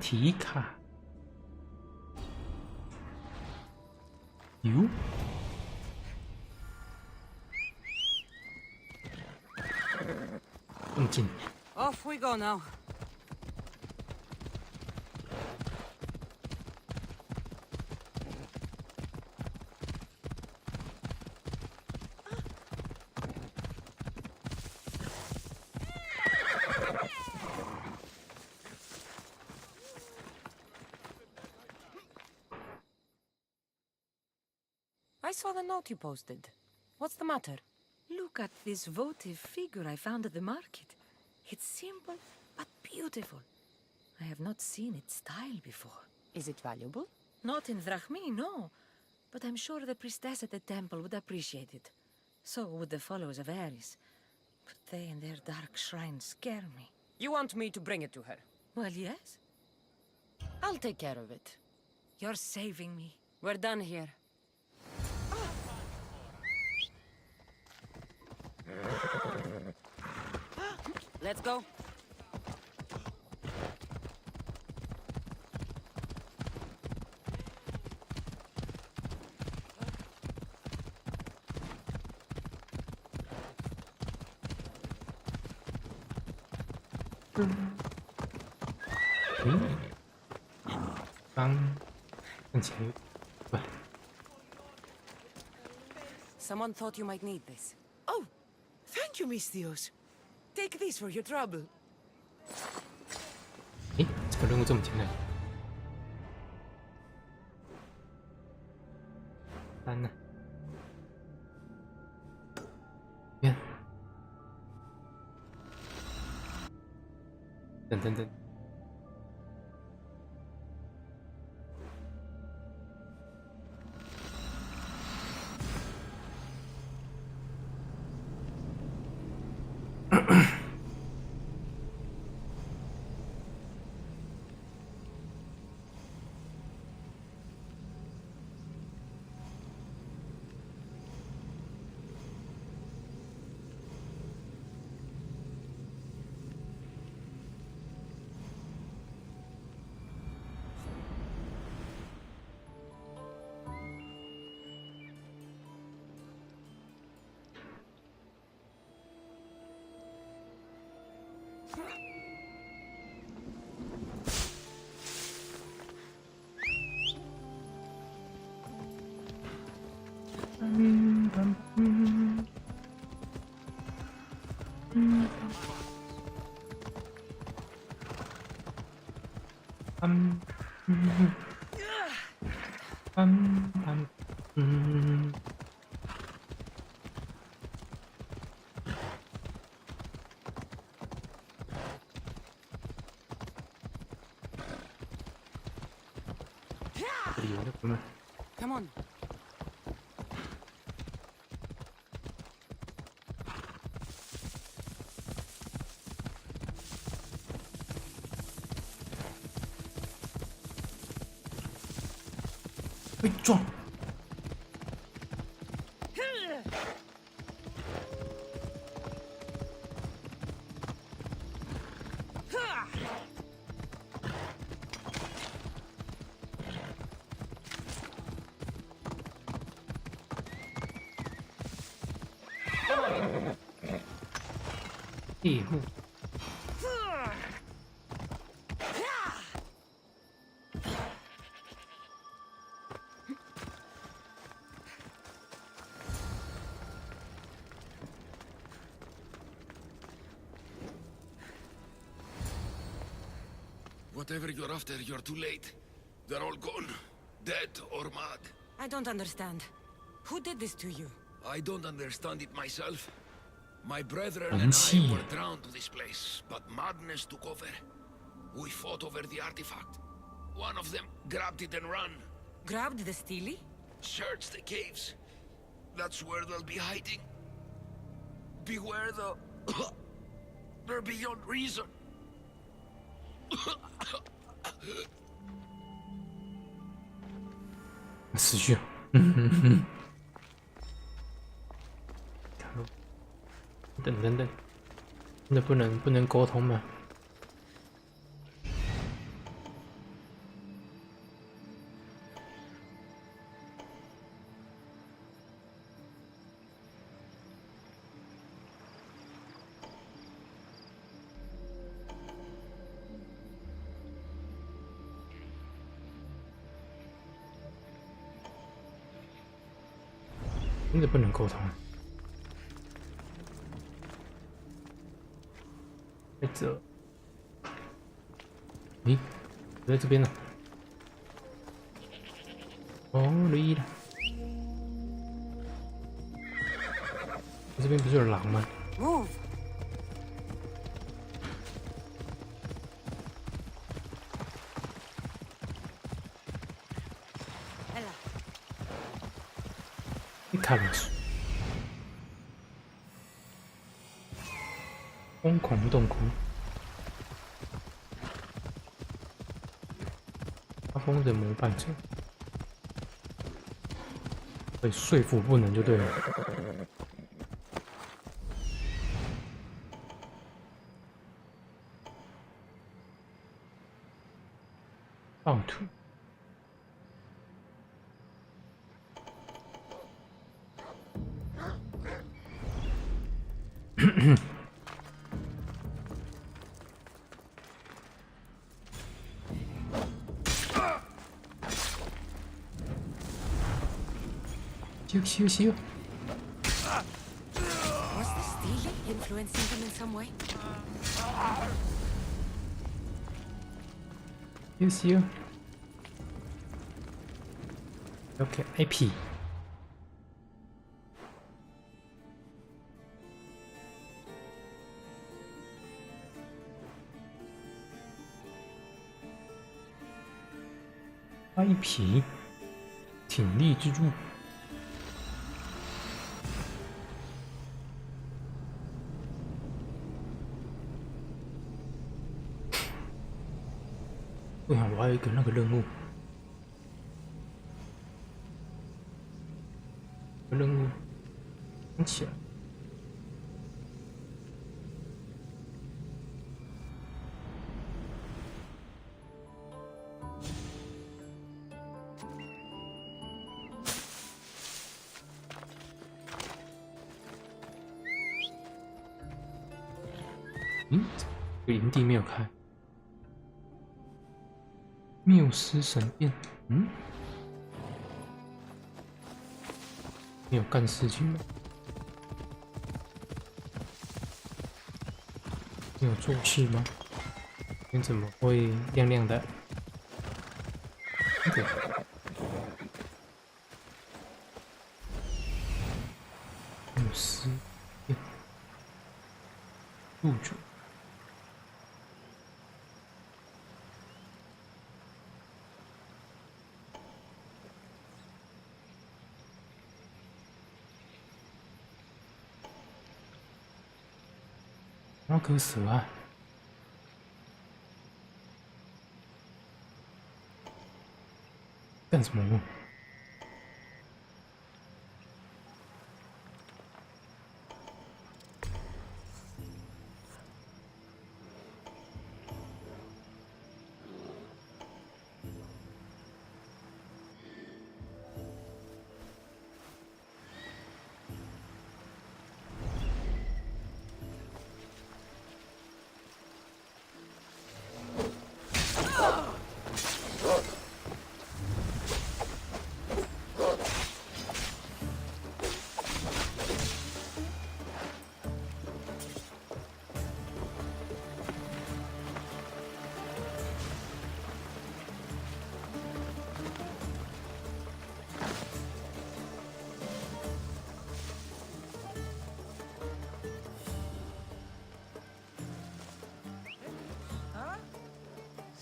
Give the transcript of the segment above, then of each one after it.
题卡。哟，这么近。Off we go now. I saw the note you posted. What's the matter? Look at this votive figure I found at the market. It's simple, but beautiful. I have not seen its style before. Is it valuable? Not in Drachmi, no. But I'm sure the priestess at the temple would appreciate it. So would the followers of Ares. But they and their dark shrines scare me. You want me to bring it to her? Well, yes. I'll take care of it. You're saving me. We're done here. Let's go. Someone thought you might need this. Oh, thank you, Mistios. Take this for your trouble. 诶，这个任务这么简单？3呢？看，等。Come on. Ui, 撞！庇护。Whatever you're after, you're too late. They're all gone. Dead or mad. I don't understand. Who did this to you? I don't understand it myself. My brethren and I were drawn to this place, but madness took over. We fought over the artifact. One of them grabbed it and ran. Grabbed the Stele? Search the caves. That's where they'll be hiding. Beware the... They're beyond reason. 死去。等，那不能沟通吗？真的不能沟通。在这，咦，在这边呢。哦，绿了。这边不是有狼吗？ Move. 你看不出。疯狂洞窟。发疯的模板者。被说服不能就对了。暴徒。咻！ Was the Steely influencing them in some way? 咻！OK IP。IP， 挺力之柱。对啊，我还有一个那个任务，想起来。这个营地没有开。缪斯神殿，你有干事情吗？你有做事吗？你怎么会亮亮的？缪斯殿，入主。那个蛇啊！干什么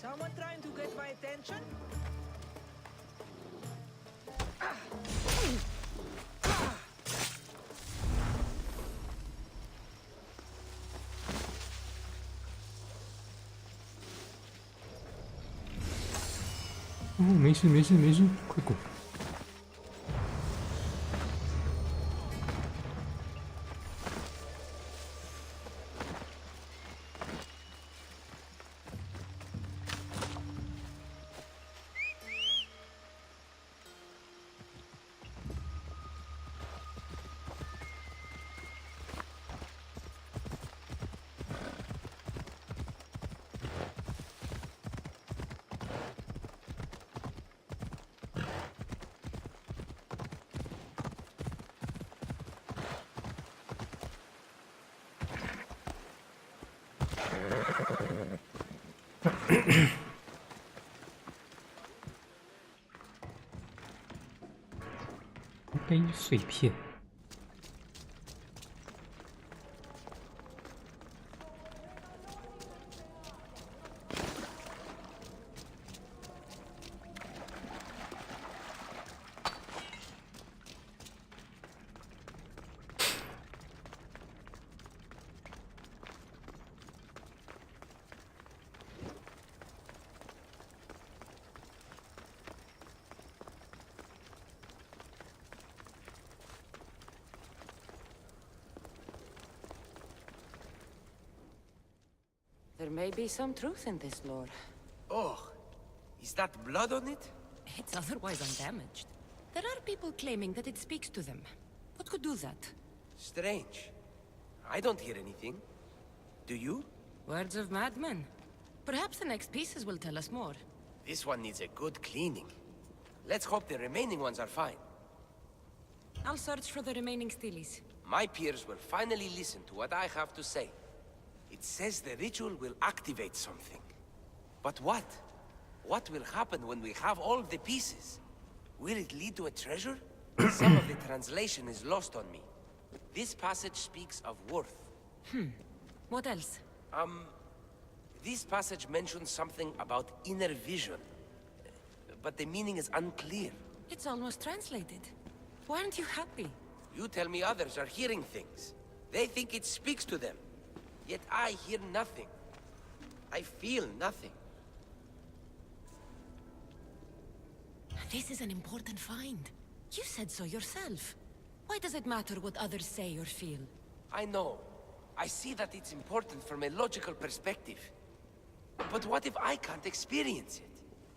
？Someone trying to get my attention? 哦，没事，快滚！杯碎片。There may be some truth in this lore. Oh, is that blood on it? It's otherwise undamaged. There are people claiming that it speaks to them. What could do that? Strange. I don't hear anything. Do you? Words of madmen. Perhaps the next pieces will tell us more. This one needs a good cleaning. Let's hope the remaining ones are fine. I'll search for the remaining steelies. My peers will finally listen to what I have to say. It says the ritual will activate something. But what? What will happen when we have all the pieces? Will it lead to a treasure? Some of the translation is lost on me. This passage speaks of worth. What else? This passage mentions something about inner vision. But the meaning is unclear. It's almost translated. Why aren't you happy? You tell me others are hearing things. They think it speaks to them. Yet I hear nothing. I feel nothing. This is an important find. You said so yourself. Why does it matter what others say or feel? I know. I see that it's important from a logical perspective. But what if I can't experience it?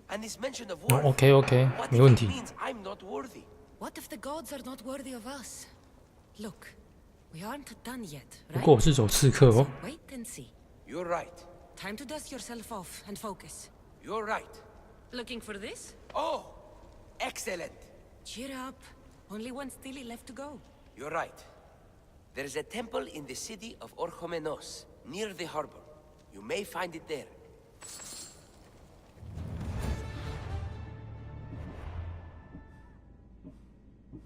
And this mention of worth. OK， what 没问 if 题 it。means I'm not worthy? What if the gods are not worthy of us? Look, we aren't done yet, 不 right? 过我是走刺客 So 哦。 wait and see. You're right. Time to dust yourself off and focus. You're right. Looking for this? Oh! Excellent! Cheer up. Only one steely left to go. You're right. There's a temple in the city of Orchomenos, near the harbor. You may find it there.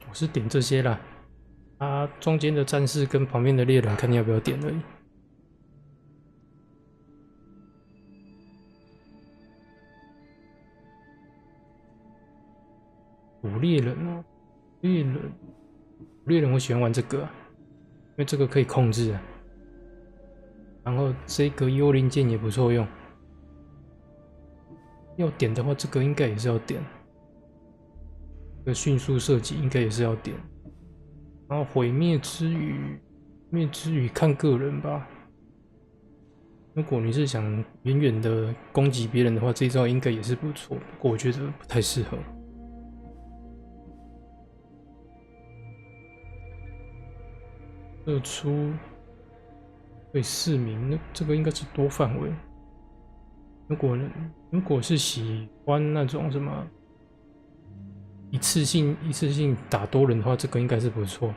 我是点这些啦，中间的战士跟旁边的猎人，看你要不要点而已。捕猎人哦，猎人我喜欢玩这个因为这个可以控制然后这个幽灵剑也不错用，要点的话，这个应该也是要点。这个迅速射击应该也是要点，然后毁灭之语看个人吧。如果你是想远远的攻击别人的话，这一招应该也是不错，不过我觉得不太适合。射出对4名，那这个应该是多范围。如果是喜欢那种什么。一次性打多人的话，这个应该是不错。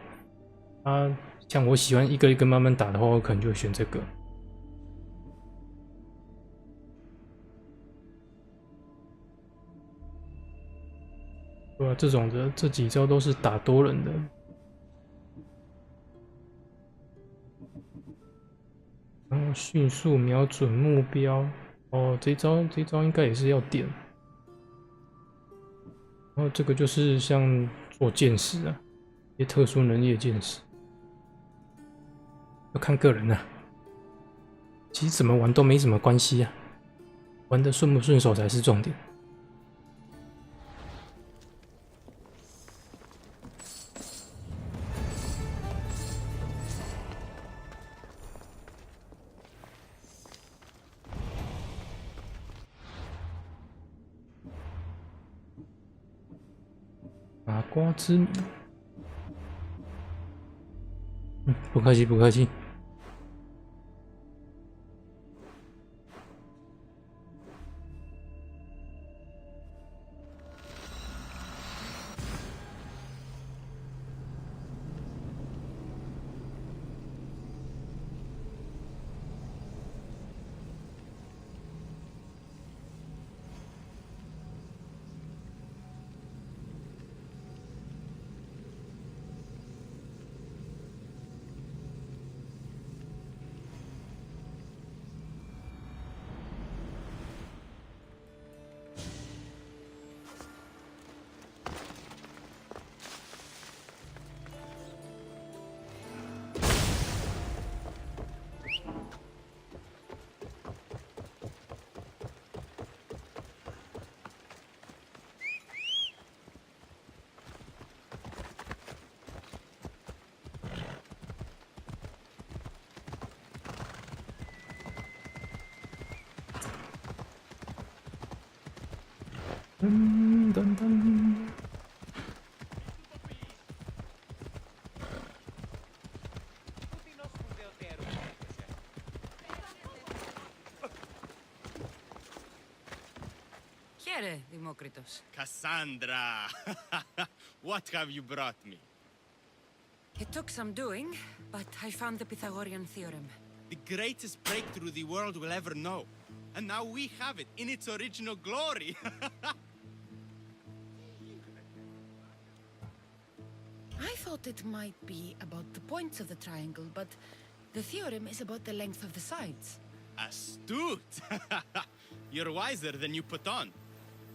像我喜欢一个一个慢慢打的话，我可能就会选这个。对啊，这种的这几招都是打多人的。然后迅速瞄准目标，哦，这一招应该也是要点。然后这个就是像做剑士一些特殊能力的剑士，要看个人其实怎么玩都没什么关系玩得顺不顺手才是重点。麻瓜之谜，不客气，不客气。噔噔噔。Here, Democritus. Cassandra! What have you brought me? It took some doing, but I found the Pythagorean theorem. The greatest breakthrough the world will ever know. And now we have it in its original glory. I thought it might be about the points of the triangle, but the theorem is about the length of the sides. Astute! You're wiser than you put on.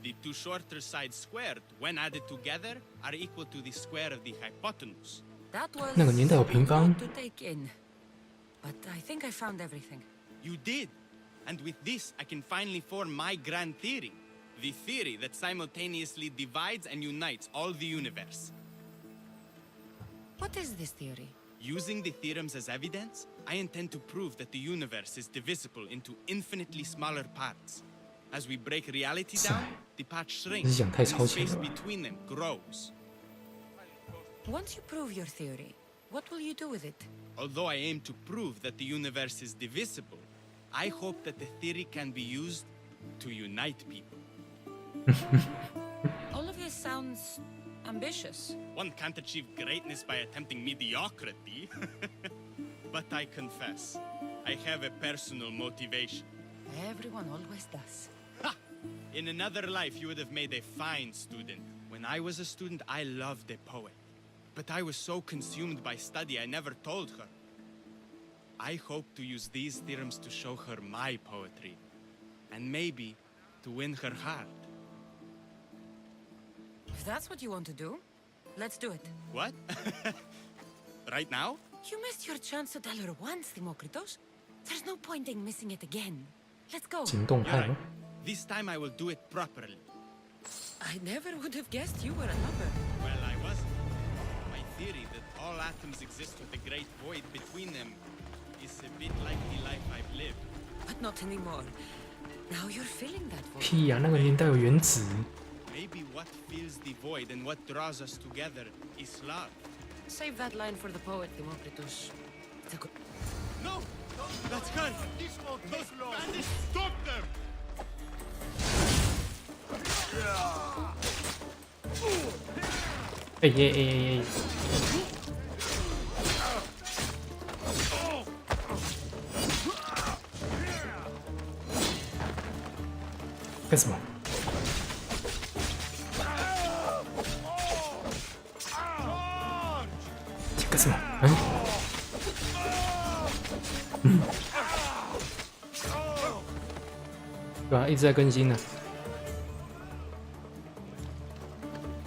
The two shorter sides squared, when added together, are equal to the square of the hypotenuse. That was 那个年代有平方 a lot to take in, but I think I found everything. You did. And with this, I can finally form my grand theory. The theory that simultaneously divides and unites all the universe. What is this theory? Using the theorems as evidence, I intend to prove that the universe is divisible into infinitely smaller parts. As we break reality down, the parts shrink, 你是讲太 and the 超前 space 了吧？ between them grows. Once you prove your theory, what will you do with it? Although I aim to prove that the universe is divisible, I hope that the theory can be used to unite people. All of this sounds ambitious. One can't achieve greatness by attempting mediocrity. But I confess, I have a personal motivation. Everyone always does. Ha! In another life, you would have made a fine student. When I was a student, I loved a poet. But I was so consumed by study, I never told her. I hope to use these theorems to show her my poetry. And maybe to win her heart. If that's what you want to do, let's do it. What? Right now? You missed your chance to tell her once, Democritus. There's no point in missing it again. Let's go. 行动 You're 派 right. 吗？ This time I will do it properly. I never would have guessed you were a lover. Well, I wasn't. My theory that all atoms exist with a great void between them is a bit like the life I've lived. But not anymore. Now you're filling that void. 屁呀、那个年代有原子。 Maybe what fills the void and what draws us together is love. Save that line for the poet, Democritus. It's a good... No! That's her! Those bandits, stop them! 哎耶哎哎哎！干什么？干什么？对啊，一直在更新呢。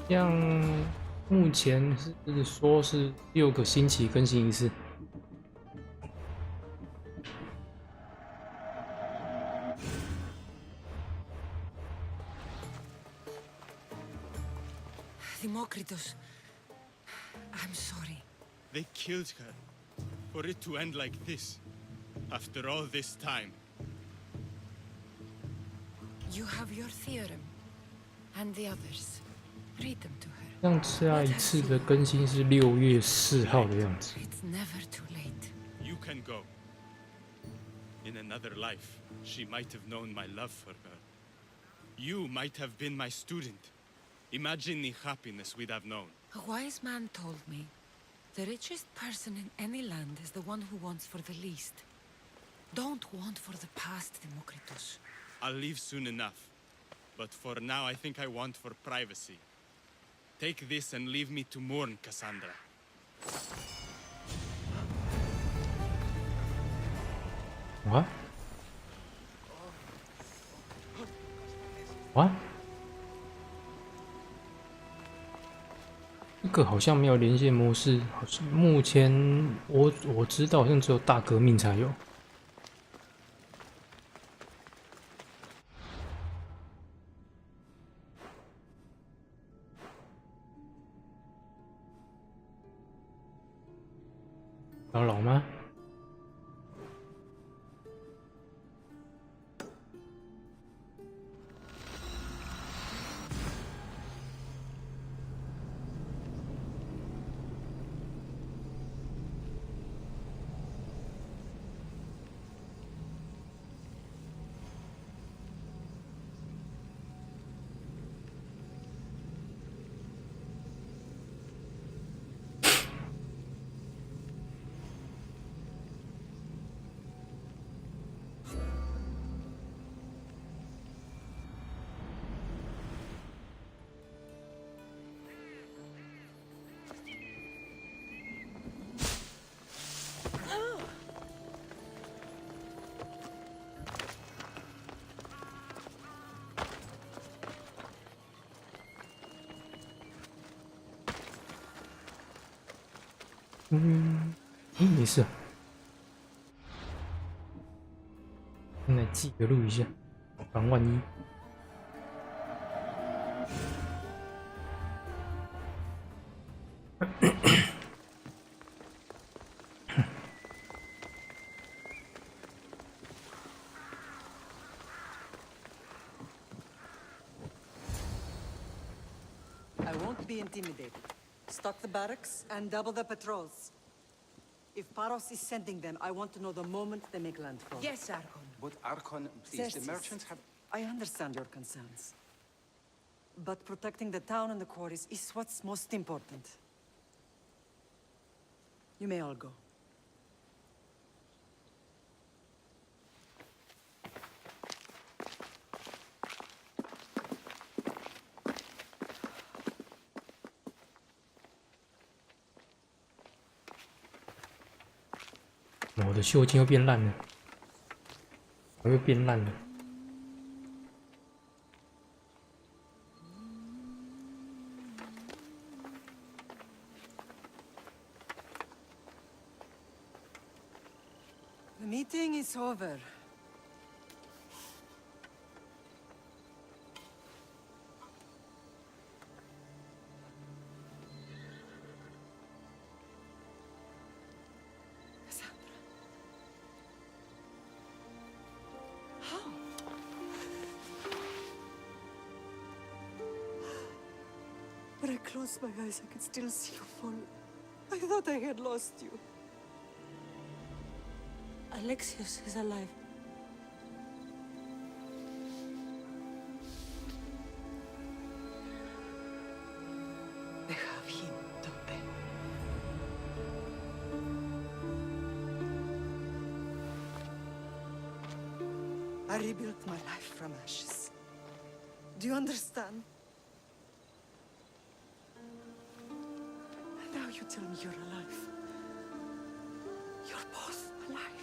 像目前是说是6个星期更新一次。Democritus, I'm sorry. They killed her. For it to end like this. After all this time. You have your theorem. And the others. Read them to her. 像下一次的更新是6月4号的样子。 It's never too late. You can go. In another life, she might have known my love for her. You might have been my student. Imagine the happiness we'd have known. A wise man told me, the richest person in any land is the one who wants for the least. Don't want for the past, Democritus. I'll leave soon enough. But for now, I think I want for privacy. Take this and leave me to mourn, Cassandra. What? What? 这个好像没有连线模式，好像目前我知道好像只有大革命才有。扰扰吗？没事啊。现在记个录一下，防万一。I won't be intimidated. Stock the barracks and double the patrols. If Paros is sending them, I want to know the moment they make landfall. Yes, Archon. But Archon, please, the Xerxes, merchants have... I understand your concerns. But protecting the town and the quarries is what's most important. You may all go.我的袖筋又变烂了，又变烂了。The meeting is over. Cassandra. How? When I closed my eyes, I could still see you fall. I thought I had lost you. Alexios is alive. They have him, don't they? I rebuilt my life from ashes. Do you understand? And now you tell me you're alive. You're both alive.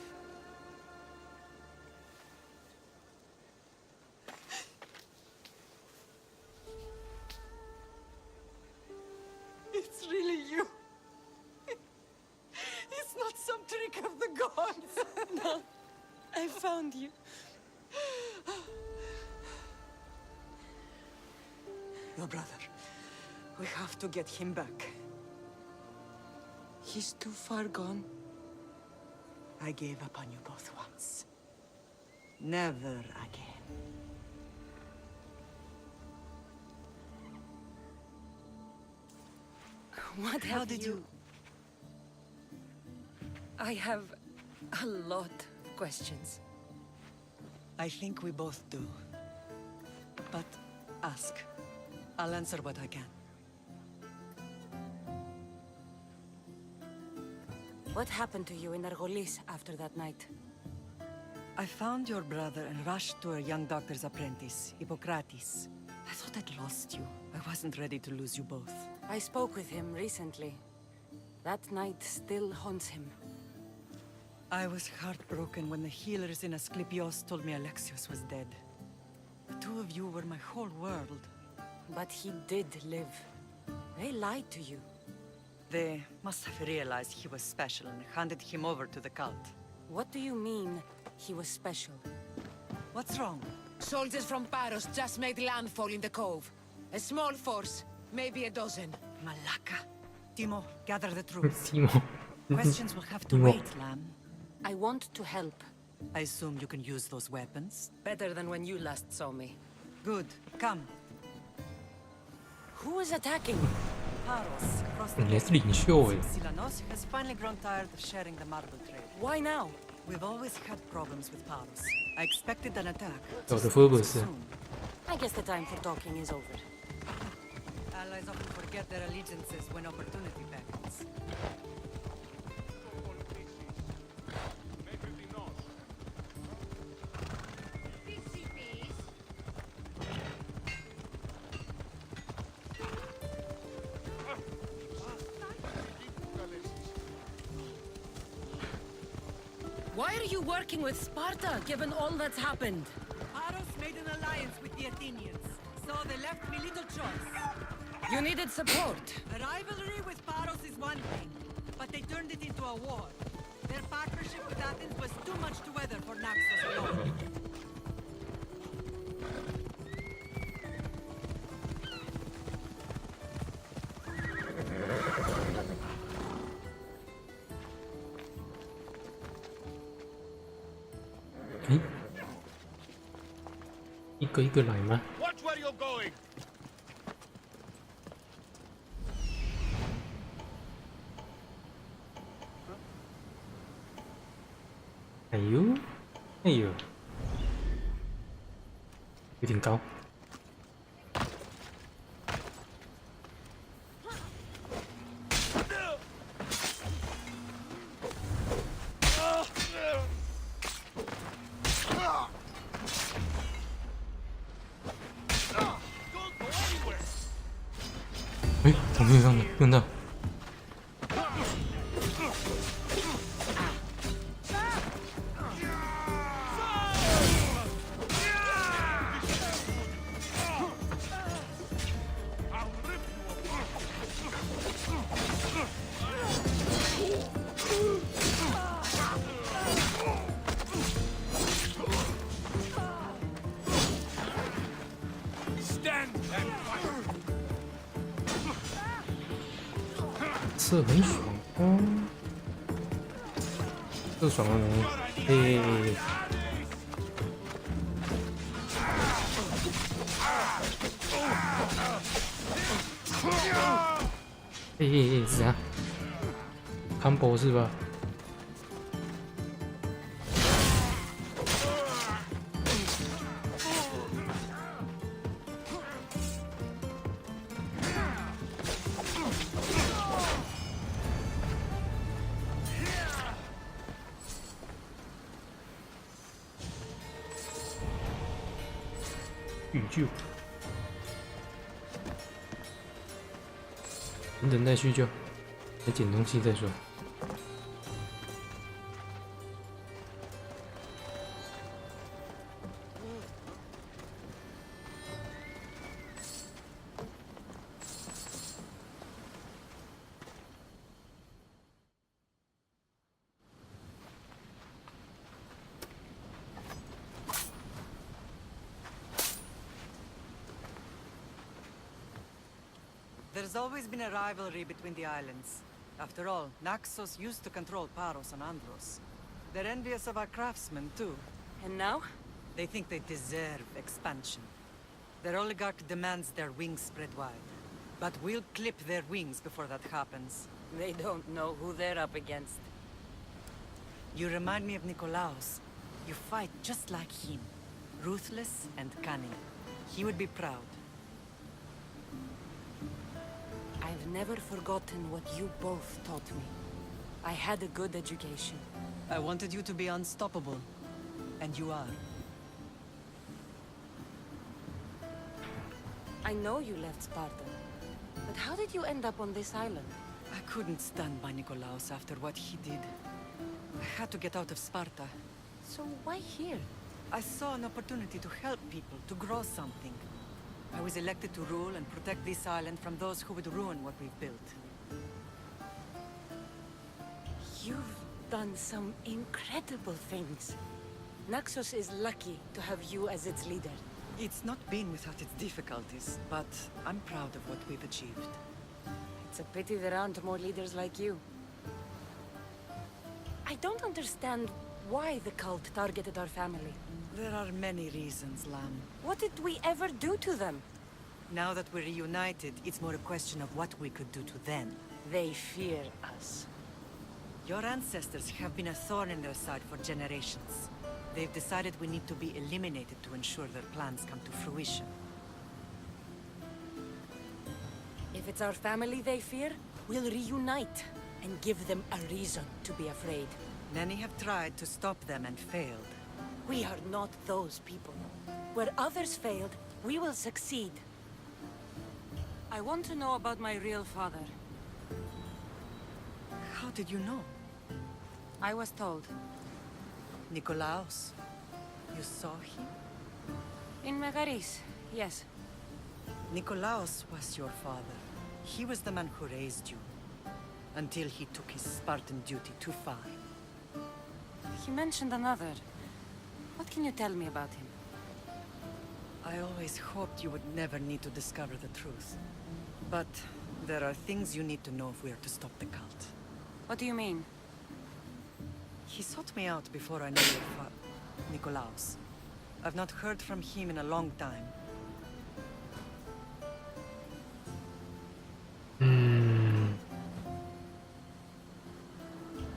It's really you. It's not some trick of the gods. No, I found you. Your brother. We have to get him back. He's too far gone. I gave up on you both once. Never again. What How have did you... I have a lot of questions. I think we both do. But ask. I'll answer what I can. What happened to you in Argolis after that night? I found your brother and rushed to a young doctor's apprentice, Hippocrates. I thought I'd lost you. I wasn't ready to lose you both. I spoke with him recently. That night still haunts him. I was heartbroken when the healers in Asclepios told me Alexios was dead. The two of you were my whole world. But he did live. They lied to you. They must have realized he was special and handed him over to the cult. What do you mean, he was special? What's wrong? Soldiers from Paros just made landfall in the cove. A small force, maybe a dozen. Malaka. Timo, gather the troops. Timo， Questions will have to Timo. wait, Lamb. I want to help. I assume you can use those weapons? Better than when you last saw me. Good. Come. Who is attacking? Paros, across the 你还是领袖哎， Silanos has finally grown tired of sharing the marble trade. Why now? We've always had problems with Paros. I expected an attack. 有的 f u r b u s Soon. I guess the time for talking is over. Allies often forget their allegiances when opportunity beckons. Why are you working with Sparta, given all that's happened? Paros made an alliance with the Athenians, so they left me little choice. You needed support. A rivalry with Paros is one thing, but they turned a war. Their partnership with Athens was too much to weather for Naxos alone.一个一个来吗？ Watch where you're going. 哎呦，哎呦，有点高。哎，我没有用到。这很爽哦，这爽了没？嘿，嘿，是啊 ，combo 是吧？预救，等待叙旧，来捡东西再说。There's always been a rivalry between the islands. After all, Naxos used to control Paros and Andros. They're envious of our craftsmen, too. And now? They think they deserve expansion. Their oligarch demands their wings spread wide. But we'll clip their wings before that happens. They don't know who they're up against. You remind me of Nikolaos. You fight just like him. Ruthless and cunning. He would be proud. I've never forgotten what you both taught me. I had a good education. I wanted you to be unstoppable. And you are. I know you left Sparta. But how did you end up on this island? I couldn't stand by Nikolaos after what he did. I had to get out of Sparta. So why here? I saw an opportunity to help people, to grow something. I was elected to rule and protect this island from those who would ruin what we've built. You've done some incredible things. Naxos is lucky to have you as its leader. It's not been without its difficulties, but I'm proud of what we've achieved. It's a pity there aren't more leaders like you. I don't understand why the cult targeted our family. There are many reasons, Lam. What did we ever do to them? Now that we're reunited, it's more a question of what we could do to them. They fear us. Your ancestors have been a thorn in their side for generations. They've decided we need to be eliminated to ensure their plans come to fruition. If it's our family they fear, we'll reunite and give them a reason to be afraid. Many have tried to stop them and failed. We are not those people. Where others failed, we will succeed. I want to know about my real father. How did you know? I was told. Nikolaos. You saw him? In Megaris, yes. Nikolaos was your father. He was the man who raised you. until he took his Spartan duty too far. He mentioned another. What can you tell me about him? I always hoped you would never need to discover the truth. But there are things you need to know if we are to stop the cult. What do you mean? He sought me out before I knew your father, Nicolaus. I've not heard from him in a long time.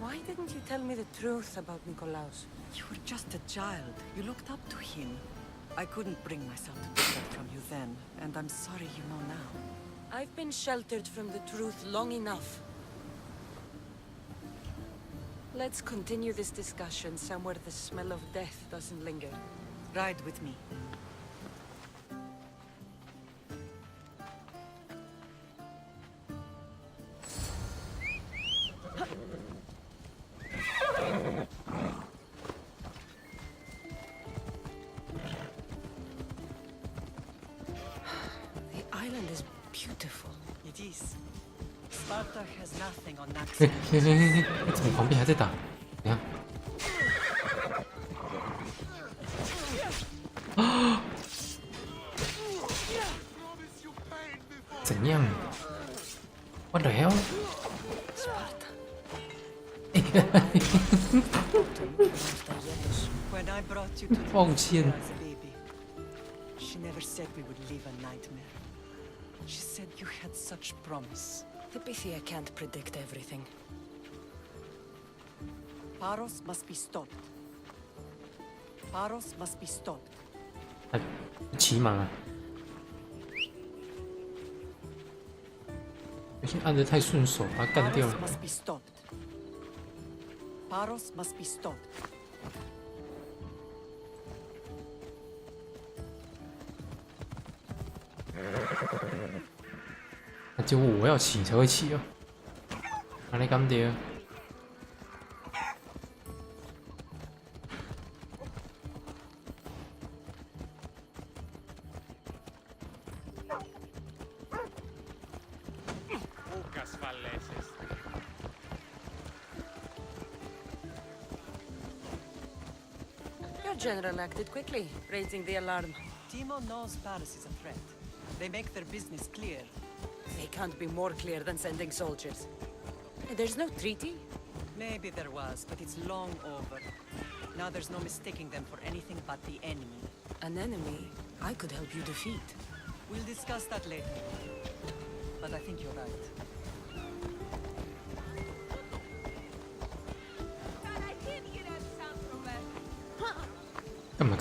Why didn't you tell me the truth about Nicolaus? You were just a child. You looked up to him. I couldn't bring myself to take that from you then, and I'm sorry you know now. I've been sheltered from the truth long enough. Let's continue this discussion somewhere the smell of death doesn't linger. Ride with me. The island is beautiful. It is. Sparta has nothing on 嘿 Naxos. 嘿嘿嘿嘿，怎么旁边还在打？你看，啊，怎样？What the hell？ When I brought you to the 抱歉 as a baby, she never said we would live a nightmare. She said you had such promise. The Pythia can't predict everything. Paros must be stopped. Paros must be stopped. 哎，骑马，有些按得太顺手，把它干掉 Paros 了。 must be stopped. Paros must be stopped. 那结果我要骑才会骑哦，哪里干掉？ Your general acted quickly, raising the alarm. Timo knows Paris is a threat. They make their business clear. They can't be more clear than sending soldiers. There's no treaty? Maybe there was, but it's long over. Now there's no mistaking them for anything but the enemy. An enemy I could help you defeat. We'll discuss that later. But I think you're right.干嘛？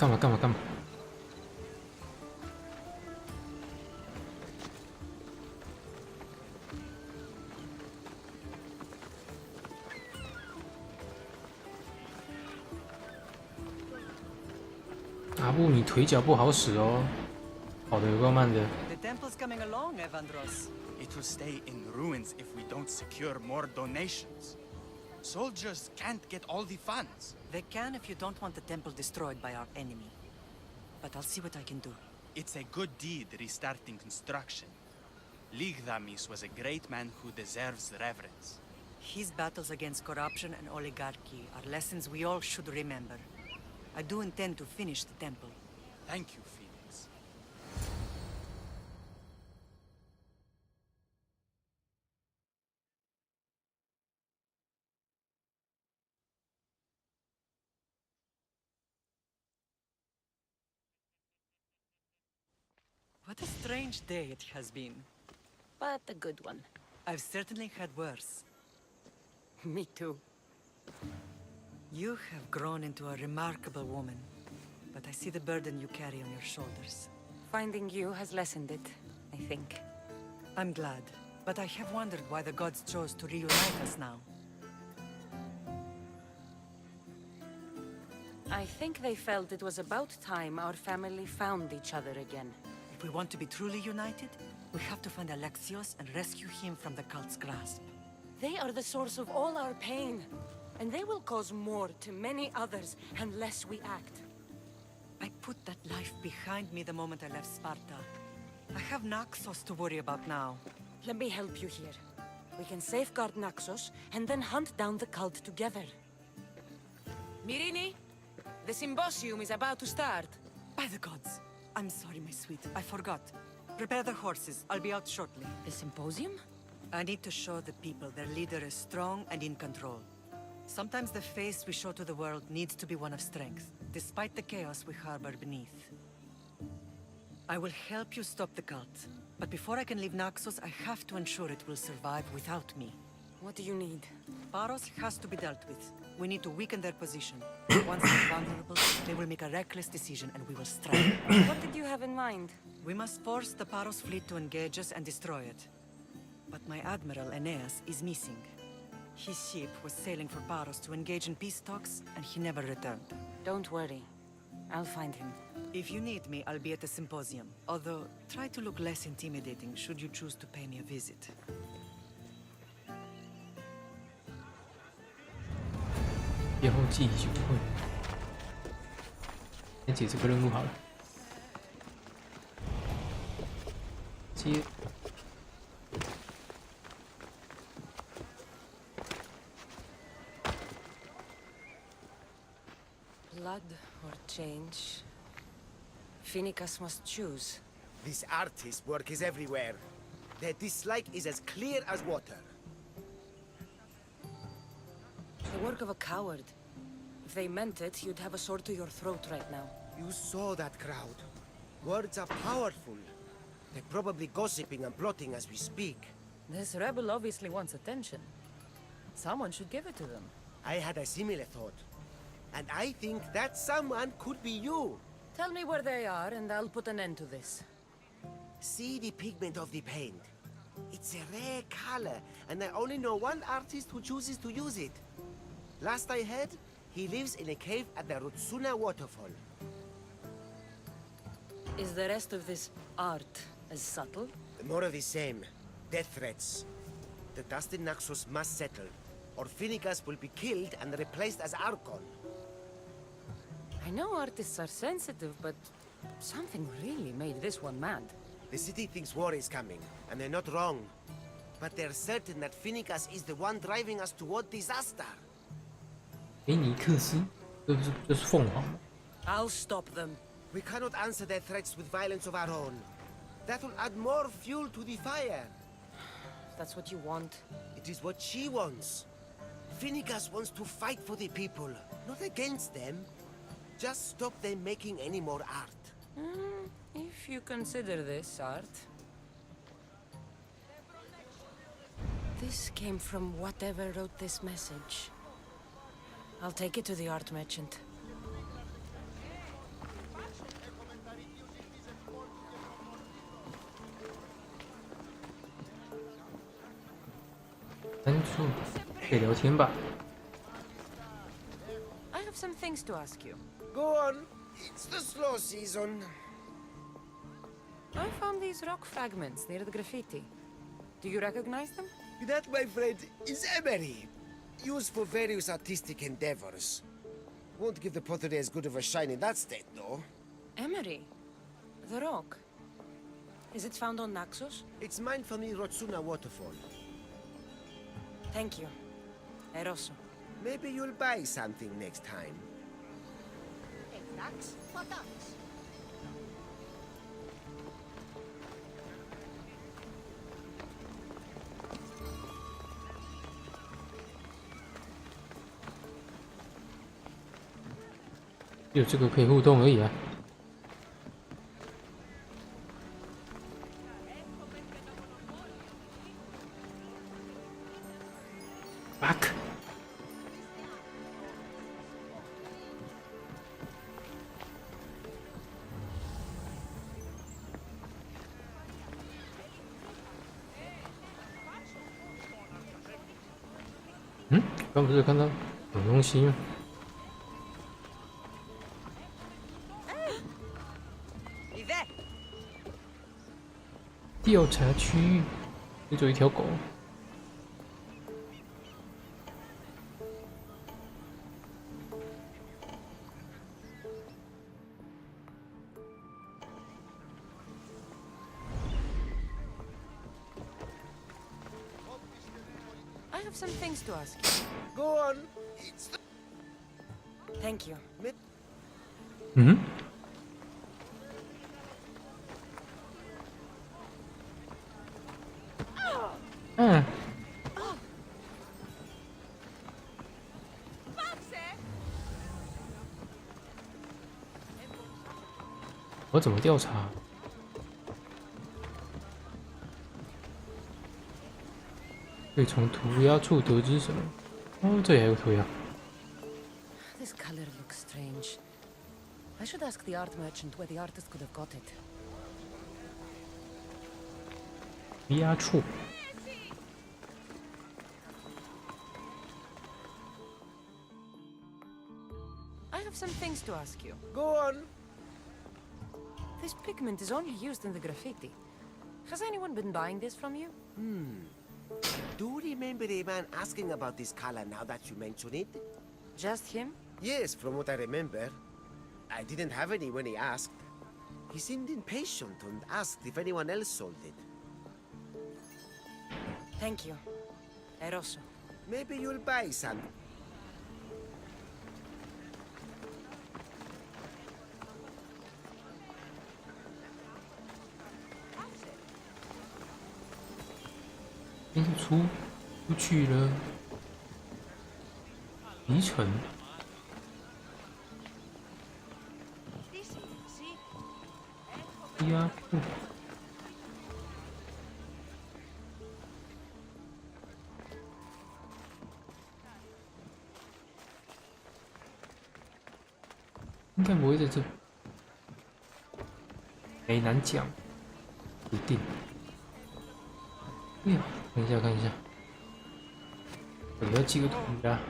阿布，你腿脚不好使哦，跑得有够慢的。 The temple's coming along, Evandros. It will stay in ruins if we don't secure more donations. Soldiers can't get all the funds. They can if you don't want the temple destroyed by our enemy. But I'll see what I can do. It's a good deed restarting construction. Ligdamis was a great man who deserves reverence. His battles against corruption and oligarchy are lessons we all should remember. I do intend to finish the temple. Thank you, Felix. What a strange day it has been. But a good one. I've certainly had worse. Me too. You have grown into a remarkable woman, but I see the burden you carry on your shoulders. Finding you has lessened it, I think. I'm glad, but I have wondered why the gods chose to reunite us now. I think they felt it was about time our family found each other again. If we want to be truly united, we have to find Alexios and rescue him from the cult's grasp. They are the source of all our pain, and they will cause more to many others unless we act. I put that life behind me the moment I left Sparta. I have Naxos to worry about now. Let me help you here. We can safeguard Naxos and then hunt down the cult together. Mirini, the symposium is about to start. By the gods. I'm sorry, my sweet. I forgot. Prepare the horses. I'll be out shortly. The symposium? I need to show the people their leader is strong and in control. Sometimes the face we show to the world needs to be one of strength, despite the chaos we harbor beneath. I will help you stop the cult. But before I can leave Naxos, I have to ensure it will survive without me. What do you need? Paros has to be dealt with. We need to weaken their position. Once they're vulnerable, they will make a reckless decision and we will strike. What did you have in mind? We must force the Paros fleet to engage us and destroy it. But my admiral, Aeneas, is missing. His ship was sailing for Paros to engage in peace talks, and he never returned. Don't worry. I'll find him. If you need me, I'll be at the symposium. Although, try to look less intimidating should you choose to pay me a visit. 以后记忆就不会。先解这个任务好了。接。Blood or change? Phoenicus must choose. This artist's work is everywhere. Their dislike is as clear as water. The work of a coward. If they meant it, you'd have a sword to your throat right now. You saw that crowd. Words are powerful. They're probably gossiping and plotting as we speak. This rebel obviously wants attention. Someone should give it to them. I had a similar thought. And I think that someone could be you. Tell me where they are, and I'll put an end to this. See the pigment of the paint. It's a rare color, and I only know one artist who chooses to use it. Last I heard, he lives in a cave at the Rutsuna waterfall. Is the rest of this art as subtle? More of the same. Death threats. The dust in Naxos must settle, or Phoenicus will be killed and replaced as Archon. I know artists are sensitive, but something really made this one mad. The city thinks war is coming, and they're not wrong. But they're certain that Phoenicus is the one driving us toward disaster. 菲尼克斯，这是凤凰吗？ I'll stop them. We cannot answer their threats with violence of our own. That will add more fuel to the fire. If that's what you want. It is what she wants. Phoenicus wants to fight for the people, not against them. Just stop them making any more art. If you consider this art. This came from whatever wrote this message. I'll take it to the art merchant.可以聊天吧？ I have some things to ask you. Go on. It's the slow season. I found these rock fragments near the graffiti. Do you recognize them? That, my friend, is emery. Used for various artistic endeavors. Won't give the pottery as good of a shine in that state, though. Emery. The rock. Is it found on Naxos? It's mined from the Rotsuna waterfall. Thank you. Eroso. Maybe you'll buy something next time. "有这个可以互动而已啊。Back。刚不是看到有东西吗？调查区域，这只有一条狗。have some things to ask you. Go on. It's Thank you. 嗯，嗯，我怎么调查？可以从涂鸦处得知什么？哦，这里还有涂鸦。 This color looks strange. I should ask the art merchant where the artist could have got it. 涂鸦处。 I have some things to ask you. Go on. This pigment is only used in the graffiti. Has anyone been buying this from you? Do remember a man asking about this color now that you mention it? Just him? Yes, from what I remember. I didn't have any when he asked. He seemed impatient and asked if anyone else sold it. Thank you. Eroso. Maybe you'll buy some.应该是出去了。离城。涂鸦处。应该不会在这，没难讲，不一定。哎呀，看一下看一下，我要记个图呀。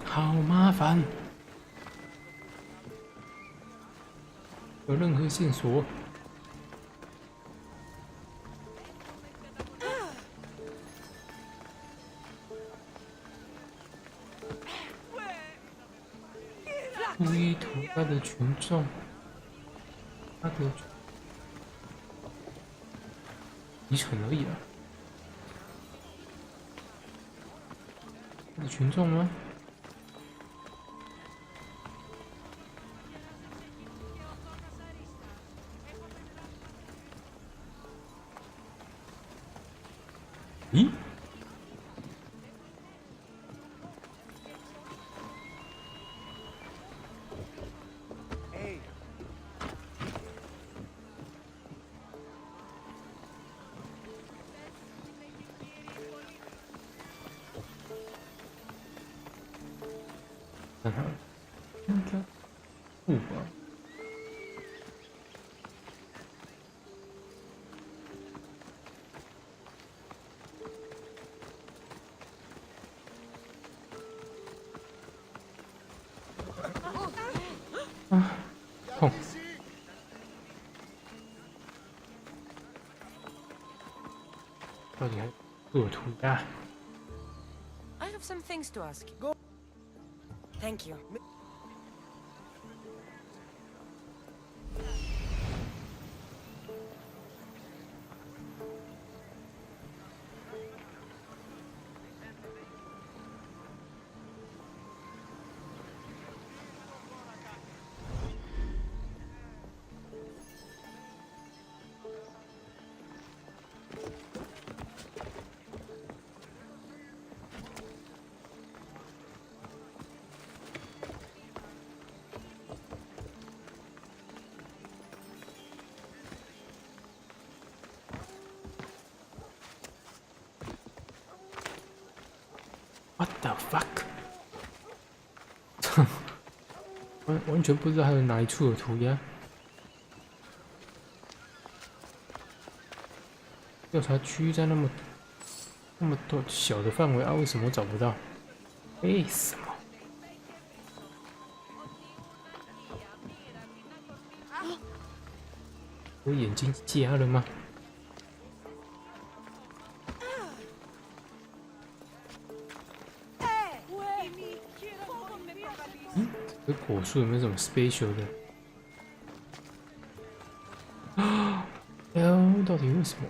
好麻烦，有任何线索？ 注意涂鸦的群众，他的遗产而已啊。他的群众吗？咦？ 看看，应该不吧？啊，痛！到底还恶涂鸦？ I have some things to ask you. Go. Thank you. What the fuck？ 完全不知道还有哪一处有涂鸦。调查区在那么多小的范围啊，为什么我找不到？为什么？我眼睛瞎了吗？ 这鬼火术有没有什么 special 的？啊 ，L 到底为什么？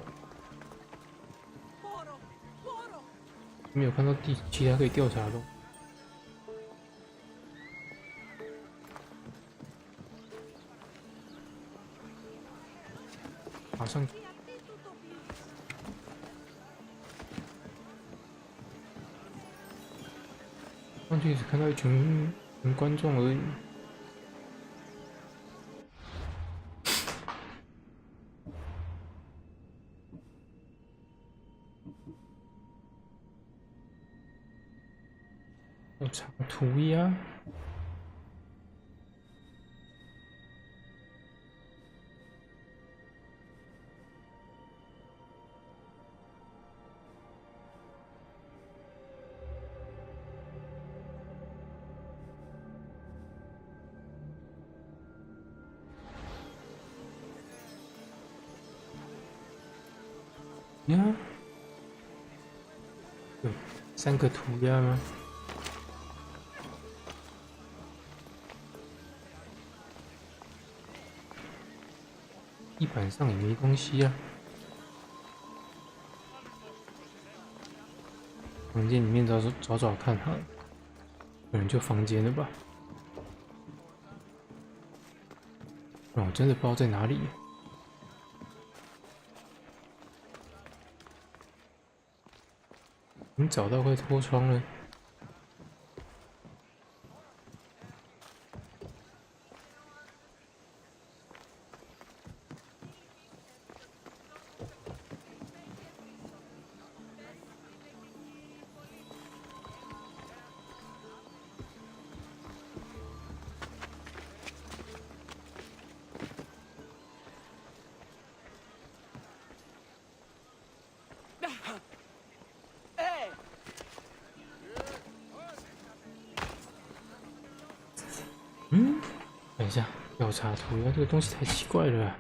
没有看到其他可以调查的东西。马上。上去只看到一群观众而已。要查涂鸦。呀，有3个涂鸦吗？地板上也没东西啊。房间里面找看好了，可能就房间了吧。我真的不知道在哪里。你找到快脱窗了。等一下，调查涂鸦这个东西太奇怪了啊。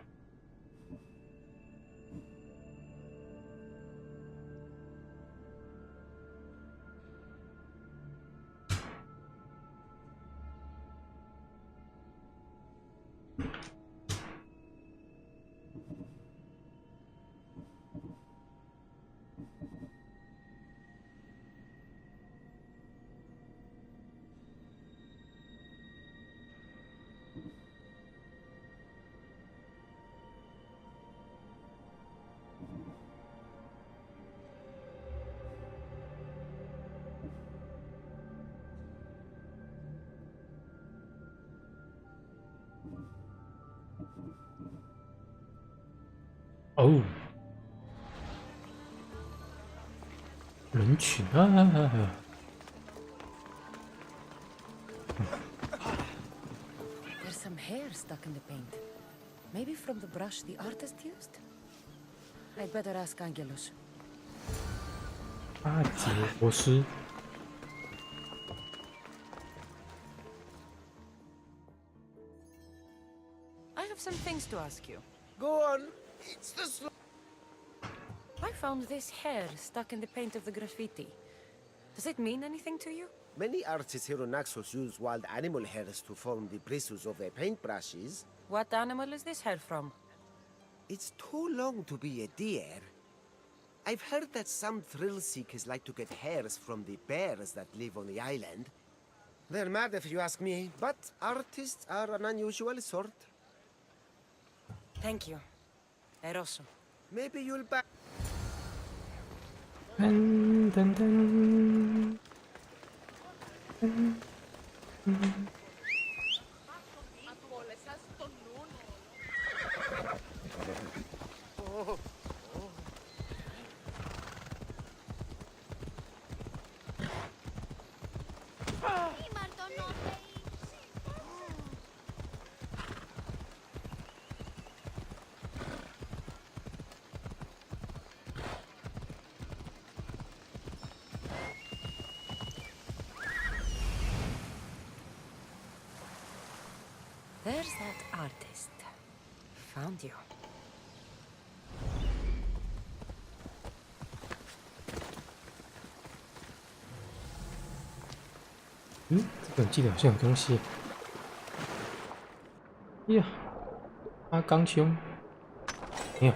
哦，人群啊！ There's some hair stuck in the paint. Maybe from the brush the artist used? I'd better ask Angelus. 阿杰博士。 I have some things to ask you. Go on. It's the slow. I found this hair stuck in the paint of the graffiti. Does it mean anything to you? Many artists here on Naxos use wild animal hairs to form the bristles of their paintbrushes. What animal is this hair from? It's too long to be a deer. I've heard that some thrill seekers like to get hairs from the bears that live on the island. They're mad if you ask me, but artists are an unusual sort. Thank you. Eroso. Maybe you'll back. Dun, dun, dun. Dun, dun. There's that artist. Found you. 这本记得好像有东西。呀，阿刚兄，没有。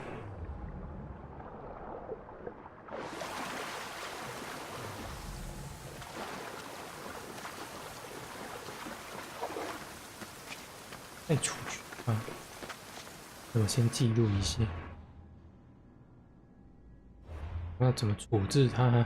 再出去啊！我先记录一下，我要怎么处置他？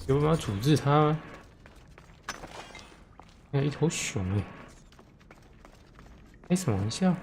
有办法处置它吗？还有一头熊哎，开什么玩笑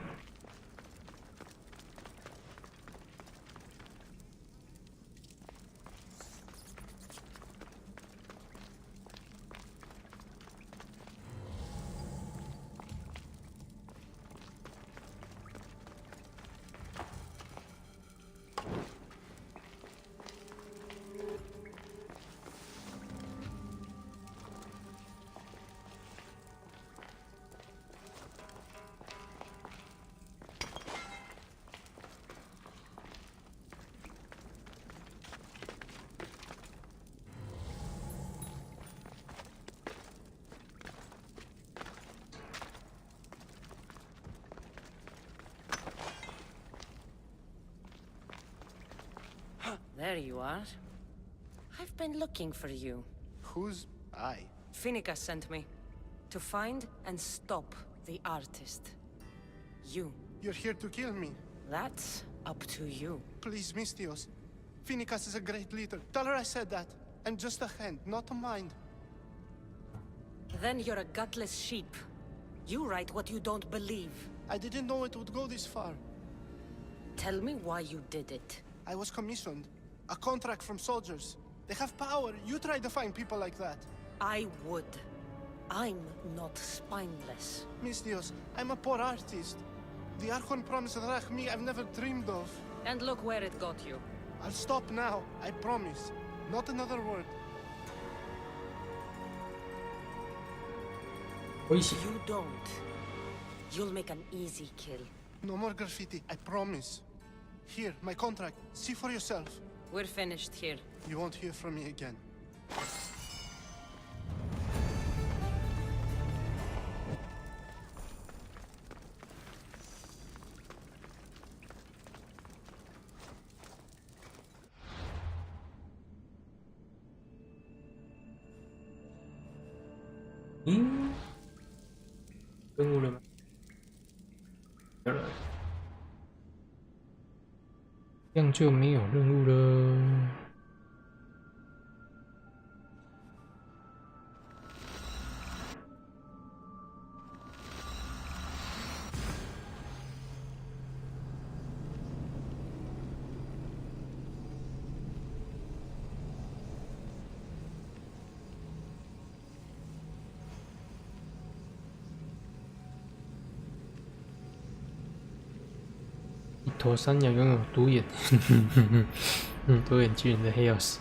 ？There you are. I've been looking for you. Who's I? Finicus sent me. To find and stop the artist. You. You're here to kill me. That's up to you. Please, Mistios. Finicus is a great leader. Tell her I said that. And just a hand, not a mind. Then you're a gutless sheep. You write what you don't believe. I didn't know it would go this far. Tell me why you did it. I was commissioned. A contract from soldiers. They have power. You try to find people like that. I would. I'm not spineless. Mistios, I'm a poor artist. The Archon promised Rachmi I've never dreamed of. And look where it got you. I'll stop now, I promise. Not another word. You don't. You'll make an easy kill. No more graffiti, I promise. Here, my contract. See for yourself. We're finished here. You won't hear from me again. Hmm? 任务了吗？有了，这样就没有任务了。一头山羊拥有独眼，独眼巨人的黑曜石。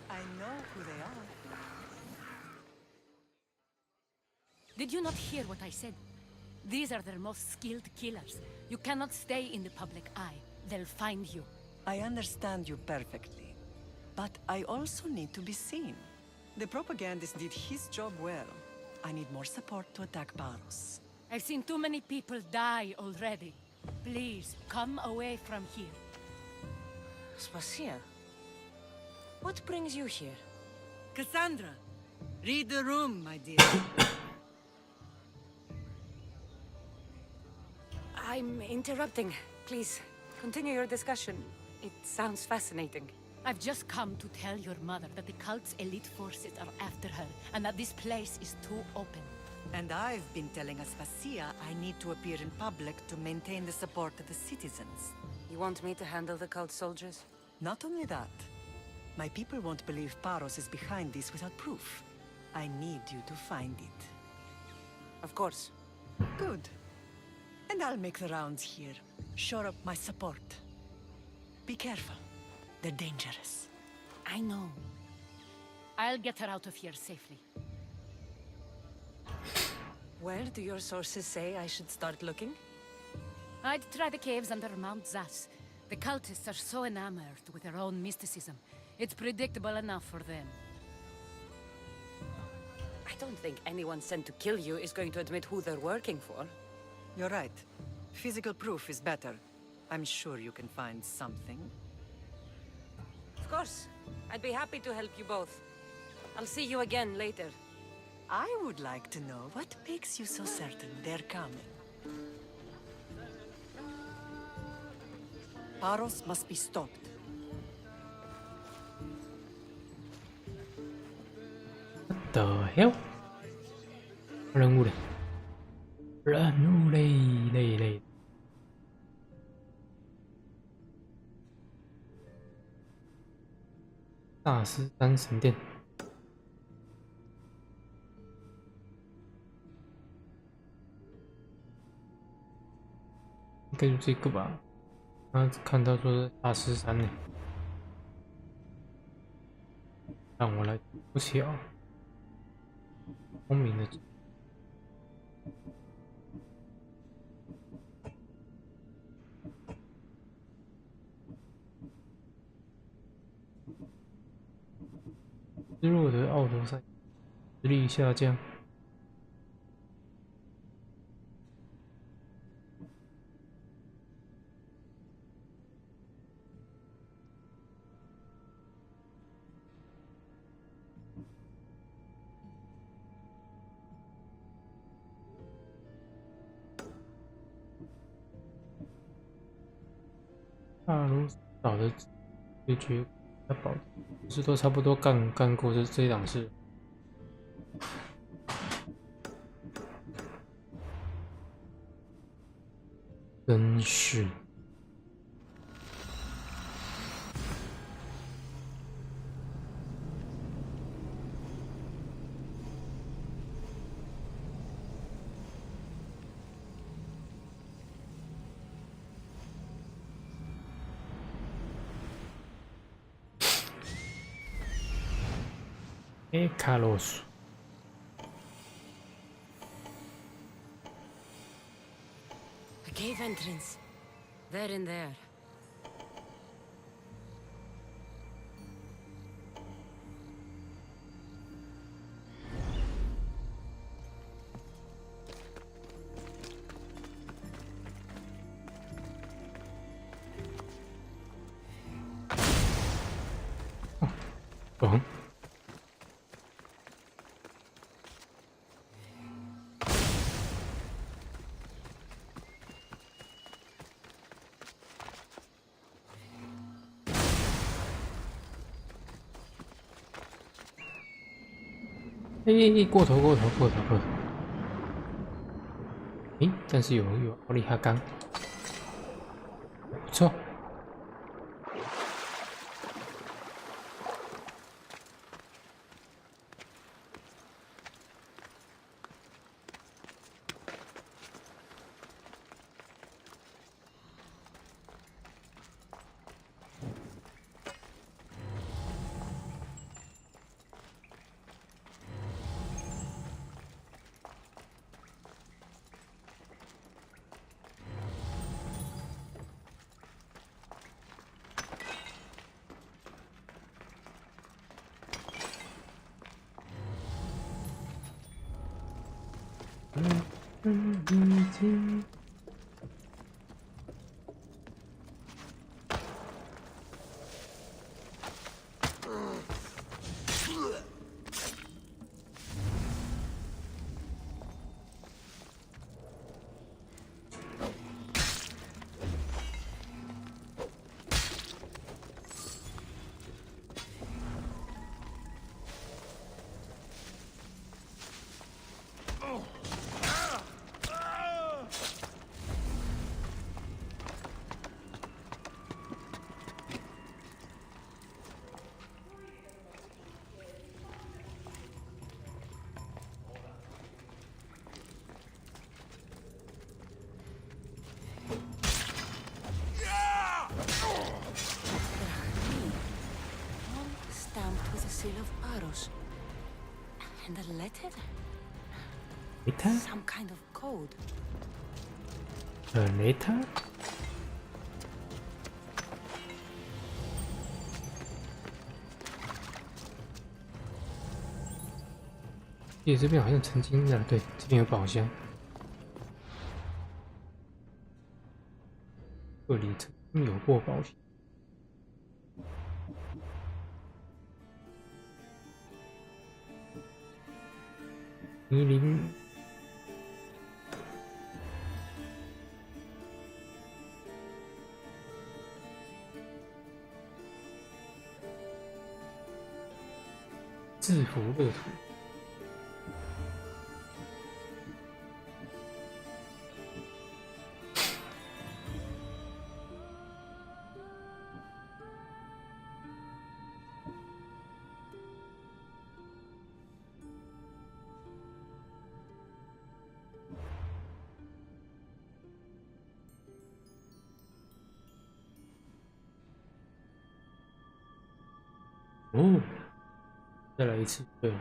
I know who they are. Did you not hear what I said? These are their most skilled killers. You cannot stay in the public eye. They'll find you. I understand you perfectly. But I also need to be seen. The propagandist did his job well. I need more support to attack Paros. I've seen too many people die already. Please, come away from here. Spacia, what brings you here? Cassandra, read the room, my dear. I'm interrupting. Please, continue your discussion. It sounds fascinating. I've just come to tell your mother that the cult's elite forces are after her, and that this place is too open. And I've been telling Aspasia I need to appear in public to maintain the support of the citizens. You want me to handle the cult soldiers? Not only that, My people won't believe Paros is behind this without proof. I need you to find it. Of course. Good. And I'll make the rounds here. Shore up my support. Be careful. They're dangerous. I know. I'll get her out of here safely. Where do your sources say I should start looking? I'd try the caves under Mount Zas. The cultists are so enamored with their own mysticism. It's predictable enough for them. I don't think anyone sent to kill you is going to admit who they're working for. You're right. Physical proof is better. I'm sure you can find something. Of course. I'd be happy to help you both. I'll see you again later. I would like to know what makes you so certain they're coming. Paros must be stopped. What the hell？ 任务嘞，任务嘞，累。大师山神殿，应该就这个吧。刚刚看到说是大师山呢，让我来不巧，聪明的。失落的奥德赛，实力下降。大如岛的对决，要保。不是都差不多干过这一档事，真是。卡洛斯， A cave entrance. They're in there. Bon.过头！但是有奥利哈钢，不错。of Paros. And a letter? Letter? Some kind of code. A letter? 记得这边好像曾经对，这边有宝箱。这里曾经有过宝箱。泥林。制服乐土。哦，再来一次，对。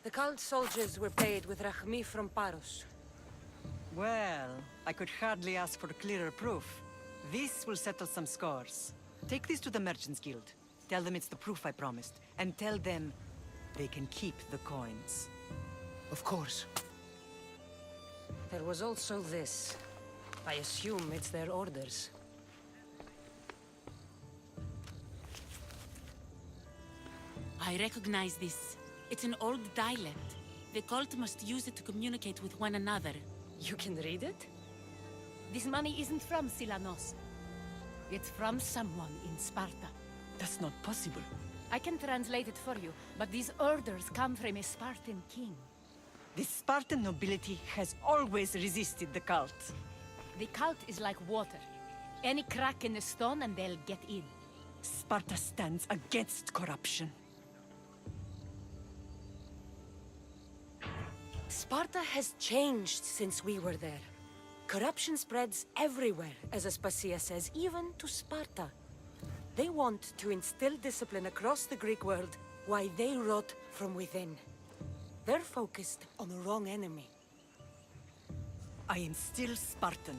The cult soldiers were paid with Rahmi from Paros. Well, I could hardly ask for clearer proof. This will settle some scores. Take this to the Merchants Guild. Tell them it's the proof I promised. And tell them they can keep the coins. Of course. There was also this. I assume it's their orders. I recognize this. It's an old dialect. The cult must use it to communicate with one another. You can read it? This money isn't from Silanos. It's from someone in Sparta. That's not possible. I can translate it for you, but these orders come from a Spartan king. The Spartan nobility has always resisted the cult. The cult is like water. Any crack in the stone and they'll get in. Sparta stands against corruption. Sparta has changed since we were there. Corruption spreads everywhere, as Aspasia says, even to Sparta. They want to instill discipline across the Greek world, while they rot from within. They're focused on the wrong enemy. I am still Spartan.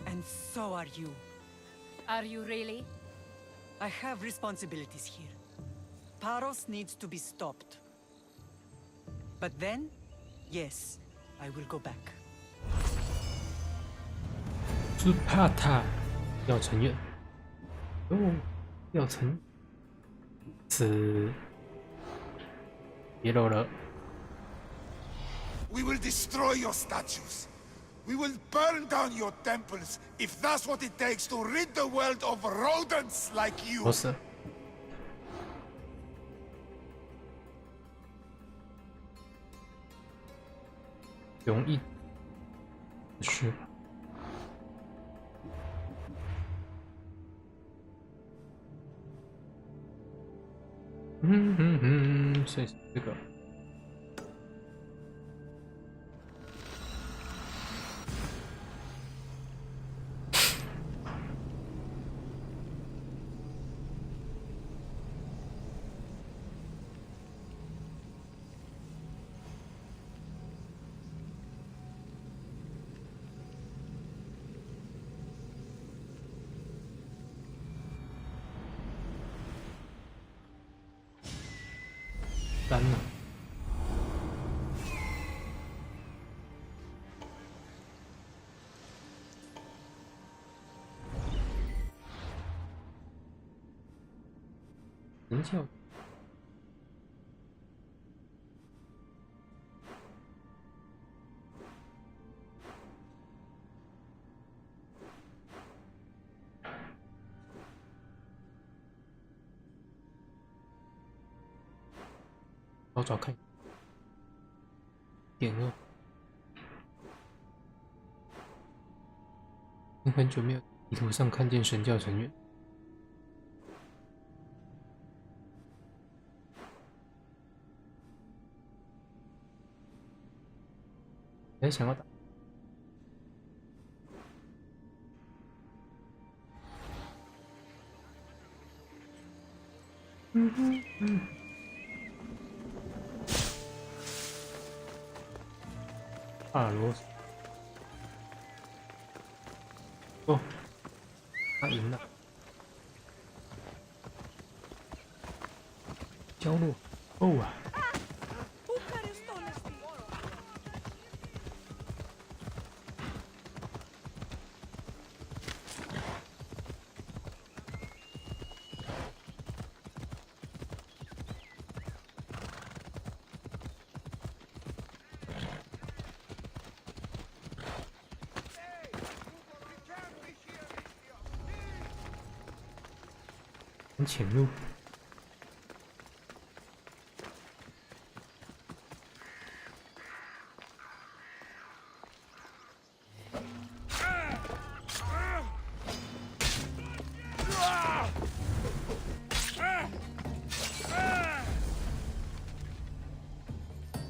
And so are you. Are you really? I have responsibilities here. Paros needs to be stopped. But then, yes, I will go back. 斯帕塔要承认，哦，要承，此别漏了。We will destroy your statues. We will burn down your temples if that's what it takes to rid the world of rodents like you. 不是，容易是。所以是这个。3了。人教。找找看，2.2，很久没有地图上看见神教成员，还想要打。阿尔罗斯，哦，他赢了，焦落，哦啊！潜入。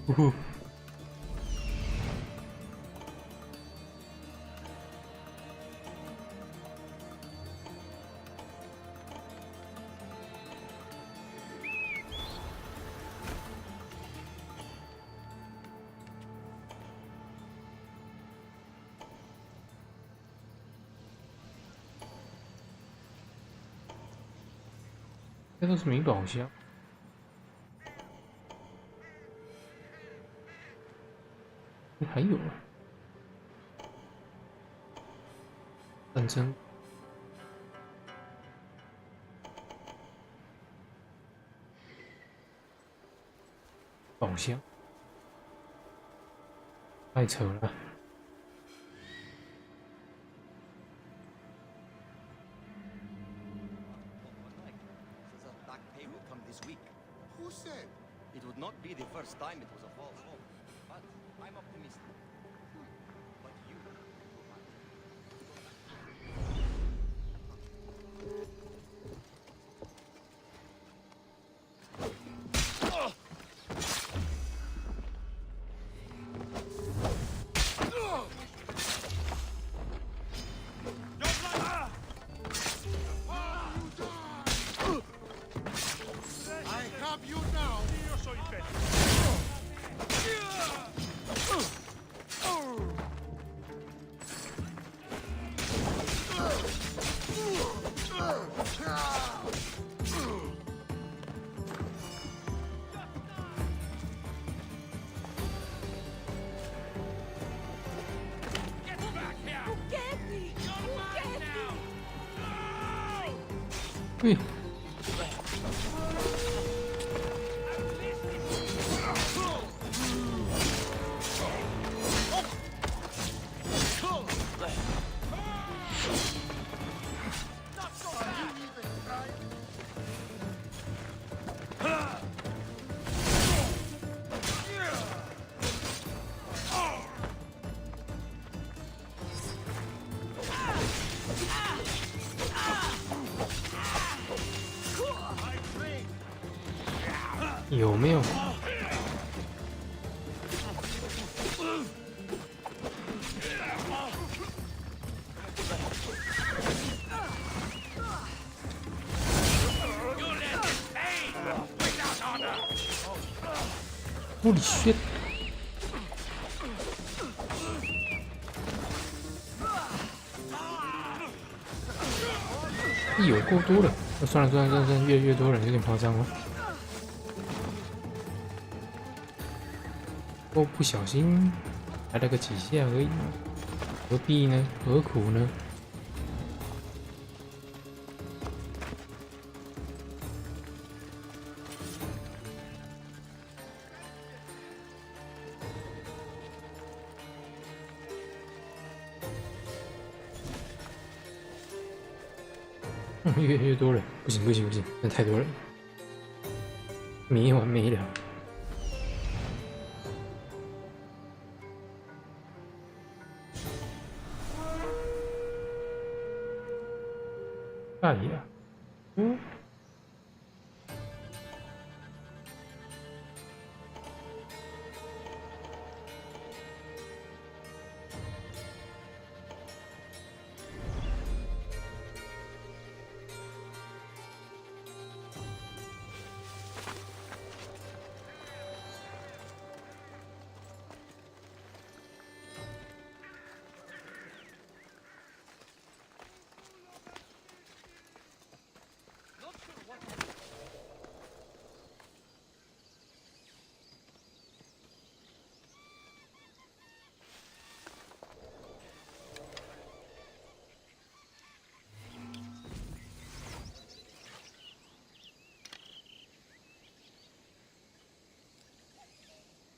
呼呼。这都是名宝箱。还有啊，战争宝箱，太扯了。Who said? It would not be the first time it was a false hope, but I'm optimistic. But you... You now. Io soy Get back here! Who gave me? You're mine now! No! 对。有没有？Holy shit！ 有够多了，算了，越多人有点夸张哦。不小心来了个几下而已，何必呢？何苦呢？越多人，不行，那太多人，没完没了。大爷啊！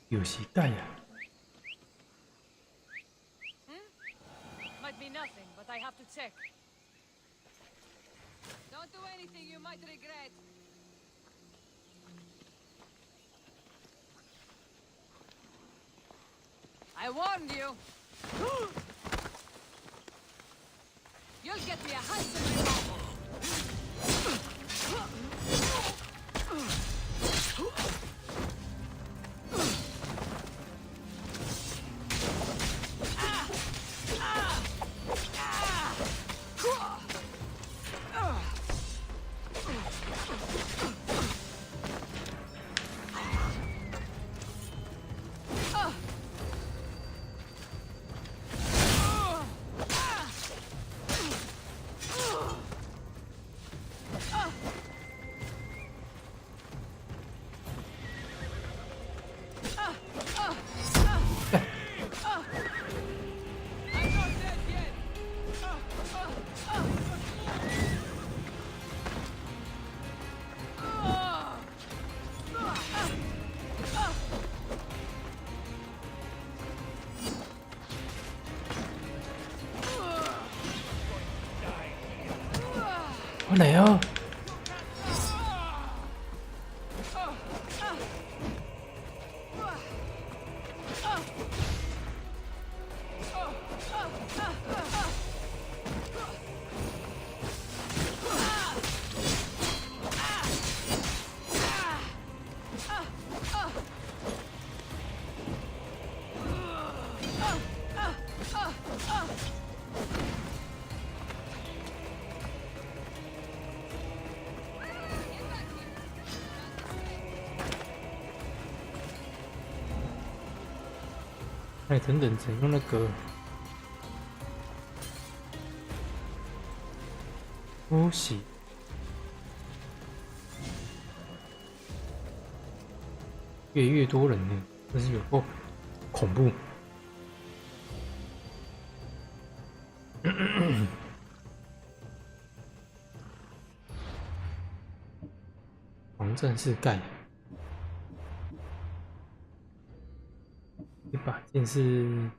有膝盖呀！ Might be nothing, but I have to check. Don't do anything you might regret. I warned you. You'll get me a handsome reward.我来啊！哎，等等，怎用那个？呼吸。越多人呢，真是有够恐怖。防战士盖。 一把剑是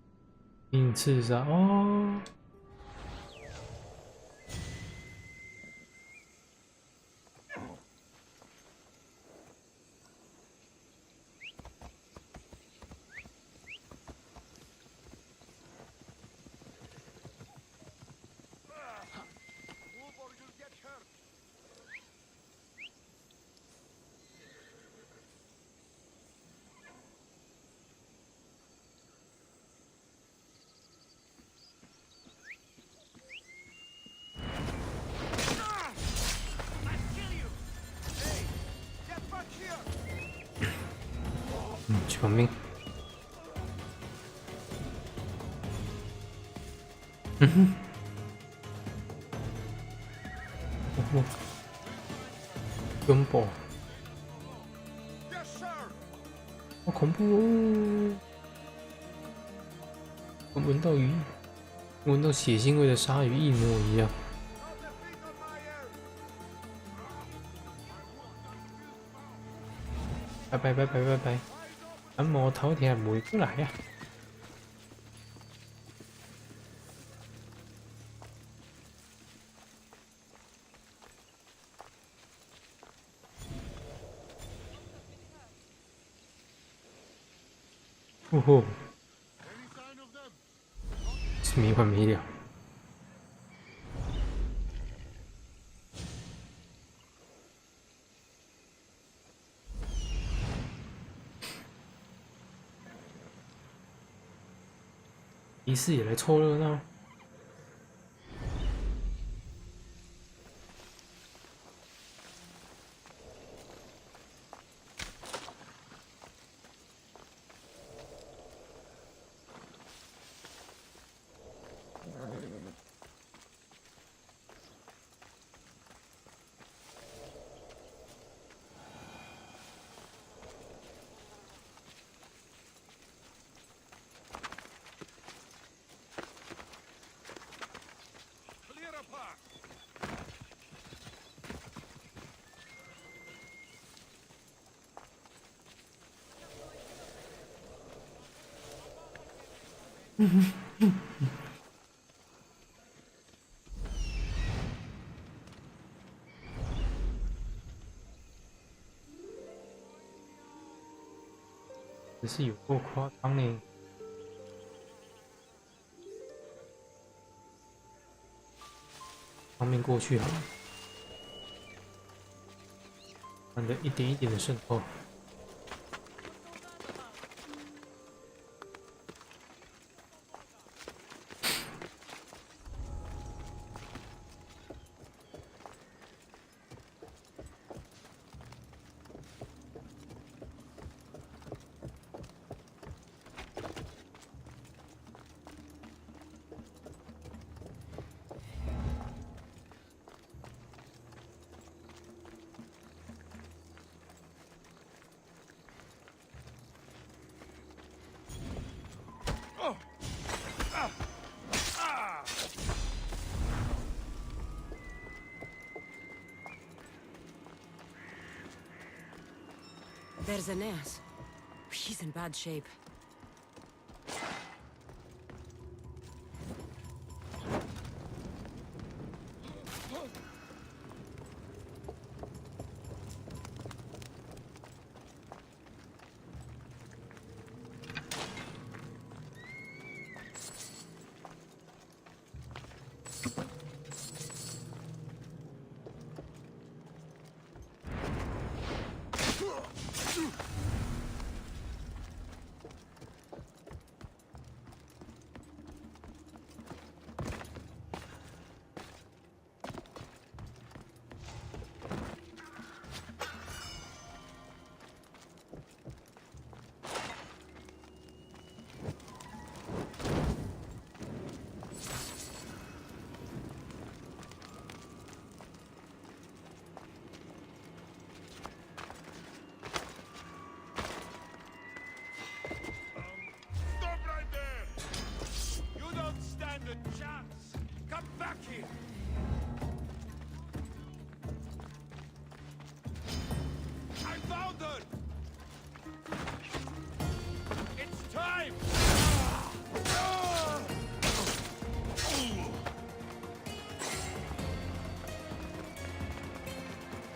硬刺杀哦，去旁边。哦，根宝，好恐怖哦！我闻到闻到血腥味的鲨鱼一模一样。拜，俺毛头天袂过来呀！哦吼，是没完没了。仪式也来凑热闹。只是有够夸张呢。方面过去好了，慢的一点一点的渗透。There's Aeneas. He's in bad shape.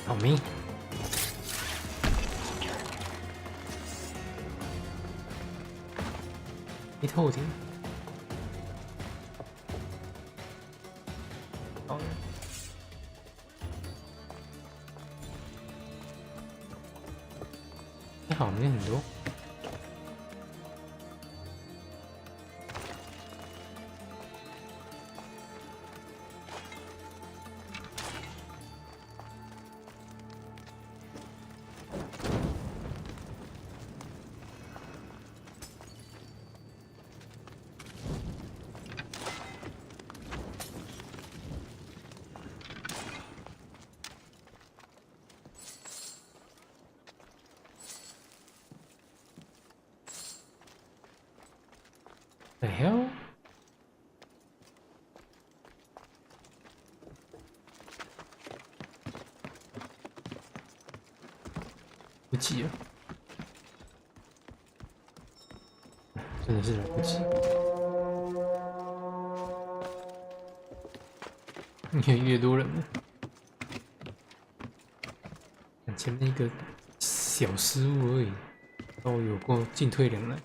好命！一透顶。好的。你好，没很多。The hell？ 不及了，真的是来不及。越多人了，前面一个小失误而已，哦，有过进退两难。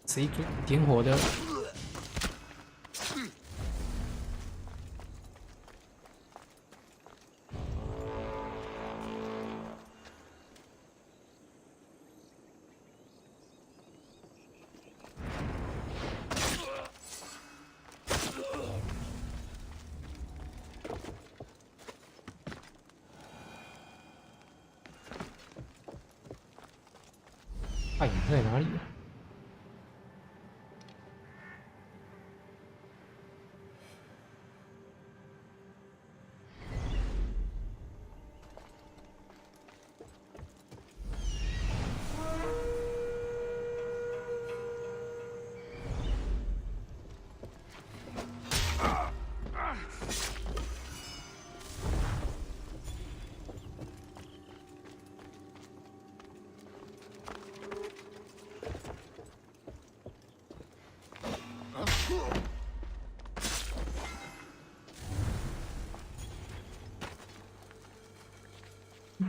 谁点火的？太阳在哪里啊？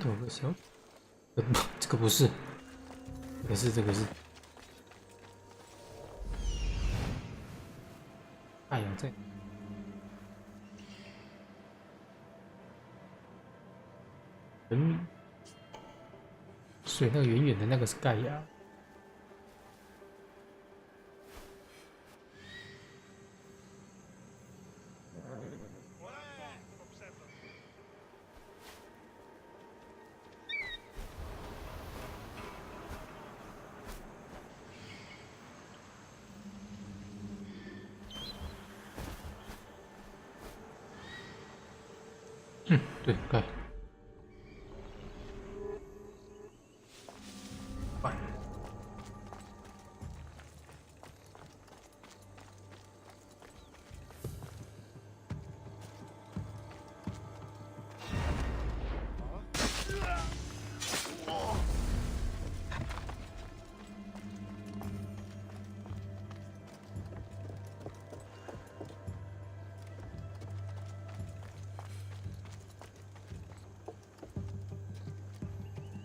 有个小，这个不是，这个是，太阳在，人米，所以那个远远的那个是盖亚。对，盖。快！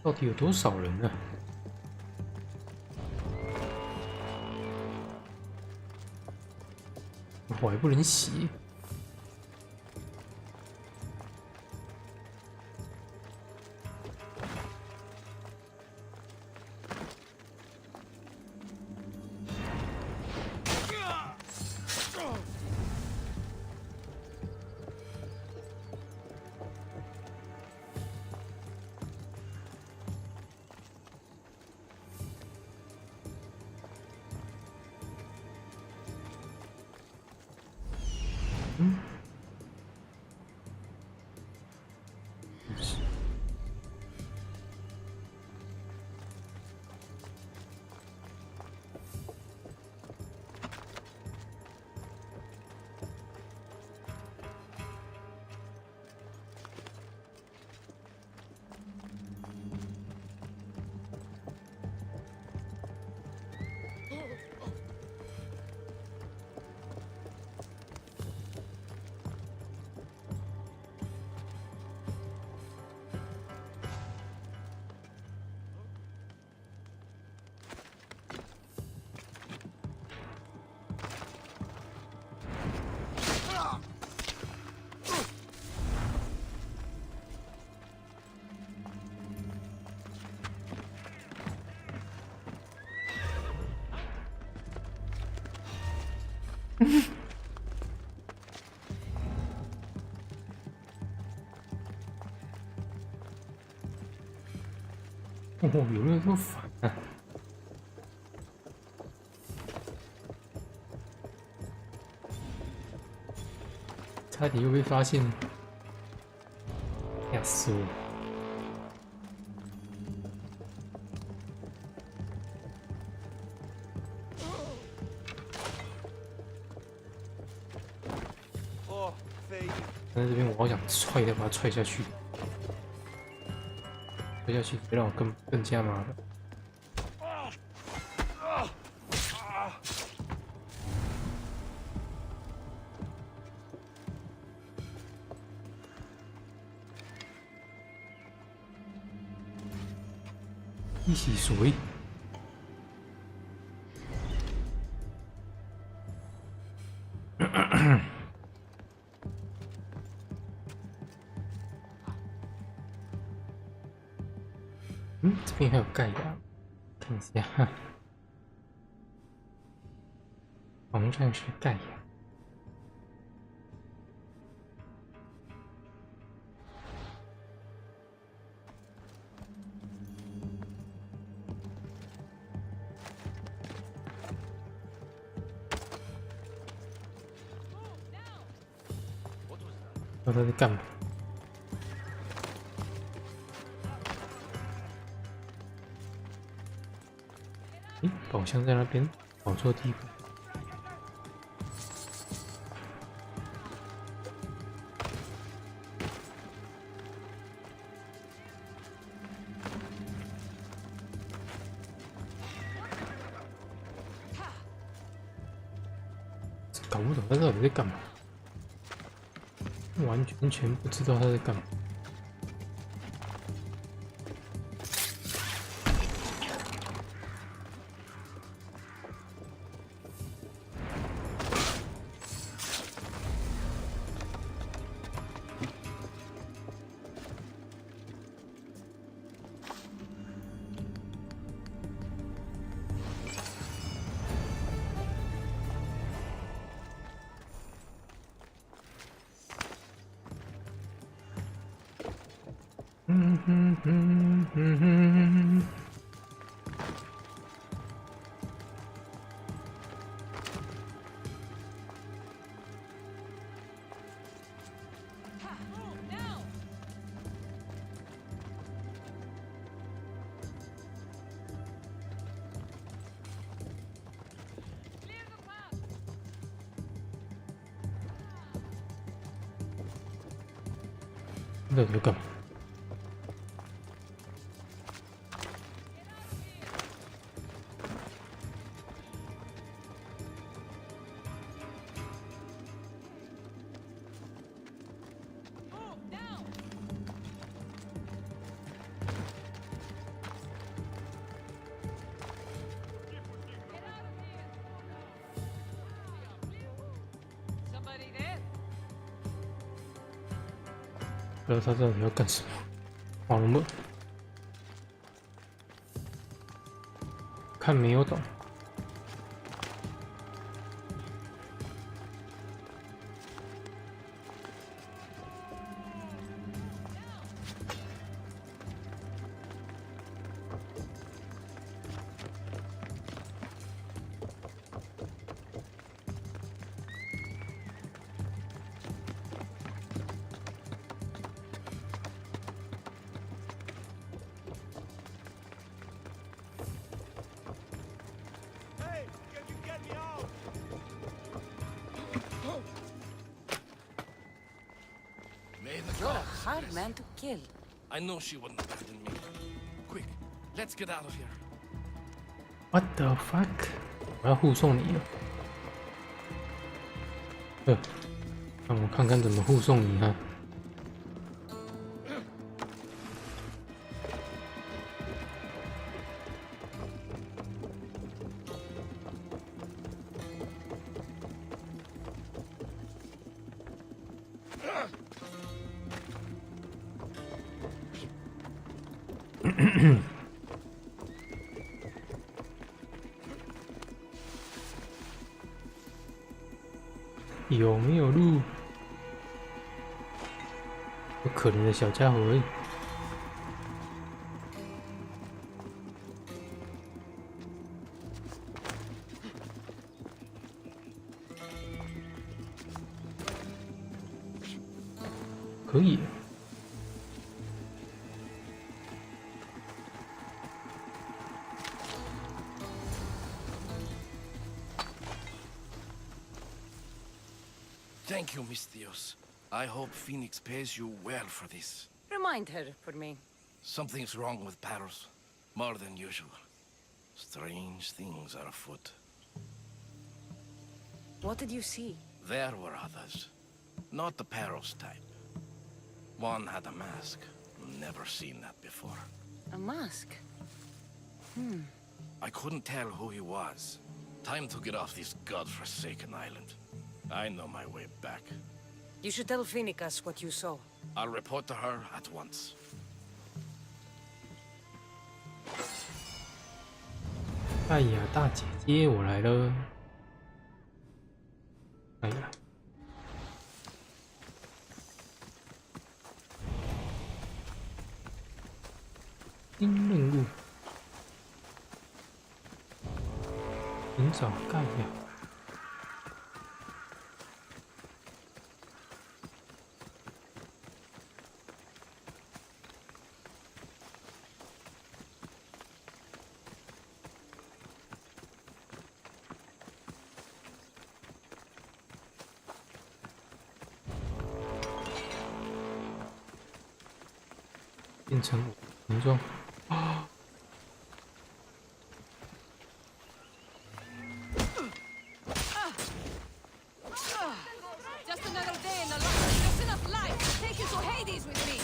到底有多少人呢？我还不能洗。哦，有人这么烦啊！差点又被发现，吓死我！但在这边我好想踹他，把他踹下去，踹下去会让我更加麻烦。一洗水。嗯，这边还有盖亚，看一下，防战士盖亚。不知道他在干嘛？诶，宝箱在那边，跑错地方。搞不懂他到底在干嘛。完全不知道他在干嘛。到底在干嘛？不知道他到底要干什么？好了吗？看没有懂。You're a hard man to kill. I know she wouldn't abandon me. Quick, let's get out of here. What the fuck？ 我要护送你了。让我看看怎么护送你哈。有没有路？有可怜的小家伙而已。可以。Thank you, Miss Theos. I hope Phoenix pays you well for this. Remind her for me. Something's wrong with Paros. More than usual. Strange things are afoot. What did you see? There were others. Not the Paros type. One had a mask. Never seen that before. A mask? I couldn't tell who he was. Time to get off this godforsaken island. I know my way back. You should tell Phoenix what you saw. I'll report to her at once. 哎呀，大姐姐，我来了！哎呀，新任务，寻找盖亚。变成形状啊！ Just another day in the life. Just enough life. Take you to Hades with me.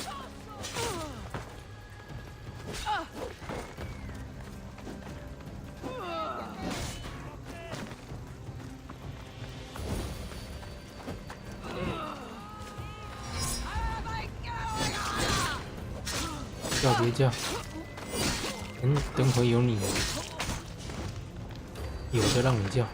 叫别叫，等会有你，有的让你叫。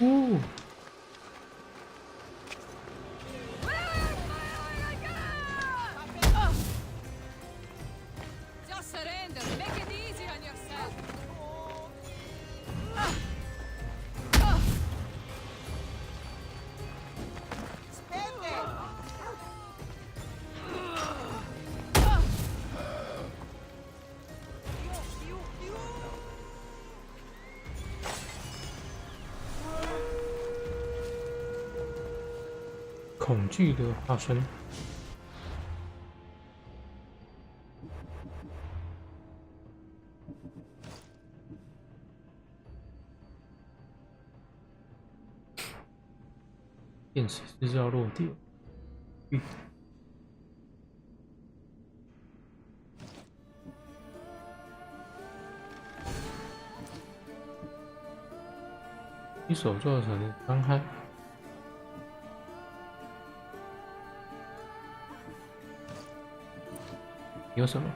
呜！ Just surrender. Make it easy on yourself. 恐惧的化身。电池制造弱点。一手造成的伤害。 有什么？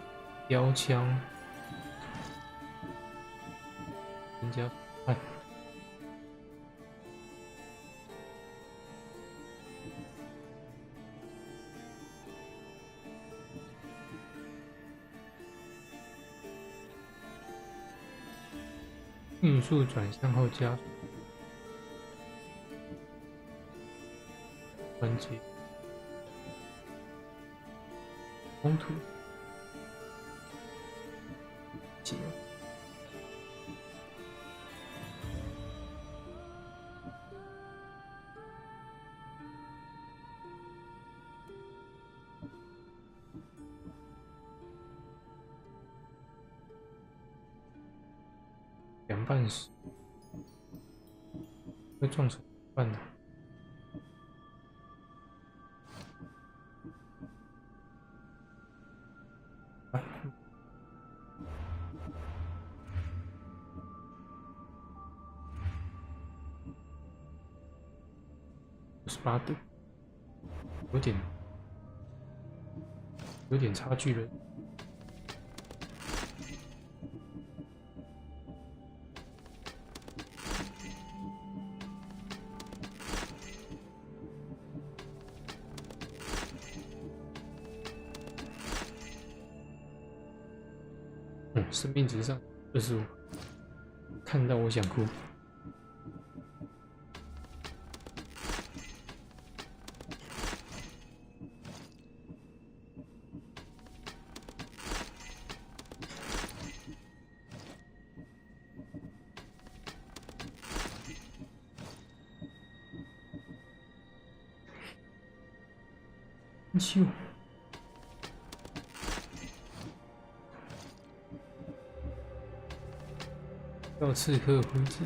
标枪，增加看。迅速转向后加速，关节，冲突。 凉拌时会撞成一半的。58度，有点差距了。生命值上25，看到我想哭。要刺客胡子。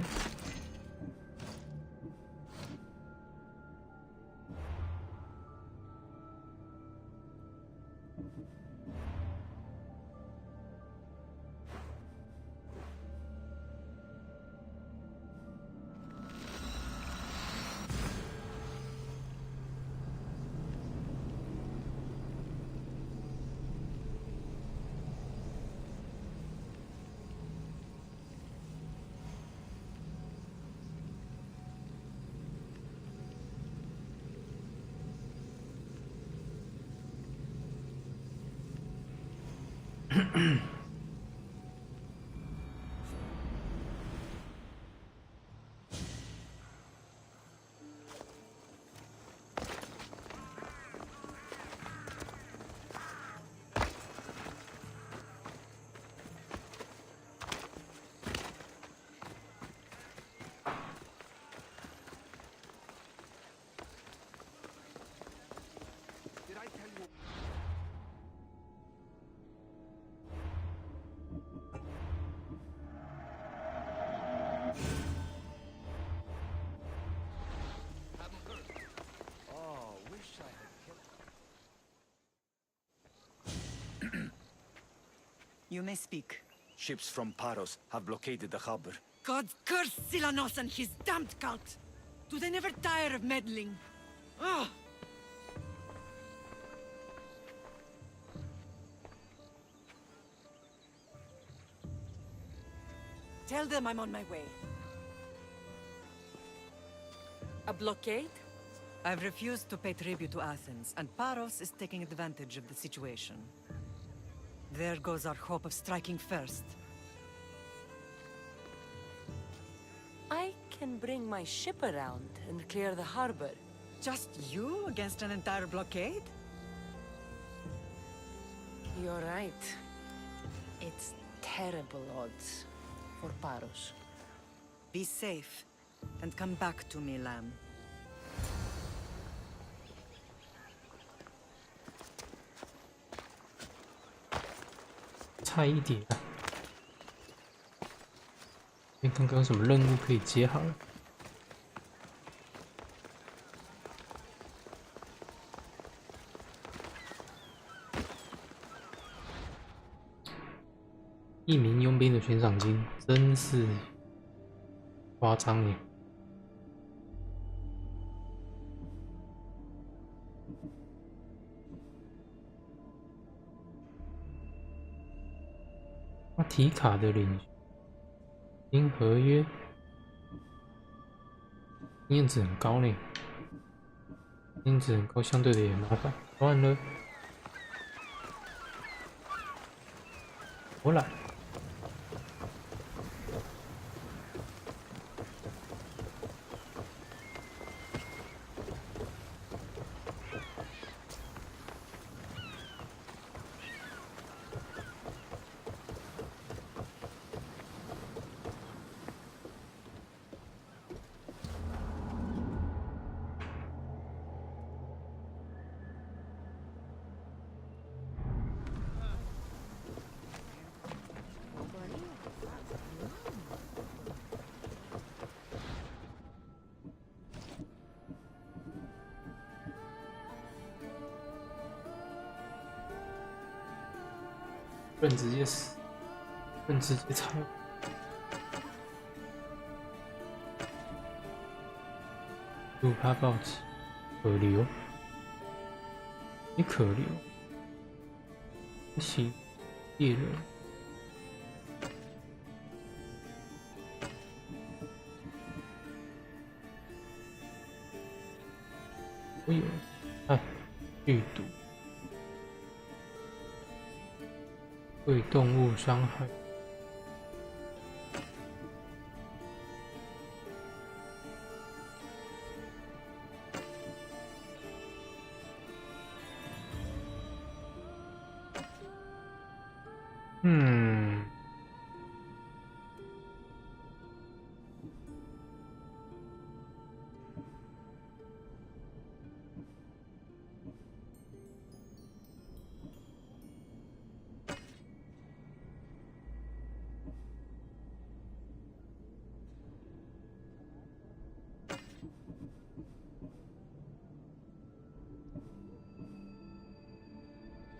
You may speak. Ships from Paros have blockaded the harbor. God curse Silanos and his damned cult! Do they never tire of meddling? Ugh! Tell them I'm on my way. A blockade? I've refused to pay tribute to Athens, and Paros is taking advantage of the situation. There goes our hope of striking first. I can bring my ship around and clear the harbor. Just you against an entire blockade? You're right. It's terrible odds for Paros. Be safe, and come back to me, lamb. 差一点啊！看刚刚有什么任务可以接好了。一名佣兵的悬赏金，真是夸张耶！阿提卡的领兵合约，经验值很高呢，经验值很高，相对的也麻烦。算了，我来。不能直接死，不能直接踩。路趴暴起，可留，你可留，不行，猎人。我有，哎，剧毒。对动物伤害嗯，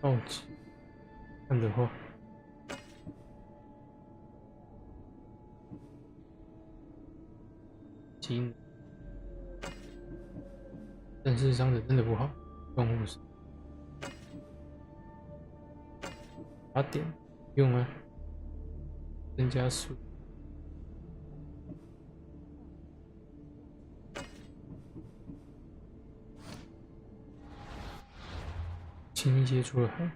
好奇，看的话。但是伤的真的不好，动物是打点用啊，增加速。轻易接触了海。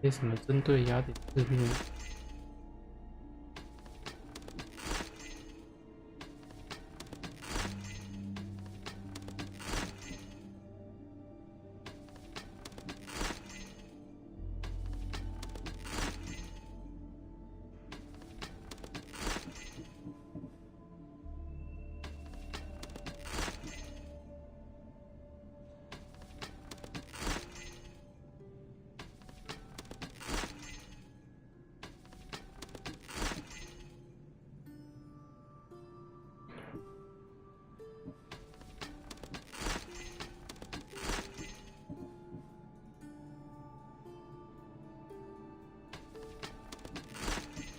些什么针对雅典士兵？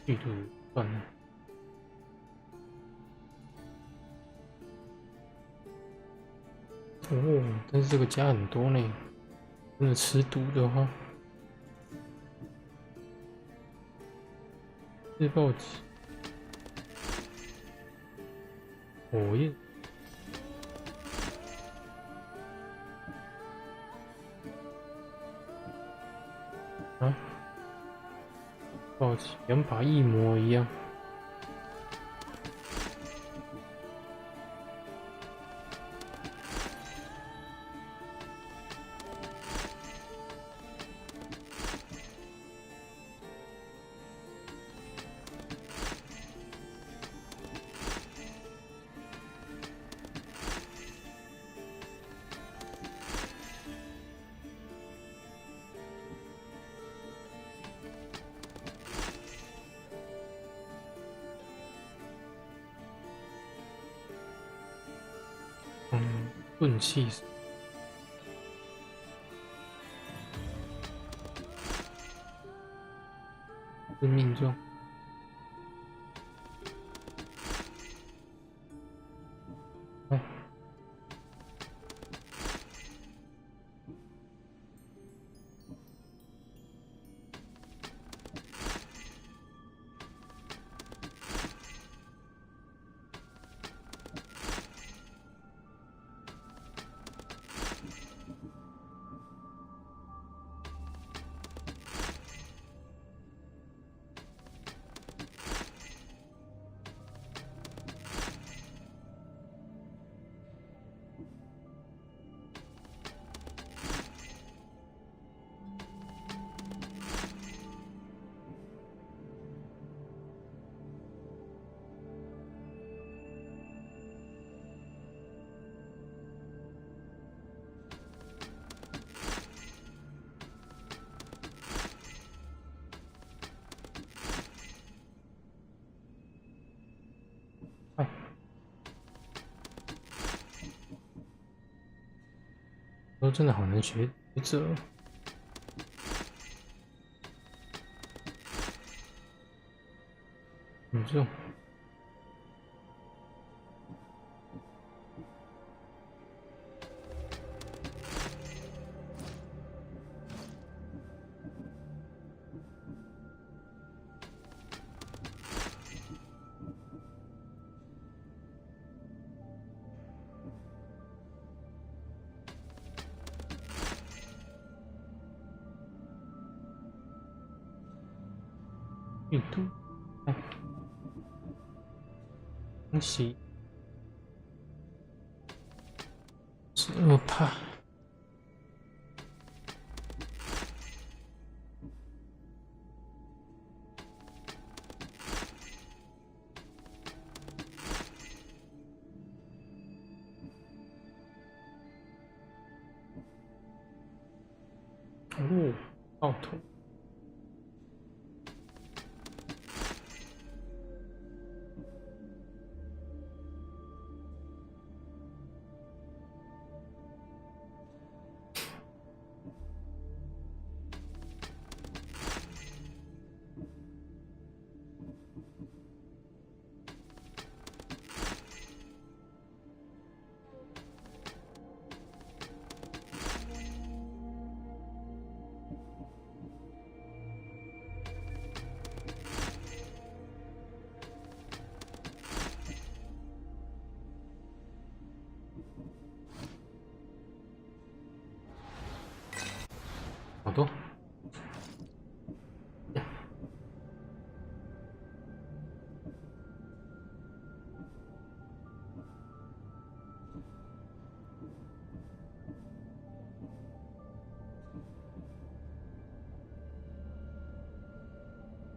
剧毒算了。哦，但是这个加很多呢，真的吃毒的话，自爆击，火焰，啊，爆击2把一模一样。钝器，是命中。哎，都真的好难学着。这种运动，东西我怕。哦，爆头。好多。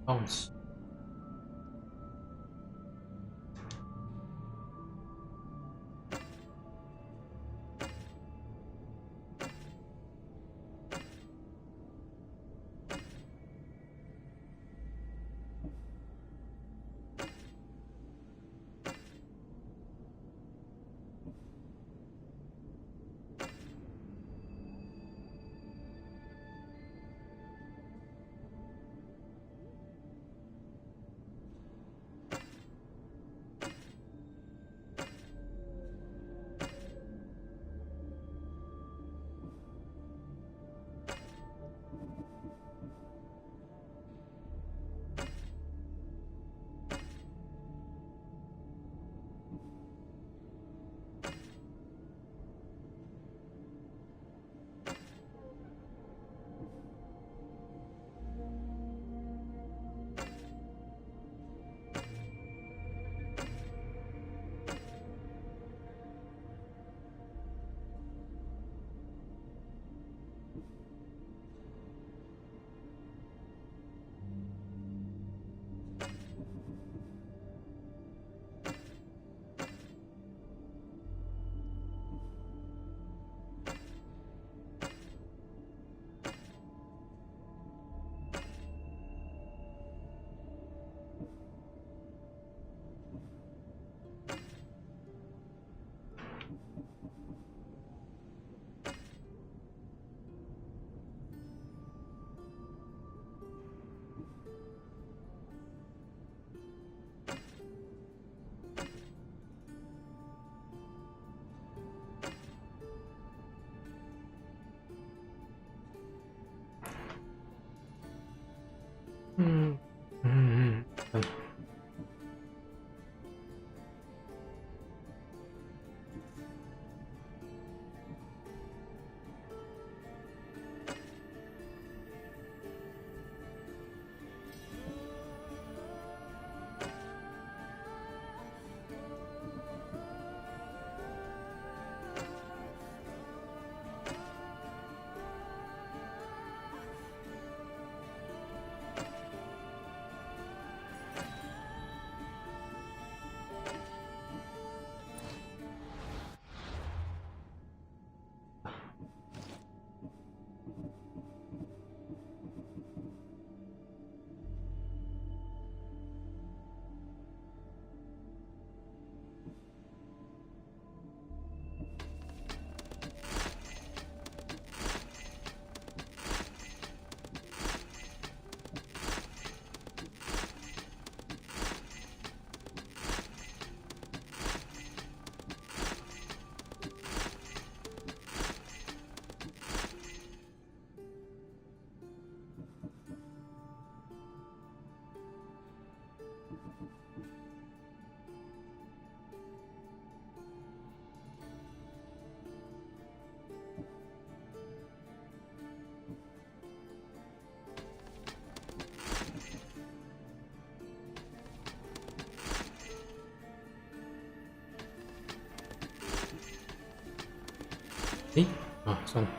放弃。诶，啊，算了。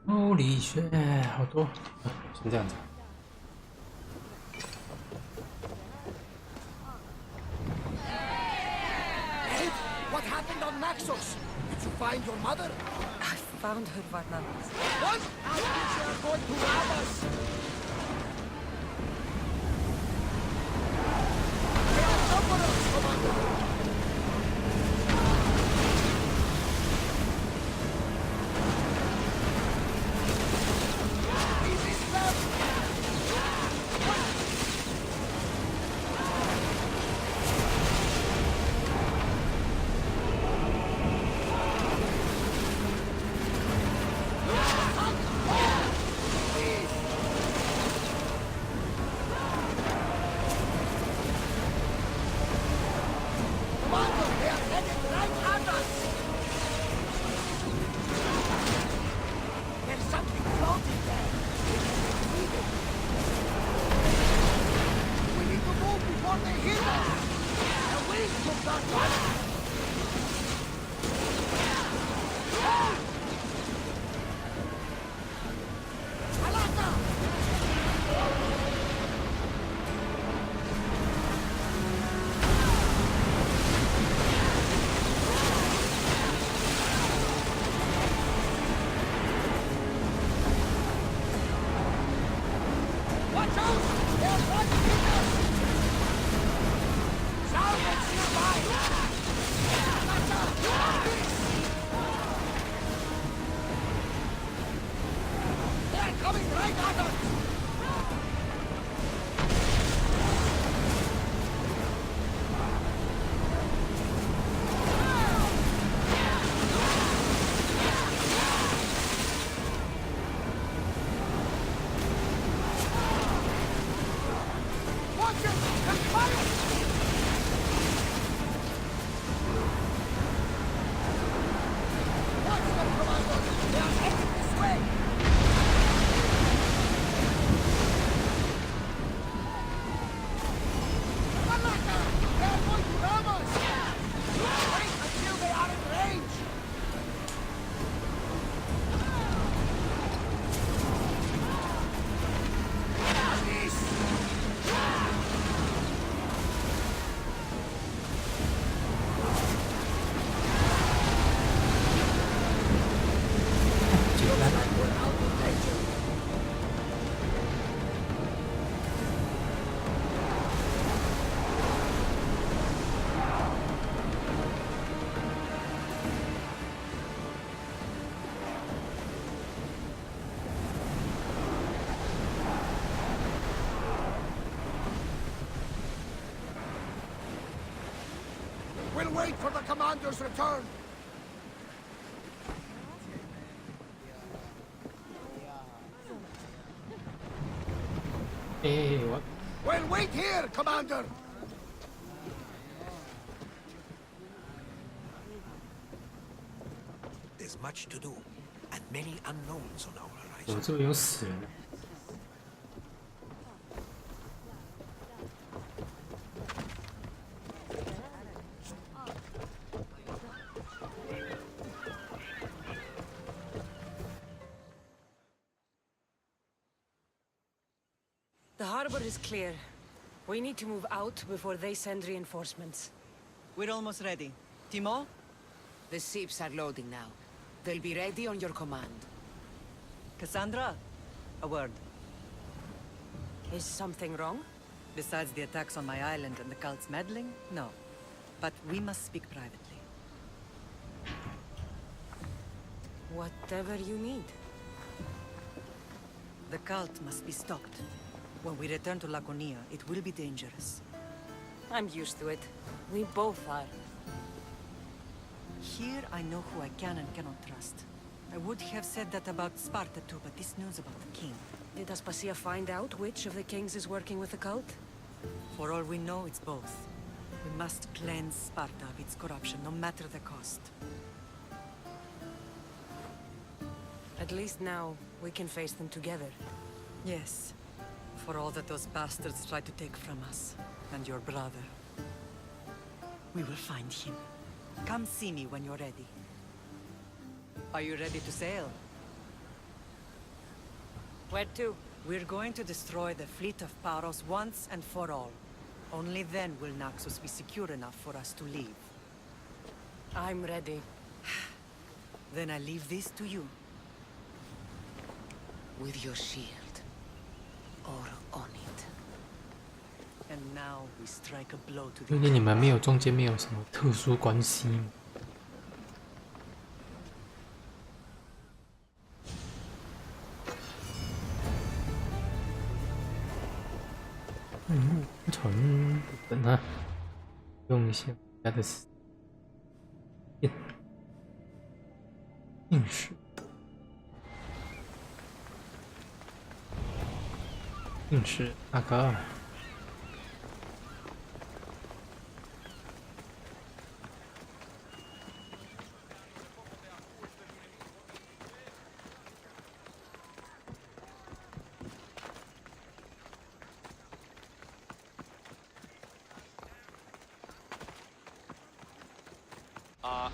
Holy shit， 好多，先这样子。Ed, what happened on Naxos? Did you find your mother? I found her, Varna. What? I think they are going to rob us. They are sufferers, Commander. We'll wait for the commander's return. Hey, what? We'll wait here, Commander. There's much to do, and many unknowns on our 怎么 horizon. 这边有死人？ Come harbor is clear. We need to move out before they send reinforcements. We're almost ready. Timo? The ships are loading now. They'll be ready on your command. Cassandra? A word. Is something wrong? Besides the attacks on my island and the cult's meddling? No. But we must speak privately. Whatever you need. The cult must be stopped. When we return to Laconia, it will be dangerous. I'm used to it. We both are. Here I know who I can and cannot trust. I would have said that about Sparta too, but this news about the king... Did Aspasia find out which of the kings is working with the cult? For all we know, it's both. We must cleanse Sparta of its corruption, no matter the cost. At least now, we can face them together. Yes. For all that those bastards tried to take from us, and your brother. We will find him. Come see me when you're ready. Are you ready to sail? Where to? We're going to destroy the fleet of Paros once and for all. Only then will Naxos be secure enough for us to leave. I'm ready. Then I leave this to you. With your shield. Or on it. And now we strike a blow to 因为你们没有中间没有什么特殊关系。存等啊，用一下我家的电，硬实，硬实大哥。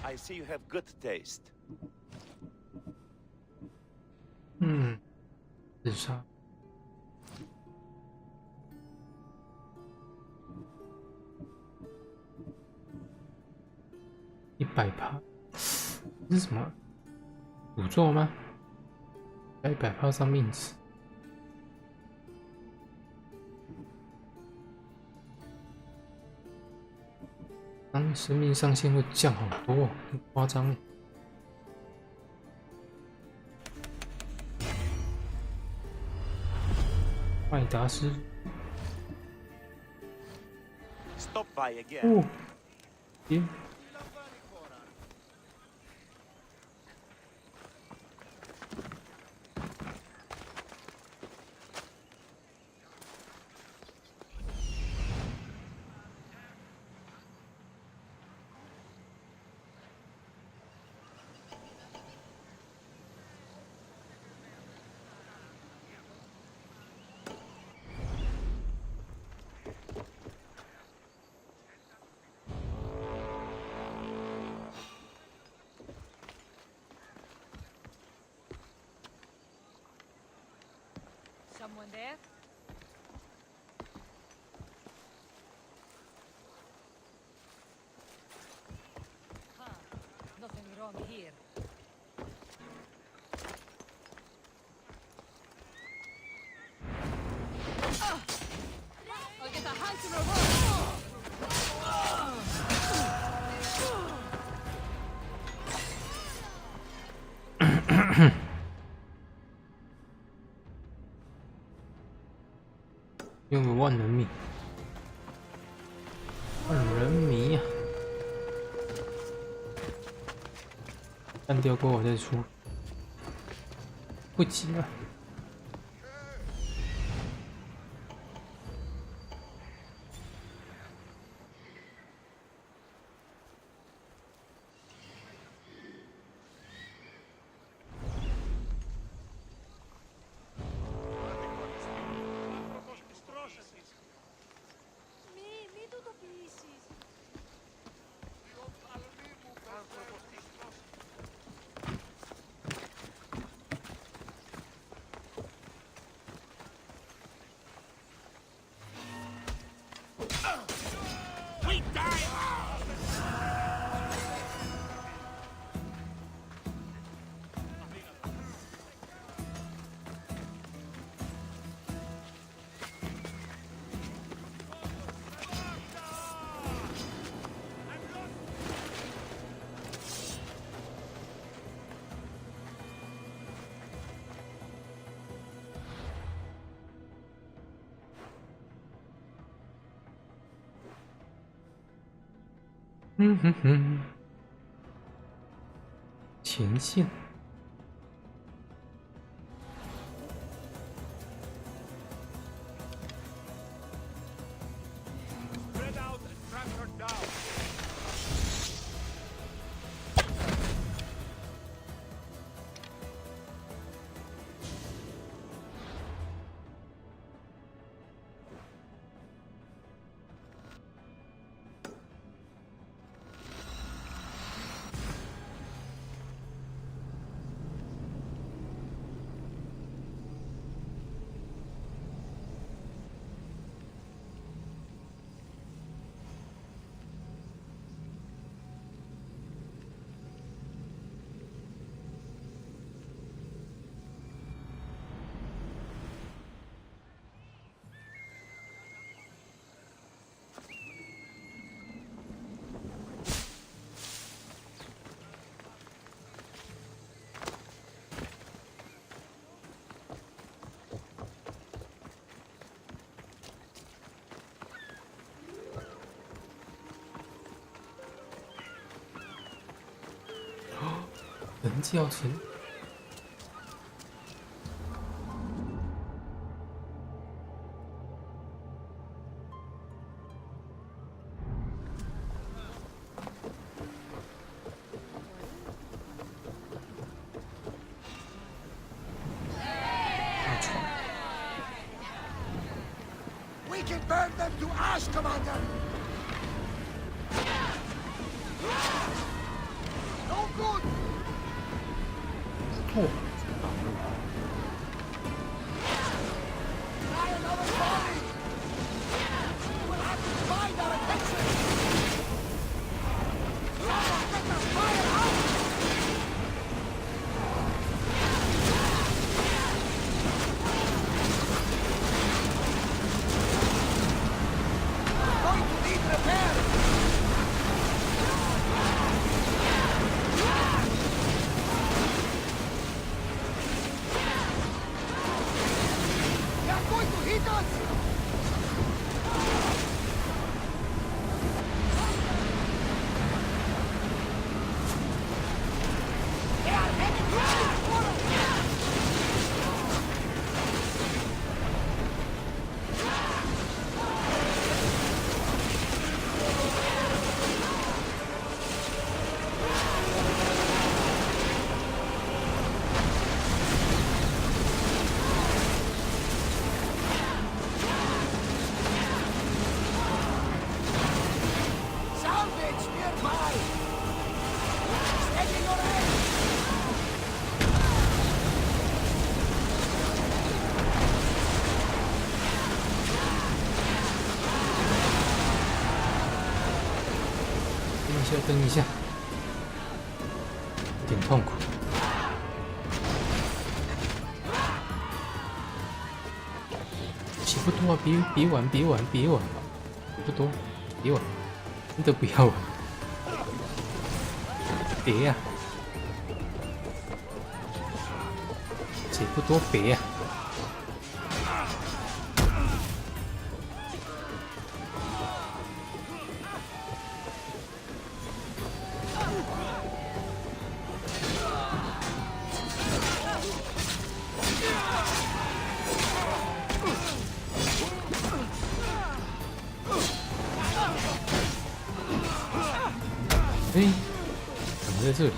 I see you have good taste. 自杀。100%，这是什么？诅咒吗？100%上命值。当生命上限会降好多，很夸张。麦达斯。Stop by again. 哦，天。Someone there? Huh. Nothing wrong here. I'll get a handsome reward! 用个万人迷，万人迷呀、干掉过我再出，不急了。嗯哼哼，前线。Spread out and track her down. 人教程。We can burn them to ash, Commander! No good! 哦， Try another volley! We'll have to divide our attention! Get the fire out! We're going to need repairs! They are going to hit us! They are heading for us! Salvage nearby! Steady your aim!等一下，等一下，有点痛苦。血不多啊，别玩，别玩，别玩了，血不多，别玩，真的不要玩，别呀、血不多，别呀、哎，怎么在这里？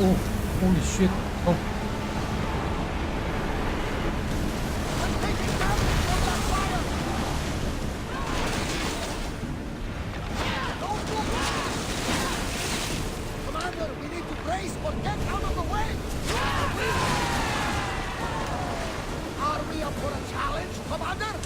哦，Holy shit！哦，Commander, we need to brace or get out of the way! Are we up for a challenge, Commander?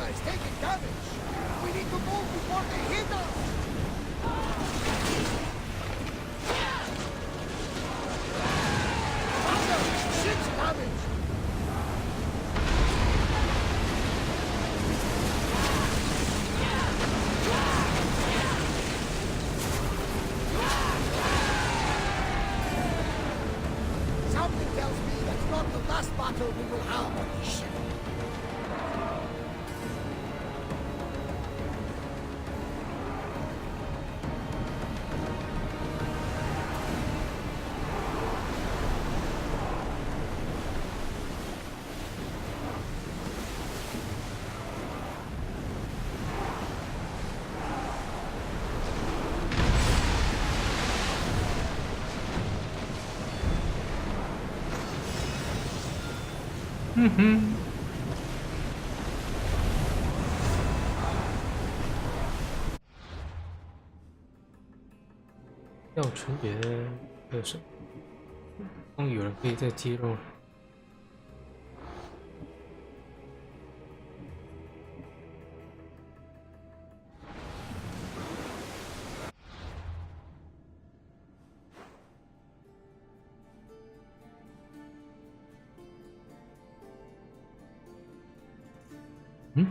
is taking damage. We need to move before they hit us. Thunder, 6 damage. Something tells me that's not the last battle we will have on this ship.药纯别的什么？终于有人可以再揭露了。嗯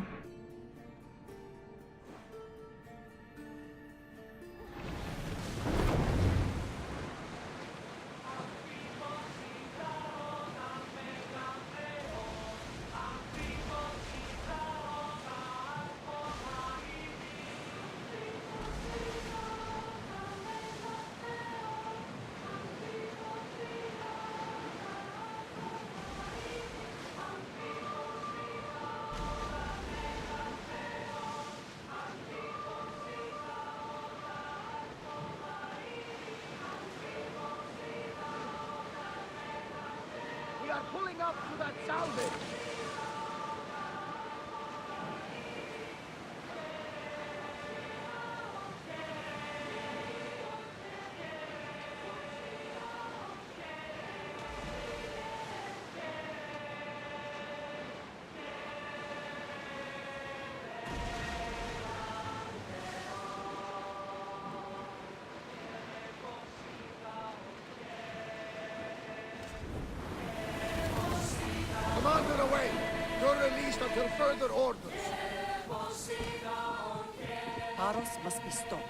？We are pulling up to that salvage. Commander away! You're released until further orders. Paros must be stopped.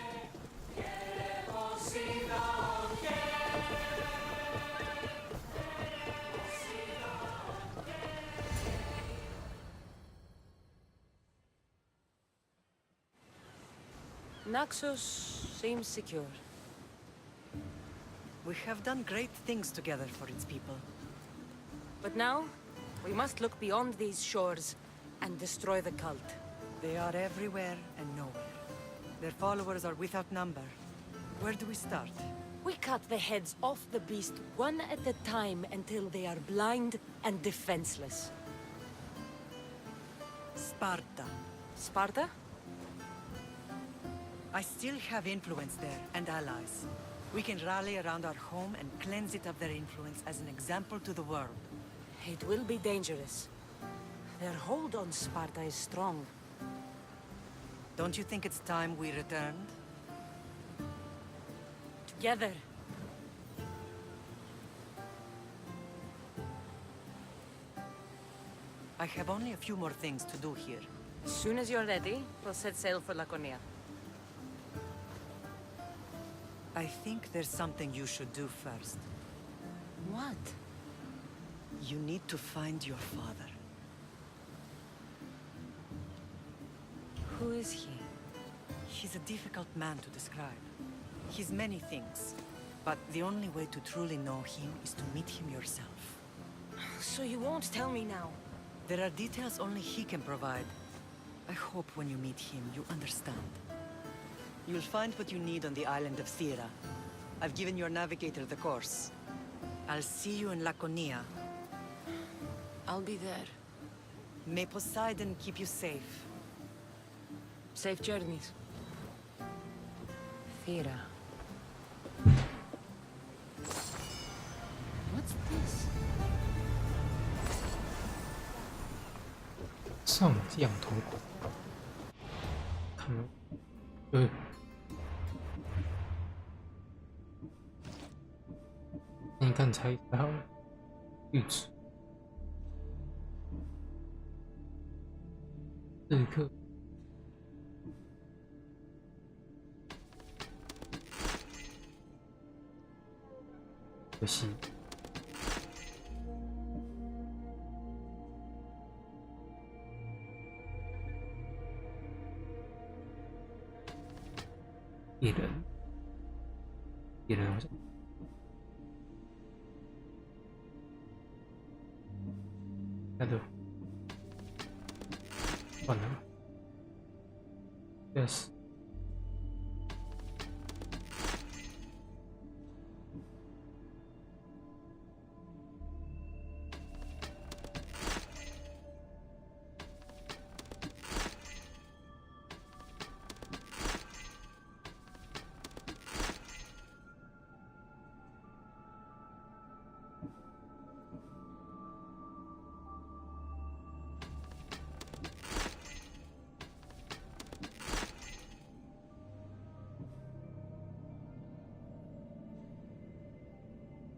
Naxos seems secure. We have done great things together for its people. But now, we must look beyond these shores and destroy the cult. They are everywhere and nowhere. Their followers are without number. Where do we start? We cut the heads off the beast one at a time until they are blind and defenseless. Sparta. Sparta? I still have influence there, and allies. We can rally around our home and cleanse it of their influence as an example to the world. It will be dangerous. Their hold on Sparta is strong. Don't you think it's time we returned? Together. I have only a few more things to do here. As soon as you're ready, we'll set sail for Laconia. I think there's something you should do first. What? You need to find your father. Who is he? He's a difficult man to describe. He's many things, but the only way to truly know him is to meet him yourself. So you won't tell me now? There are details only he can provide. I hope when you meet him, you understand. You'll find what you need on the island of Thera. I've given your navigator the course. I'll see you in Laconia. I'll be there. May Poseidon keep you safe. Safe journeys. Thera. What's this? 上将头骨，看了，对，那你看猜好了，玉旨，刺客，可惜。野人好像，那就算了吧。Yes。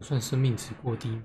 算生命值过低。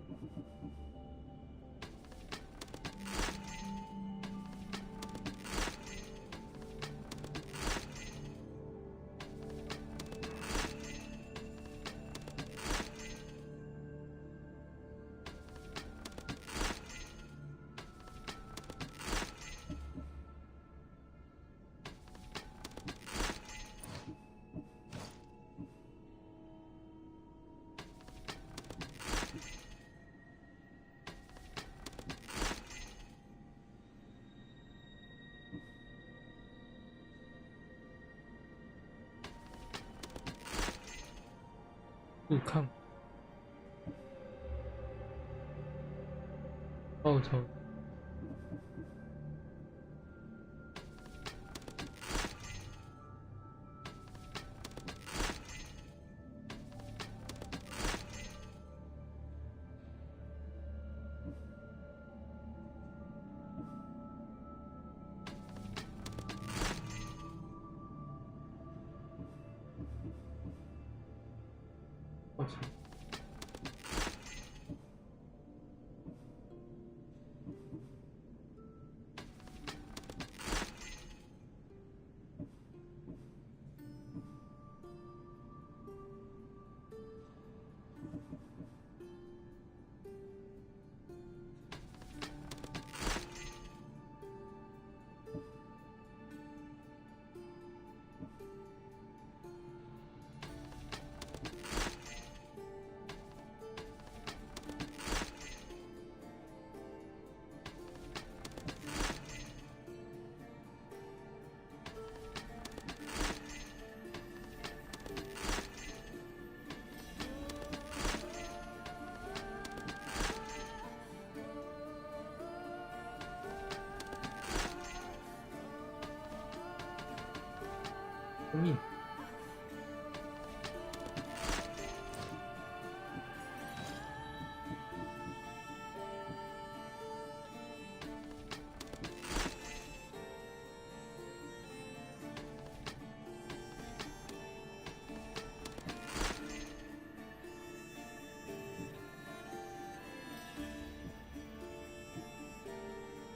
不抗报酬。命。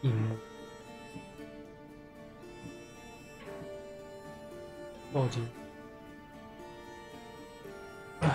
荧幕，报警。唉，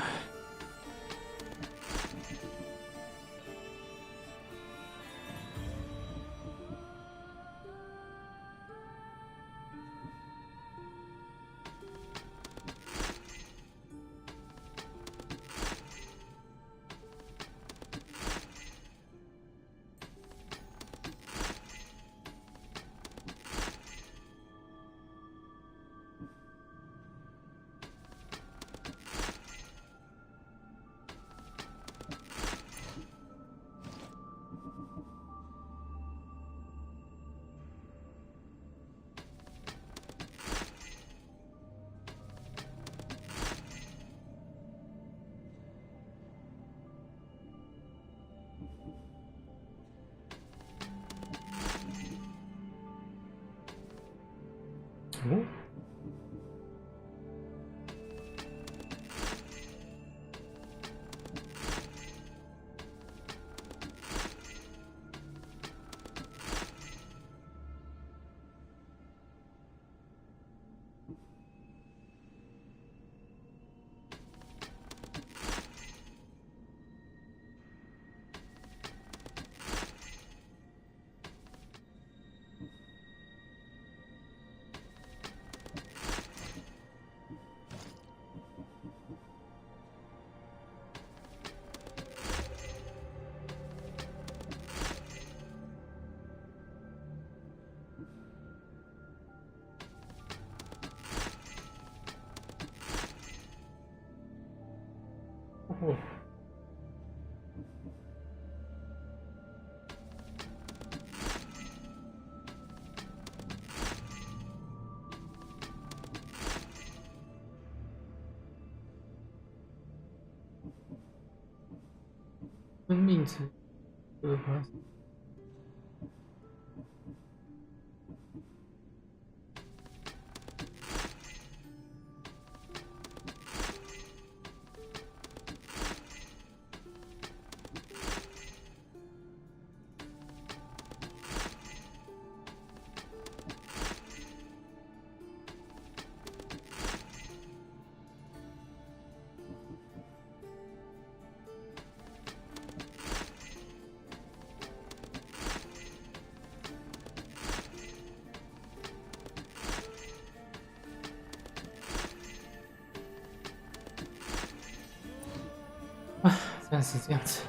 哦，哦，生命值2%。啊，暂时这样子。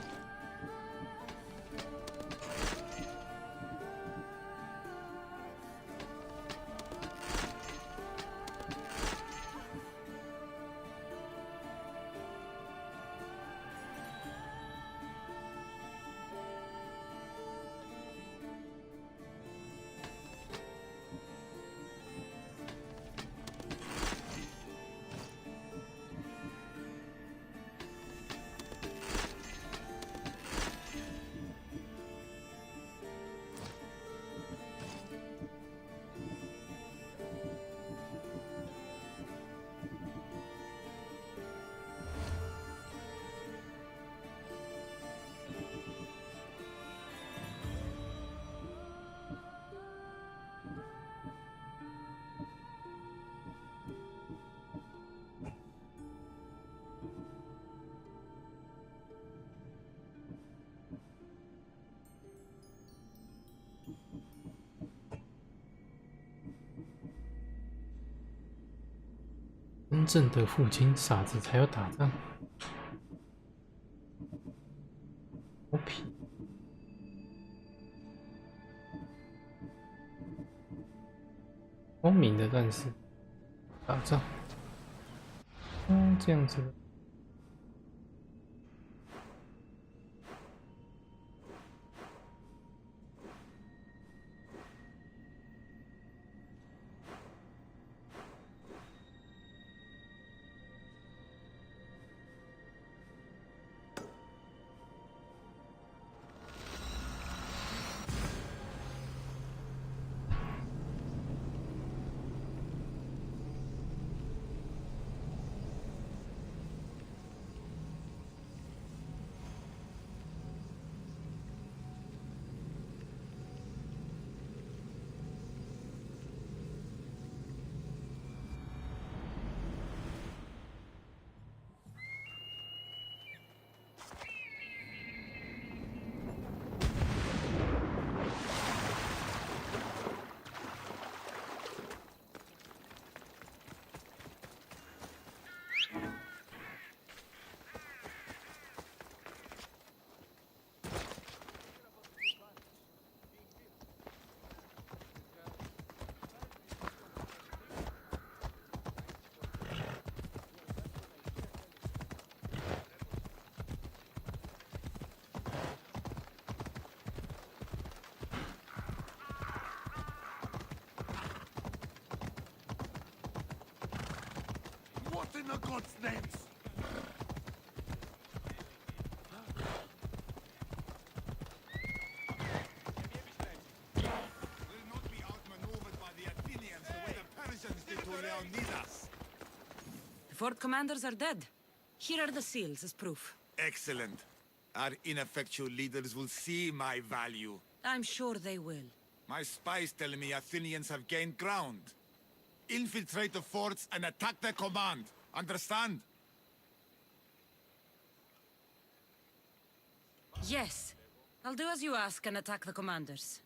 真正的父亲，傻子才要打仗。好皮。聪明的战士打仗。这样子。the gods' names! Will not be outmaneuvered by the Athenians the way the Persians did to Leonidas. The fort commanders are dead. Here are the seals as proof. Excellent. Our ineffectual leaders will see my value. I'm sure they will. My spies tell me Athenians have gained ground. Infiltrate the forts and attack their command. Understand? Yes. I'll do as you ask and attack the commanders.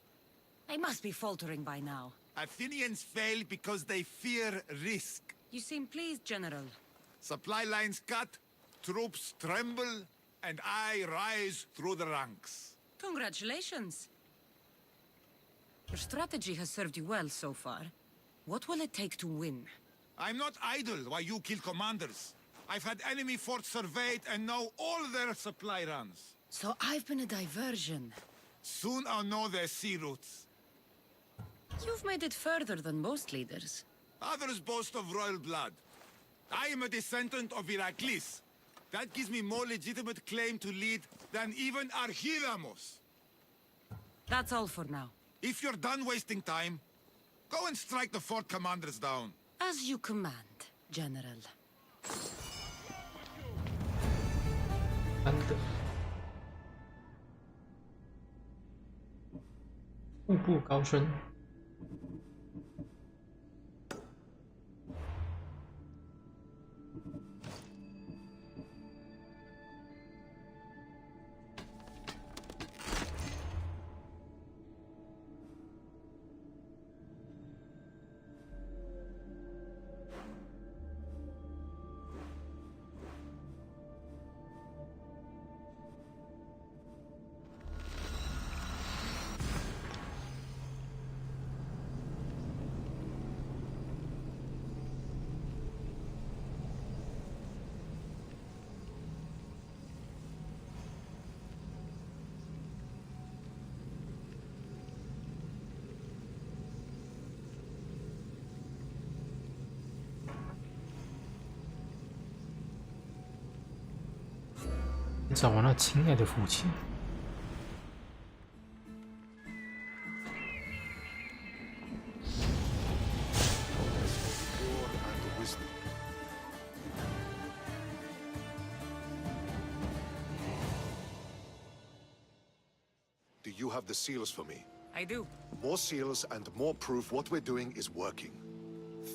They must be faltering by now. Athenians fail because they fear risk. You seem pleased, General. Supply lines cut, troops tremble, and I rise through the ranks. Congratulations. Your strategy has served you well so far. What will it take to win? I'm not idle while you kill commanders. I've had enemy forts surveyed and know all their supply runs. So I've been a diversion. Soon I'll know their sea routes. You've made it further than most leaders. Others boast of royal blood. I am a descendant of Heracles. That gives me more legitimate claim to lead than even Archidamos. That's all for now. If you're done wasting time, go and strike the fort commanders down. As you command, General. 安德，步步高升。找完了亲爱的父亲。Do you have the seals for me? I do. More seals and more proof what we're doing is working.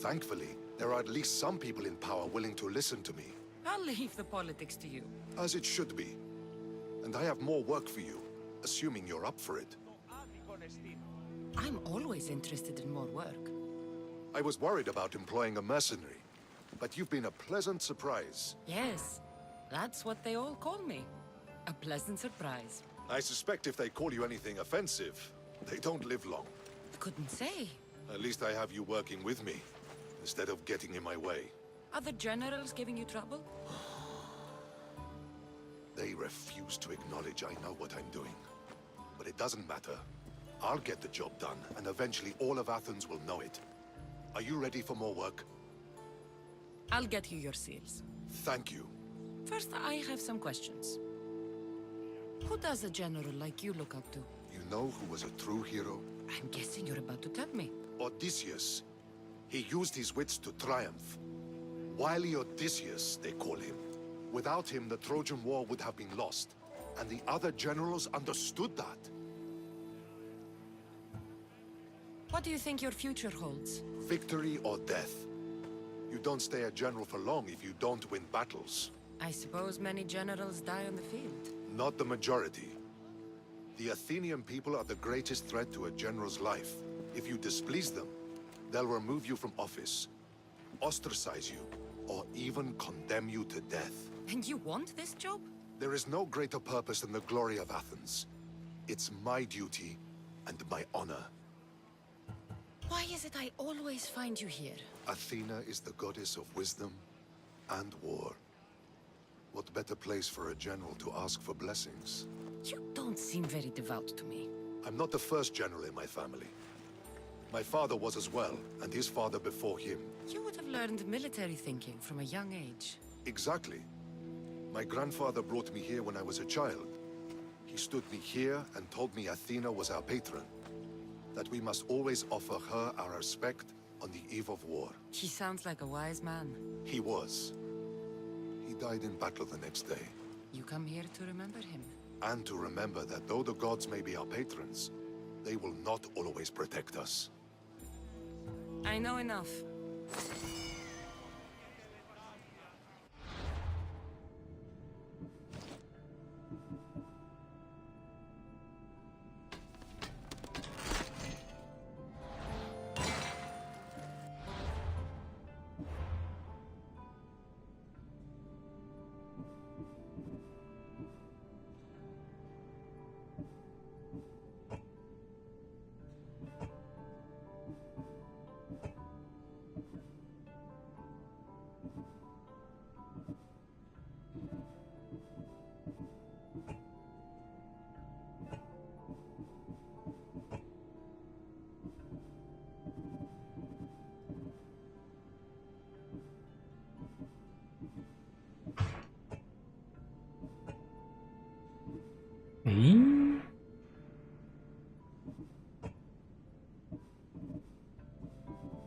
Thankfully, there are at least some people in power willing to listen to me. I'll leave the politics to you. As it should be. And I have more work for you, assuming you're up for it. I'm always interested in more work. I was worried about employing a mercenary, but you've been a pleasant surprise. Yes, that's what they all call me. A pleasant surprise. I suspect if they call you anything offensive, they don't live long. Couldn't say. At least I have you working with me, instead of getting in my way. Are the generals giving you trouble? They refuse to acknowledge I know what I'm doing. But it doesn't matter. I'll get the job done, and eventually all of Athens will know it. Are you ready for more work? I'll get you your seals. Thank you. First, I have some questions. Who does a general like you look up to? You know who was a true hero? I'm guessing you're about to tell me. Odysseus. He used his wits to triumph. Wily Odysseus, they call him. Without him, the Trojan War would have been lost. And the other generals understood that. What do you think your future holds? Victory or death. You don't stay a general for long if you don't win battles. I suppose many generals die on the field. Not the majority. The Athenian people are the greatest threat to a general's life. If you displease them, they'll remove you from office, ostracize you, or even condemn you to death. And you want this job? There is no greater purpose than the glory of Athens. It's my duty and my honor. Why is it I always find you here? Athena is the goddess of wisdom and war. What better place for a general to ask for blessings? You don't seem very devout to me. I'm not the first general in my family. My father was as well, and his father before him. You would have learned military thinking from a young age. Exactly. My grandfather brought me here when I was a child. He stood me here and told me Athena was our patron, that we must always offer her our respect on the eve of war. He sounds like a wise man. He was. He died in battle the next day. You come here to remember him. And to remember that though the gods may be our patrons, they will not always protect us. I know enough.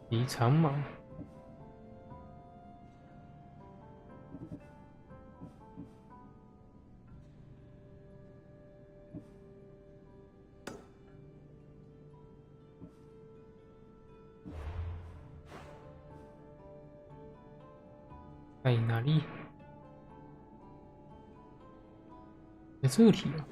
离场马。在哪里？在这里啊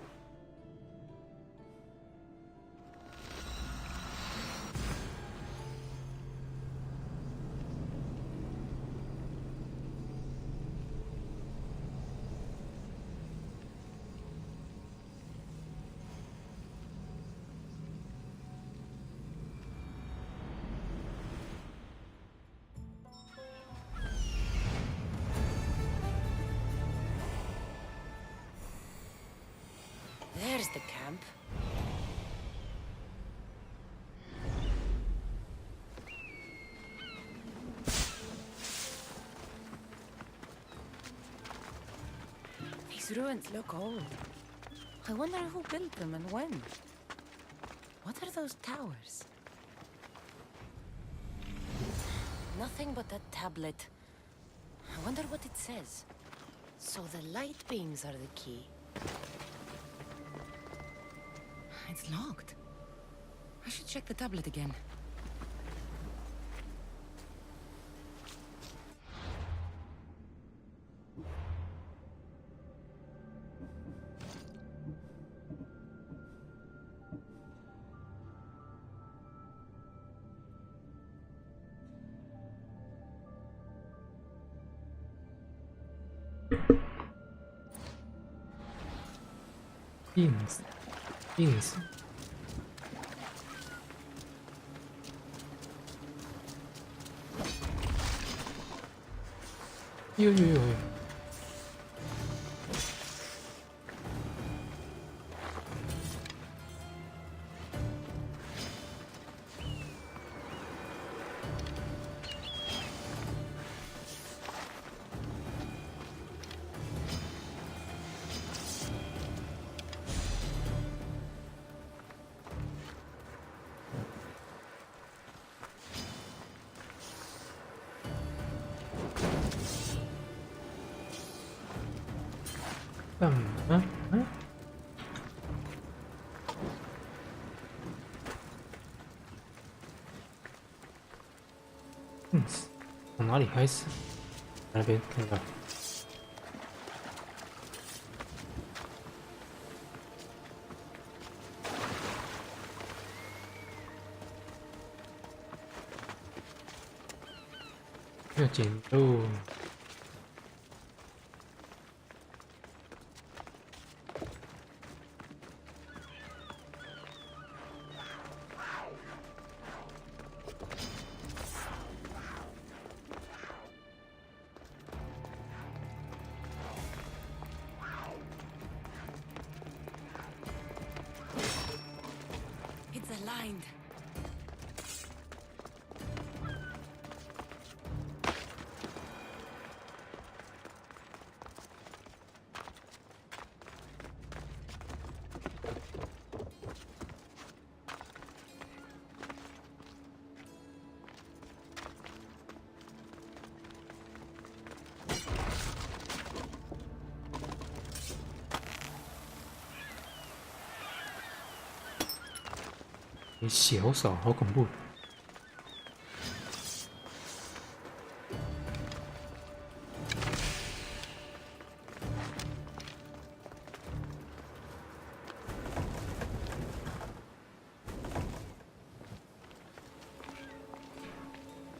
！There's the camp. These ruins look old. I wonder who built them and when. What are those towers? Nothing but a tablet. I wonder what it says. So the light beams are the key. It's locked. I should check the tablet again. Beans. Yo.从哪里开始？那边看看。要捡肉。It's aligned. 血好少，好恐怖。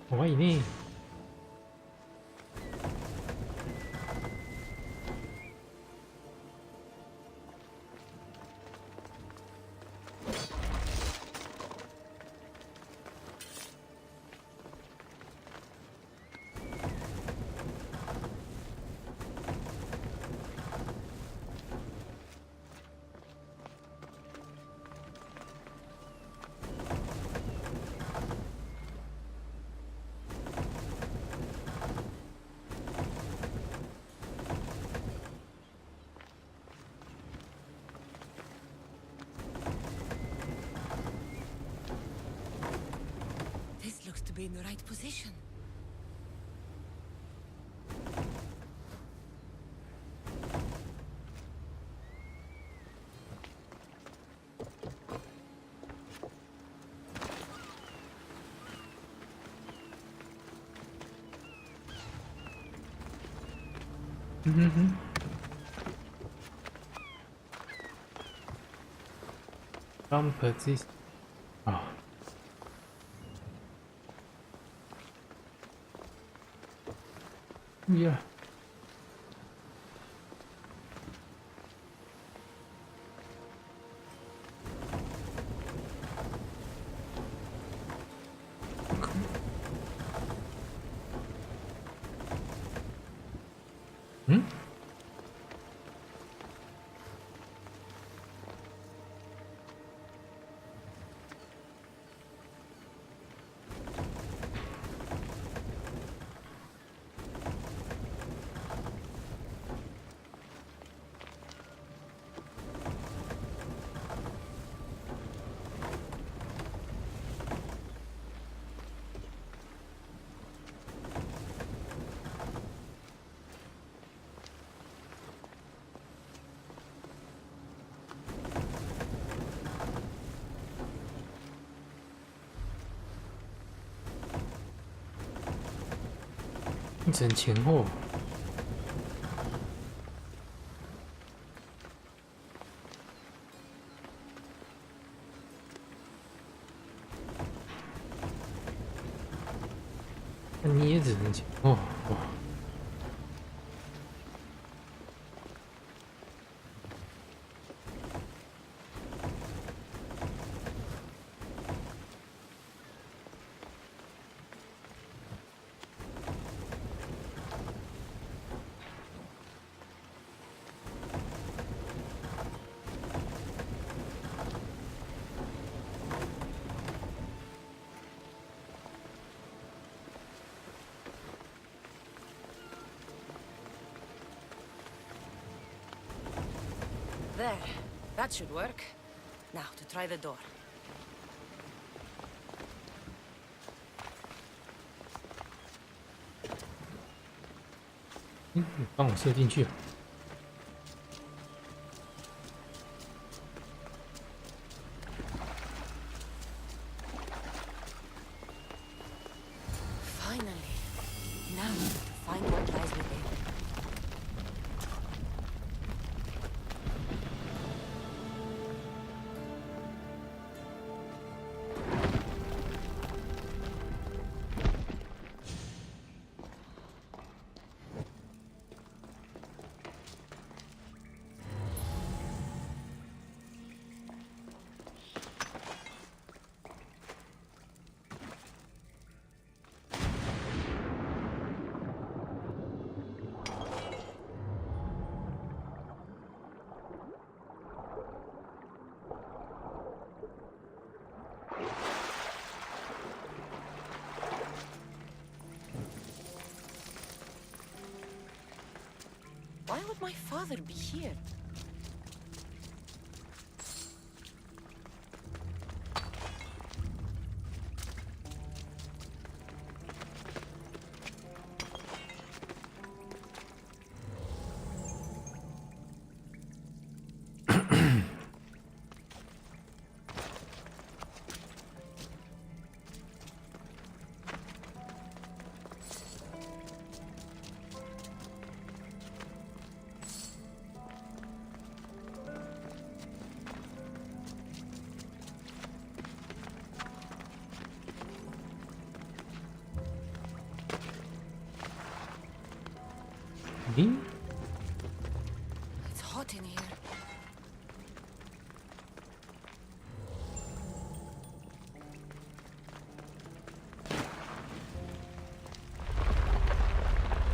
我以内。This looks to be in the right position. Jump this. 啊。呀。嗯？一整前后。那你也只能前后哇。There. That should work. Now, to try the door. 你帮我射进去。Finally. Now, to find what lies within. Why would my father be here?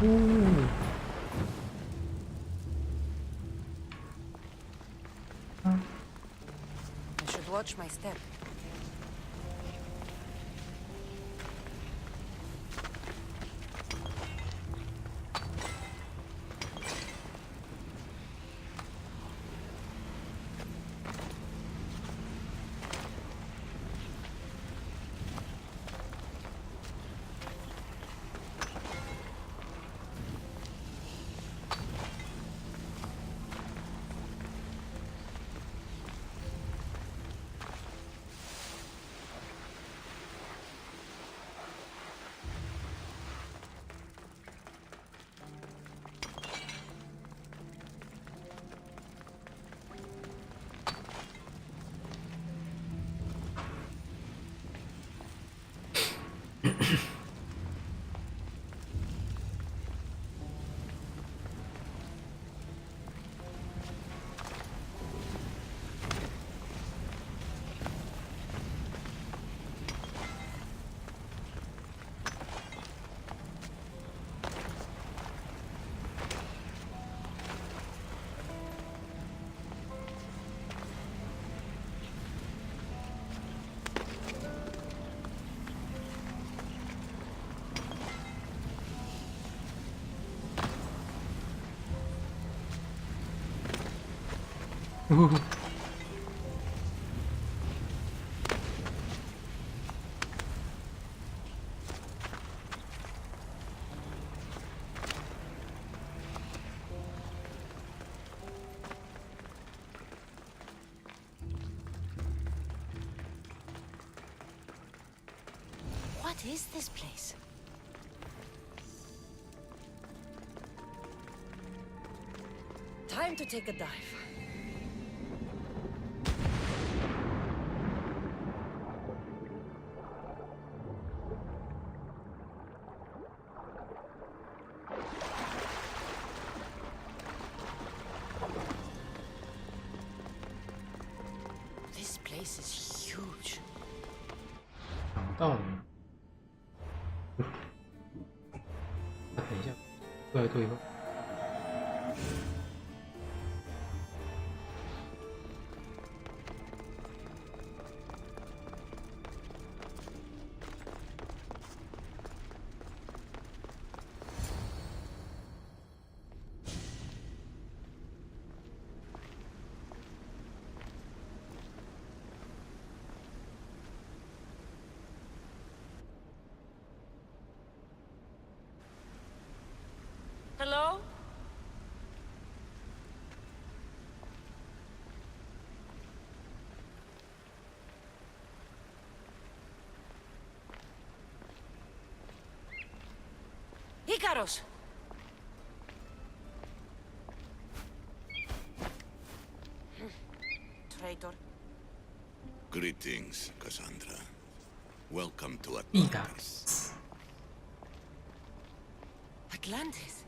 I should watch my step. What is this place? Time to take a dive. This place is huge. 到了。等一下，过来对吧？Hello? Icaros! Traitor. Greetings, Cassandra. Welcome to Atlantis. Atlantis?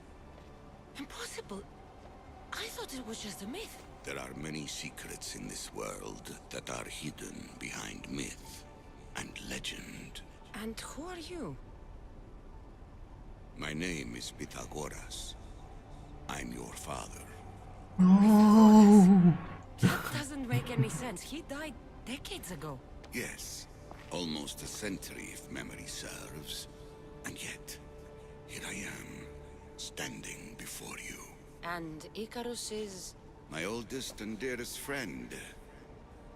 Impossible. I thought it was just a myth. There are many secrets in this world that are hidden behind myth and legend. And who are you? My name is Pythagoras. I'm your father. No. That doesn't make any sense. He died decades ago. Yes, almost a century if memory serves. And yet, here I am, standing before you. And Icarus is... My oldest and dearest friend.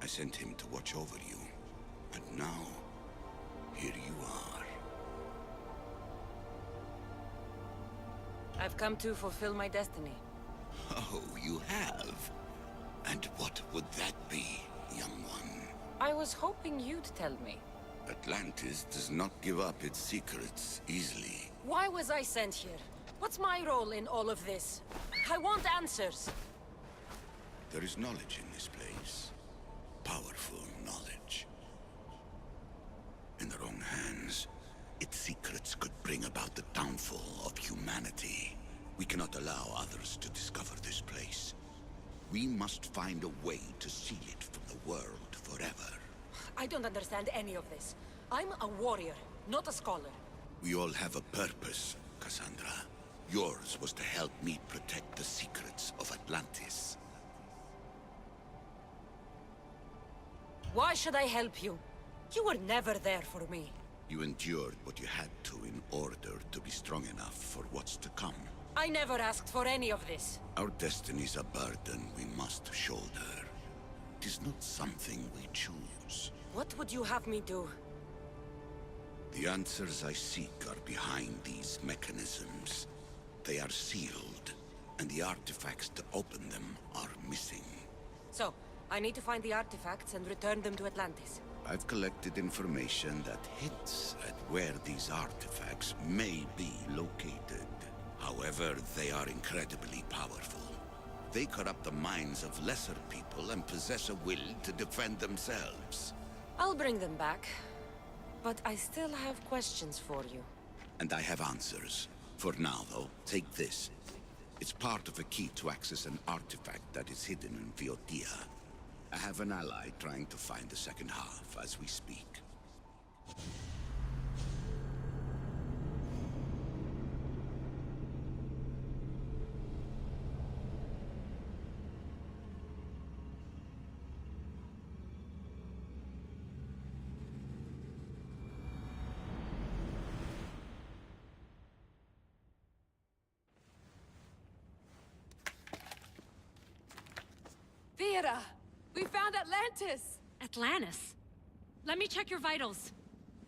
I sent him to watch over you. And now, here you are. I've come to fulfill my destiny. Oh, you have? And what would that be, young one? I was hoping you'd tell me. Atlantis does not give up its secrets easily. Why was I sent here? What's my role in all of this? I want answers. There is knowledge in this place. Powerful knowledge. In the wrong hands, its secrets could bring about the downfall of humanity. We cannot allow others to discover this place. We must find a way to seal it from the world forever. I don't understand any of this. I'm a warrior, not a scholar. We all have a purpose, Cassandra. Yours was to help me protect the secrets of Atlantis. Why should I help you? You were never there for me. You endured what you had to in order to be strong enough for what's to come. I never asked for any of this. Our destiny's a burden we must shoulder. It is not something we choose. What would you have me do? The answers I seek are behind these mechanisms. They are sealed, and the artifacts to open them are missing. So, I need to find the artifacts and return them to Atlantis. I've collected information that hints at where these artifacts may be located. However, they are incredibly powerful. They corrupt the minds of lesser people and possess a will to defend themselves. I'll bring them back. But I still have questions for you. And I have answers. For now, though, take this. It's part of a key to access an artifact that is hidden in Viotia. I have an ally trying to find the second half as we speak. Theodore! We found Atlantis! Atlantis? Let me check your vitals.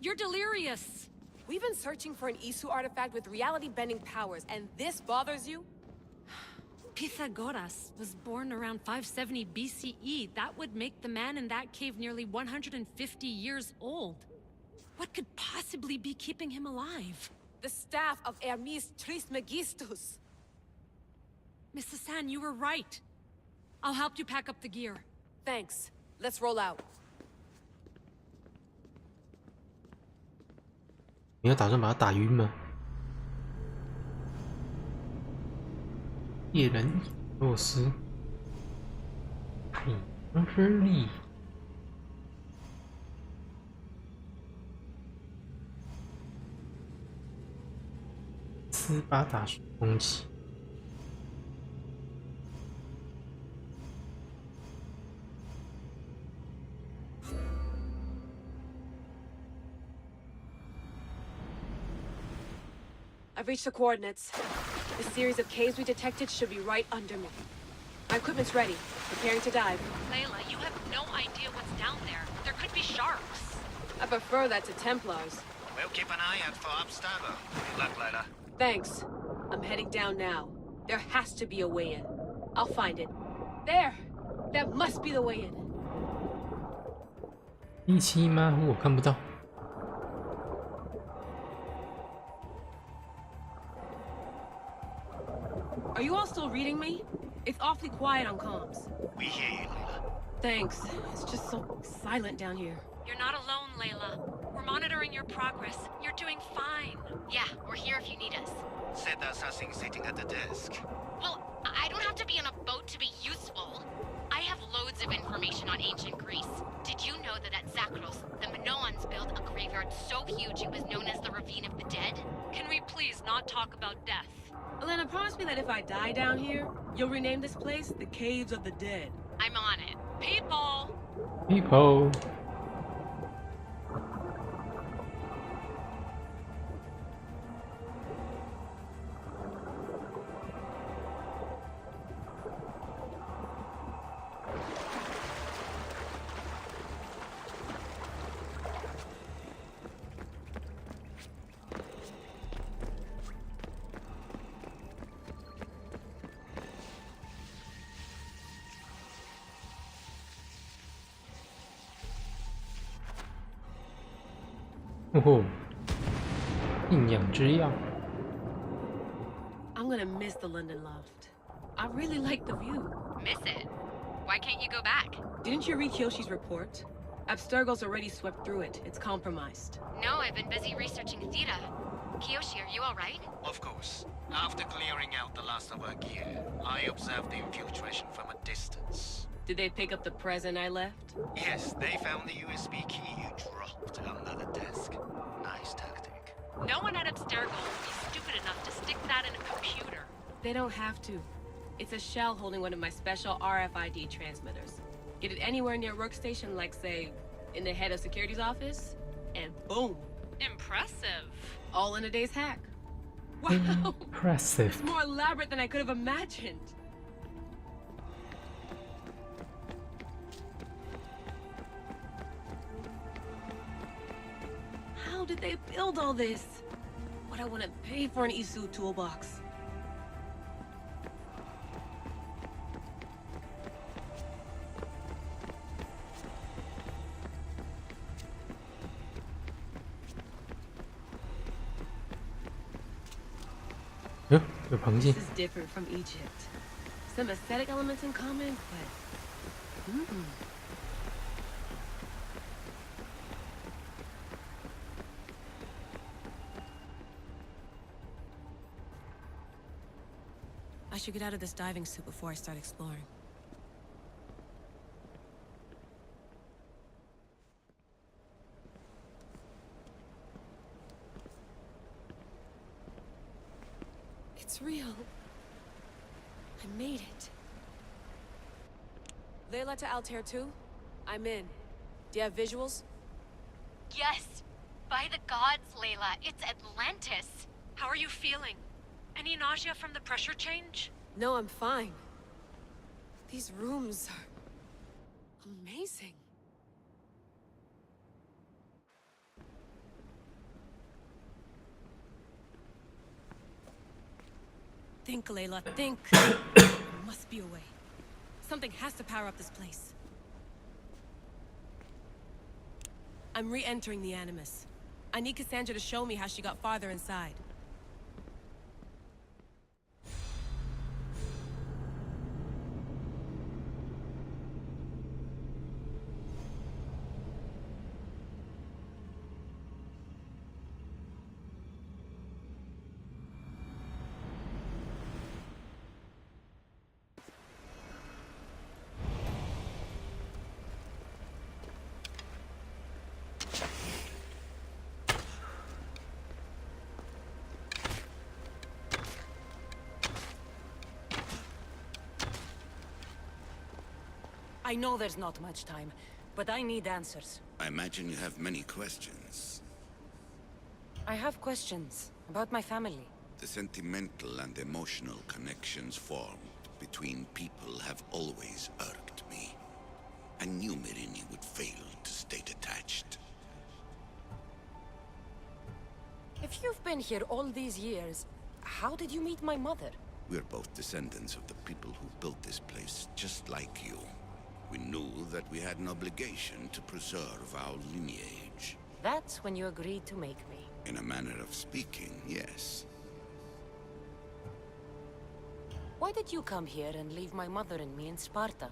You're delirious. We've been searching for an Isu artifact with reality-bending powers, and this bothers you? Pythagoras was born around 570 BCE. That would make the man in that cave nearly 150 years old. What could possibly be keeping him alive? The staff of Hermes Trismegistus. Mrs. San, you were right. I'll help you pack up the gear. Thanks. Let's roll out. 你要打算把他打晕吗？猎人洛斯，你之力，斯巴达水攻击。 I've reached the coordinates. The series of caves we detected should be right under me. My equipment's ready. Preparing to dive. Layla, you have no idea what's down there. There could be sharks. I prefer that to Templars. We'll keep an eye out for Abstergo. Good luck, Layla. Thanks. I'm heading down now. There has to be a way in. I'll find it. There! That must be the way in. 17吗？我看不到。 Are you all still reading me? It's awfully quiet on comms. We hear you, Layla. Thanks. It's just so silent down here. You're not alone, Layla. We're monitoring your progress. You're doing fine. Yeah, we're here if you need us. Said the assassin sitting at the desk. Well, I don't have to be on a boat to be useful. I have loads of information on ancient Greece. Did you know that at Zakros, the Minoans built a graveyard so huge it was known as the Ravine of the Dead? Can we please not talk about death? Elena, promise me that if I die down here, you'll rename this place the Caves of the Dead. I'm on it. People! People! Oh, 信仰之药。 I'm gonna miss the London loft. I really like the view. Miss it? Why can't you go back? Didn't you read Kyoshi's report? Abstergo's already swept through it. It's compromised. No, I've been busy researching Theta. Kiyoshi, are you alright? Of course. After clearing out the last of our gear, I observed the infiltration from a distance. Did they pick up the present I left? Yes, they found the USB key you dropped under the desk. Nice tactic. No one at Abstergo would be stupid enough enough to stick that in a computer. They don't have to. It's a shell holding one of my special RFID transmitters. Get it anywhere near a workstation, like, say, in the head of security's office, and boom. Impressive. All in a day's hack. Wow. Impressive. It's more elaborate than I could have imagined. How did they build all this? What I want to pay for an Isu toolbox. This is different from Egypt. Some aesthetic elements in common, but... I should get out of this diving suit before I start exploring. It's real. I made it. Layla to Altair 2? I'm in. Do you have visuals? Yes. By the gods, Layla, it's Atlantis. How are you feeling? Any nausea from the pressure change? No, I'm fine. These rooms are amazing. Think, Layla, think. There must be a way. Something has to power up this place. I'm re-entering the Animus. I need Cassandra to show me how she got farther inside. I know there's not much time, but I need answers. I imagine you have many questions. I have questions about my family. The sentimental and emotional connections formed between people have always irked me. I knew Myrini would fail to stay detached. If you've been here all these years, how did you meet my mother? We're both descendants of the people who built this place, just like you. We knew that we had an obligation to preserve our lineage. That's when you agreed to make me. In a manner of speaking, yes. Why did you come here and leave my mother and me in Sparta?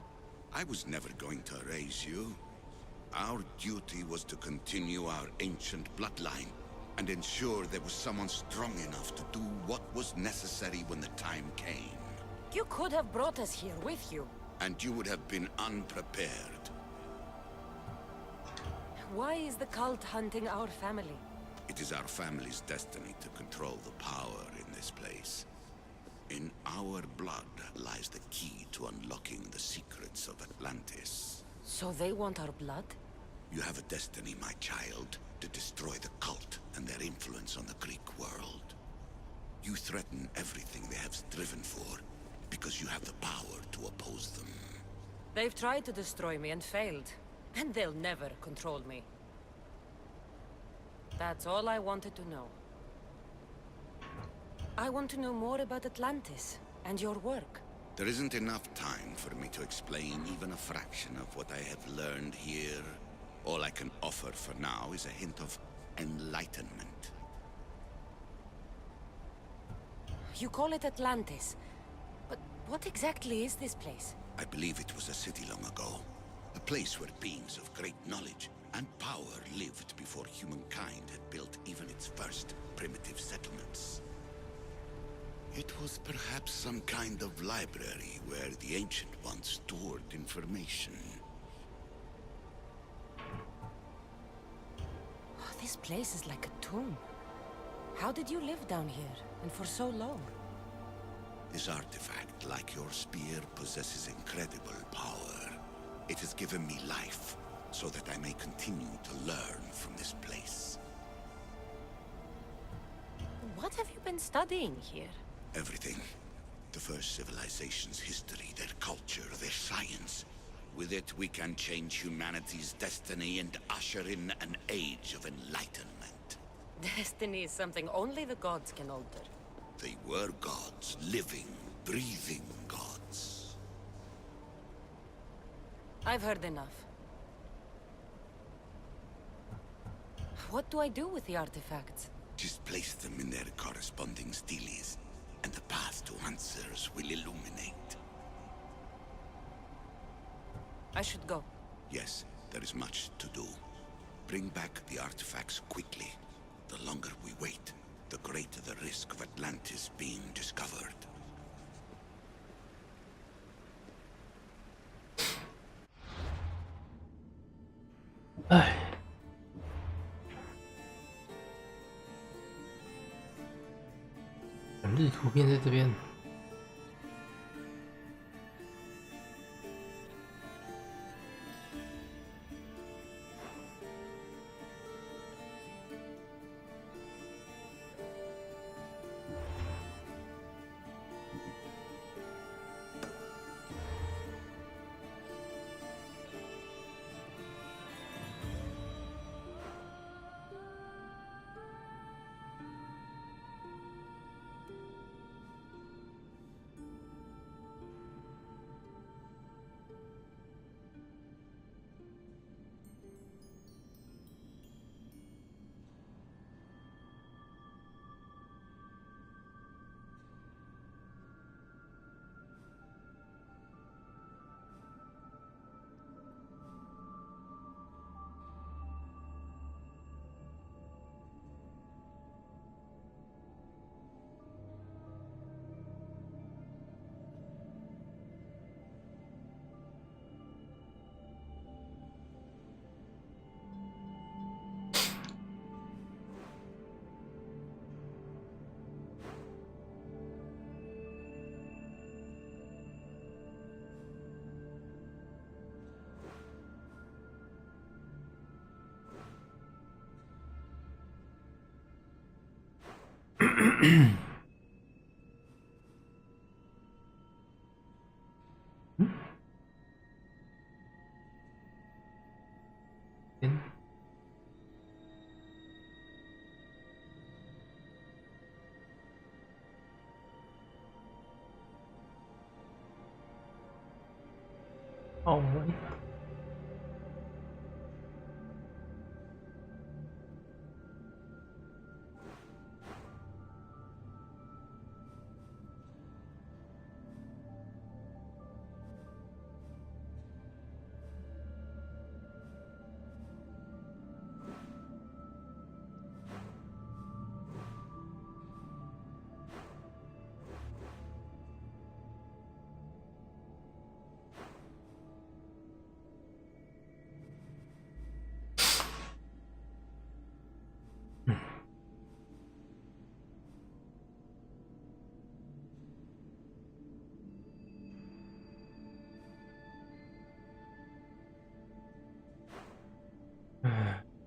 I was never going to raise you. Our duty was to continue our ancient bloodline and ensure there was someone strong enough to do what was necessary when the time came. You could have brought us here with you. And you would have been unprepared. Why is the cult hunting our family? It is our family's destiny to control the power in this place. In our blood lies the key to unlocking the secrets of Atlantis. So they want our blood? You have a destiny, my child, to destroy the cult and their influence on the Greek world. You threaten everything they have striven for, because you have the power to oppose them. They've tried to destroy me and failed, and they'll never control me. That's all I wanted to know. I want to know more about Atlantis and your work. There isn't enough time for me to explain even a fraction of what I have learned here. All I can offer for now is a hint of enlightenment. You call it Atlantis. But what exactly is this place? I believe it was a city long ago. A place where beings of great knowledge and power lived before humankind had built even its first primitive settlements. It was perhaps some kind of library where the Ancient Ones stored information. Oh, this place is like a tomb. How did you live down here, and for so long? This artifact, like your spear, possesses incredible power. It has given me life, so that I may continue to learn from this place. What have you been studying here? Everything. The first civilization's history, their culture, their science. With it, we can change humanity's destiny and usher in an age of enlightenment. Destiny is something only the gods can alter. They were gods, living, breathing gods. I've heard enough. What do I do with the artifacts? Just place them in their corresponding steles, and the path to answers will illuminate. I should go. Yes, there is much to do. Bring back the artifacts quickly. The longer we wait, the greater the risk of Atlantis being discovered. Ay.本日图片在这边。好玩。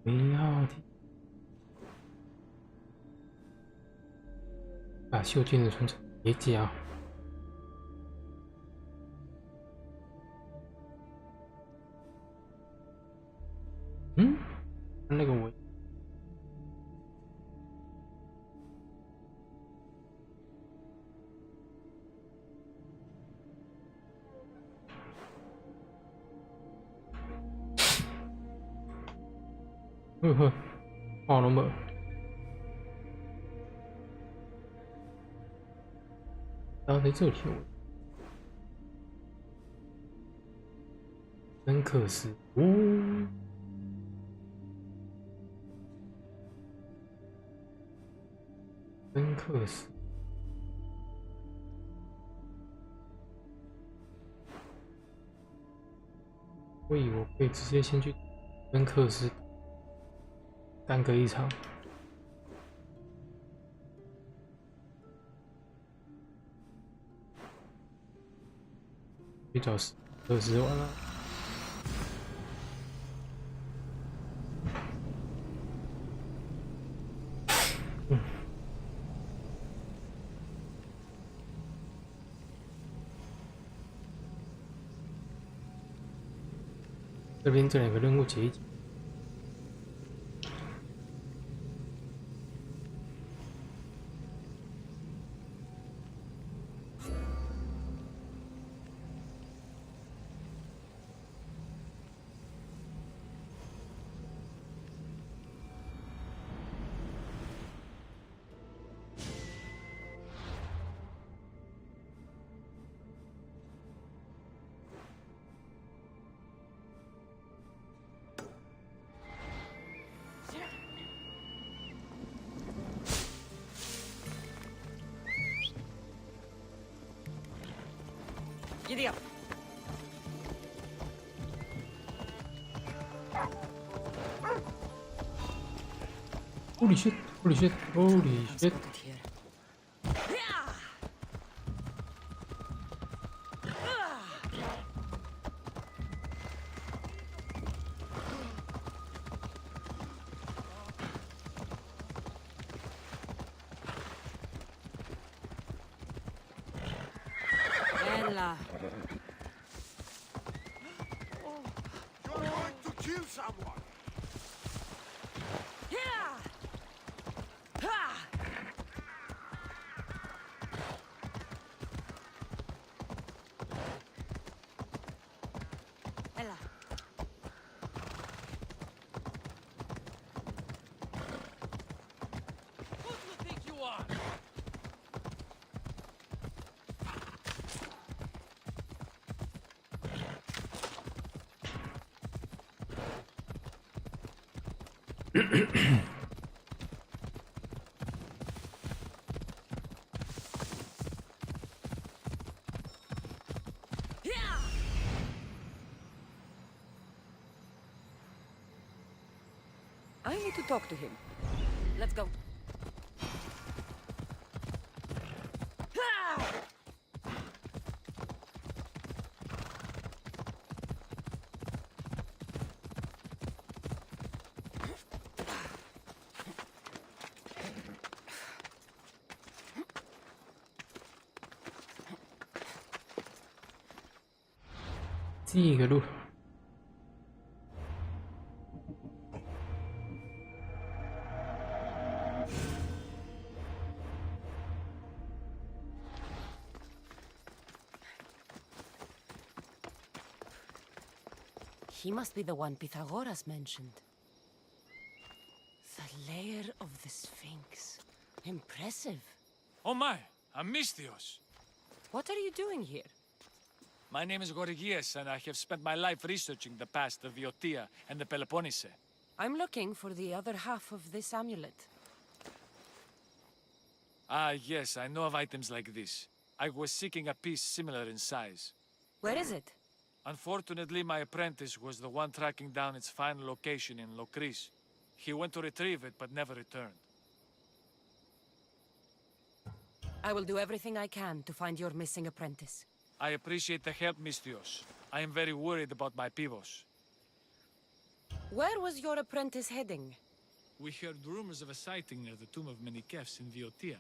不要把袖剑的存储叠加。那个我。呵呵，好了嘛。然后在这里，真可惜哦。真可惜。我以为我可以直接先去跟克斯干个一场。去找测试完了。这边这2个任务解一解。Giddy up. Holy shit, holy shit, holy shit. Bella. You're going to kill someone! Ella. Who do you think you are? I need to talk to him. Let's go.第一个路。He must be the one Pythagoras mentioned. The lair of the Sphinx. Impressive. Oh my, Amistios! What are you doing here? My name is Gorgias, and I have spent my life researching the past of Viotia and the Peloponnese. I'm looking for the other half of this amulet. Ah, yes, I know of items like this. I was seeking a piece similar in size. Where is it? Unfortunately, my apprentice was the one tracking down its final location in Locris. He went to retrieve it, but never returned. I will do everything I can to find your missing apprentice. I appreciate the help, Mistios. I am very worried about my pivos. Where was your apprentice heading? We heard rumors of a sighting near the tomb of Menikefs in Viotia.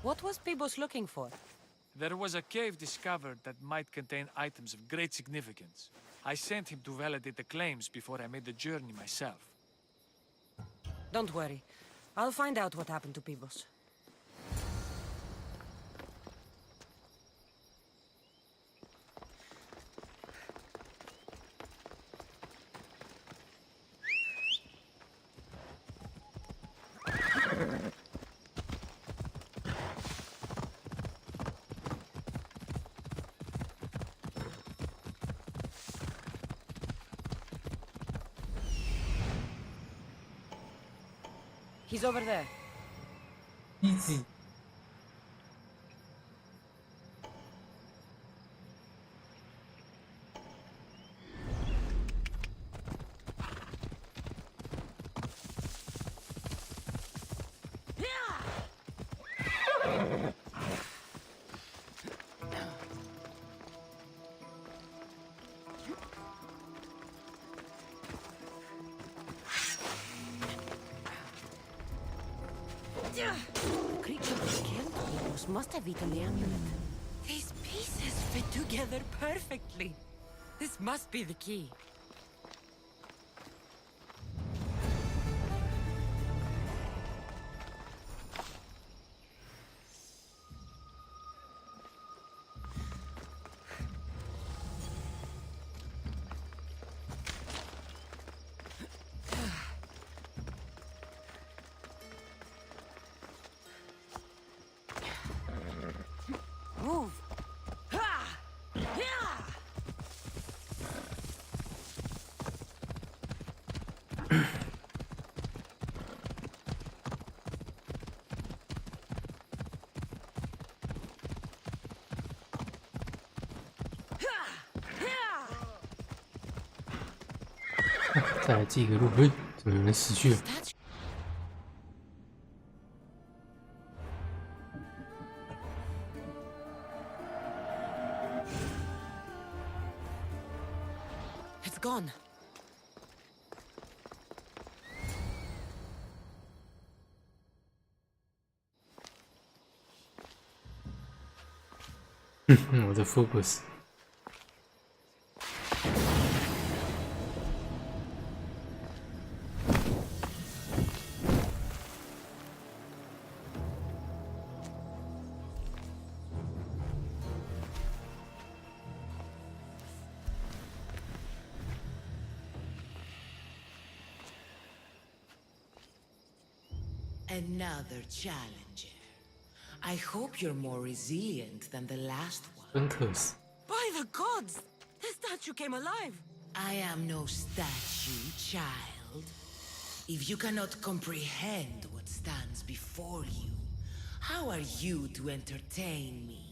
What was Pibos looking for? There was a cave discovered that might contain items of great significance. I sent him to validate the claims before I made the journey myself. Don't worry. I'll find out what happened to Pibos. He's over there. Easy. The creature that killed Helios must have eaten the amulet. These pieces fit together perfectly. This must be the key. Move! Ha! Yeah! 再来记一个路，嘿，怎么有人死去了？ It's gone. Hmm, 我的 focus。 Another challenger. I hope you're more resilient than the last one. 真可惜。 By the gods! The statue came alive! I am no statue, child. If you cannot comprehend what stands before you, how are you to entertain me?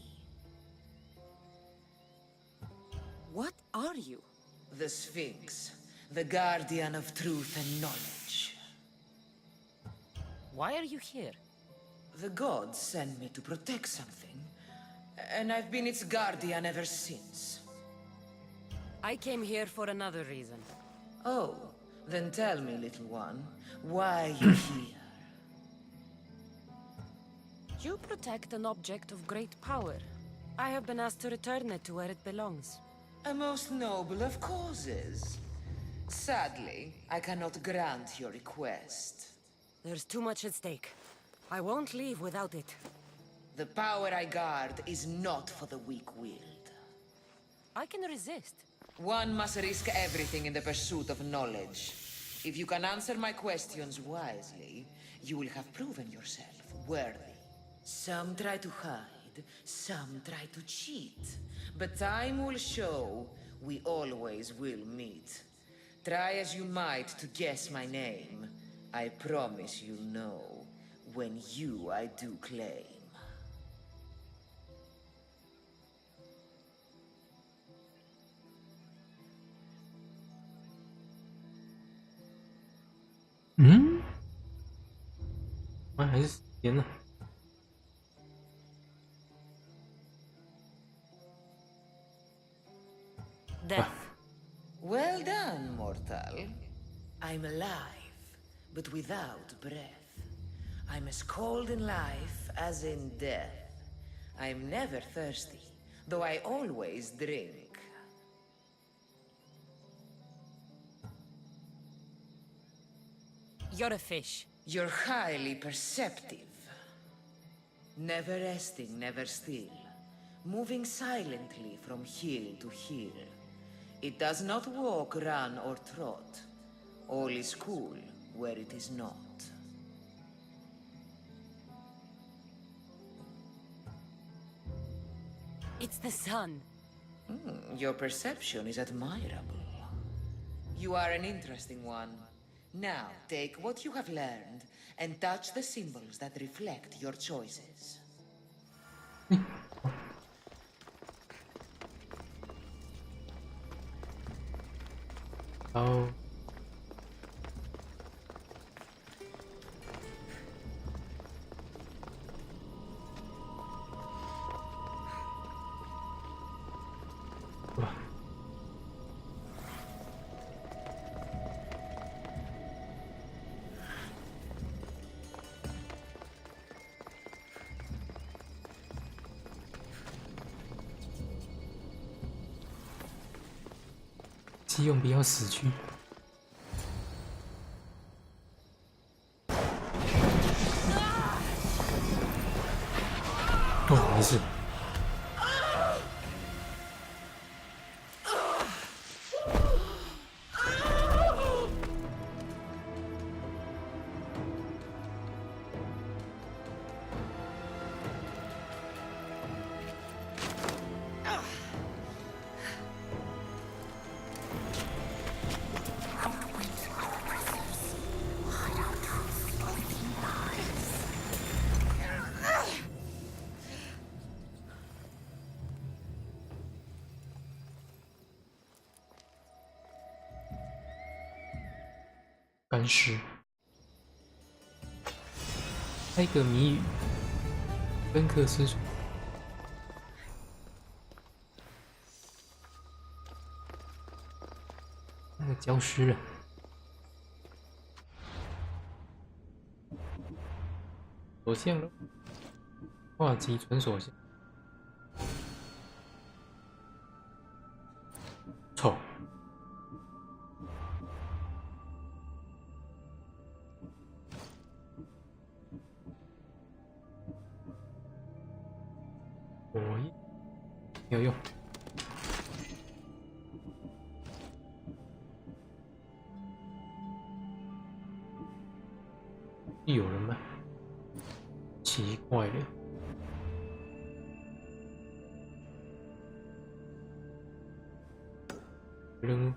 What are you? The Sphinx, the guardian of truth and knowledge. Why are you here? The gods sent me to protect something, and I've been its guardian ever since. I came here for another reason. Oh, then tell me, little one, why you're here. You protect an object of great power. I have been asked to return it to where it belongs. A most noble of causes. Sadly, I cannot grant your request. There's too much at stake. I won't leave without it. The power I guard is not for the weak-willed. I can resist. One must risk everything in the pursuit of knowledge. If you can answer my questions wisely, you will have proven yourself worthy. Some try to hide, some try to cheat. But time will show we always will meet. Try as you might to guess my name. I promise you'll know when you I do claim. Hmm? 还是天哪！ Death. Well done, mortal. I'm alive, but without breath. I'm as cold in life as in death. I'm never thirsty, though I always drink. You're a fish. You're highly perceptive. Never resting, never still. Moving silently from hill to hill. It does not walk, run, or trot. All is cool where it is not. It's the sun. Your perception is admirable. You are an interesting one. Now, take what you have learned and touch the symbols that reflect your choices. Oh. 希望不要死去。哦，没事。干尸，猜个谜语，芬克斯。那个焦尸了，锁线了，画机存锁线，臭。没有用。有人吗？奇怪了。扔。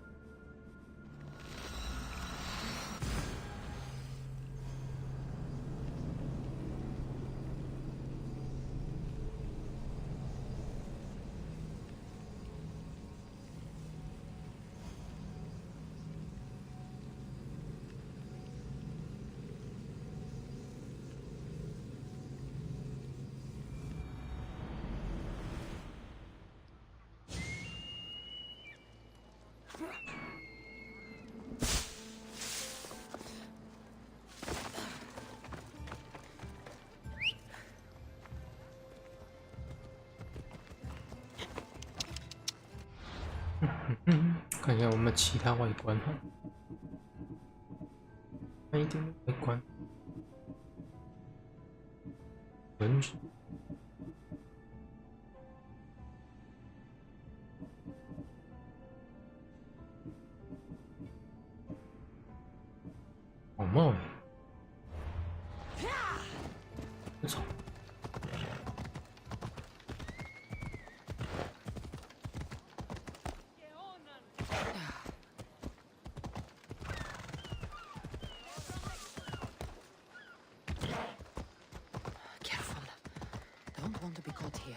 看一下我们其他外观哈，看一点外观，文字，好冒哎，不错。Want to be caught here.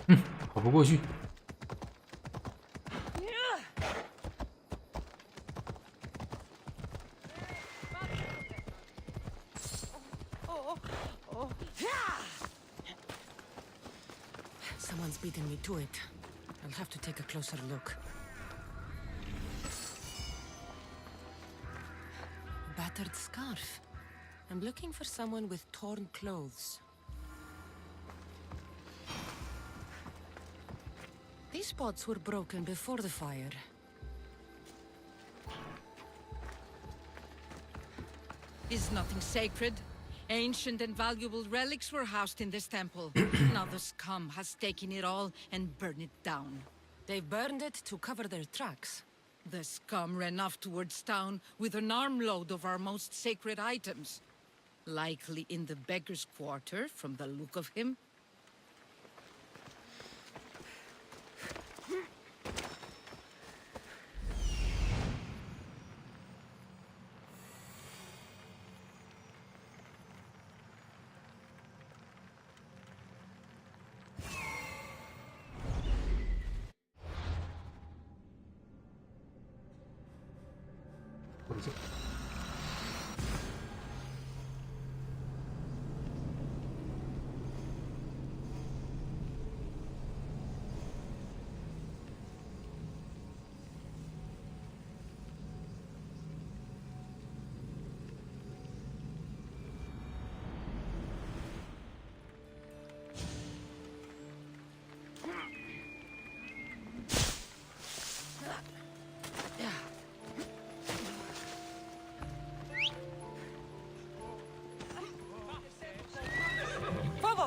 Hmm, 跑不过去。Someone's beaten me to it. I'll have to take a closer look. Battered scarf. I'm looking for someone with torn clothes. These spots were broken before the fire. Is nothing sacred? Ancient and valuable relics were housed in this temple. Now the scum has taken it all and burned it down. They burned it to cover their tracks. The scum ran off towards town with an armload of our most sacred items. Likely in the beggar's quarter, from the look of him.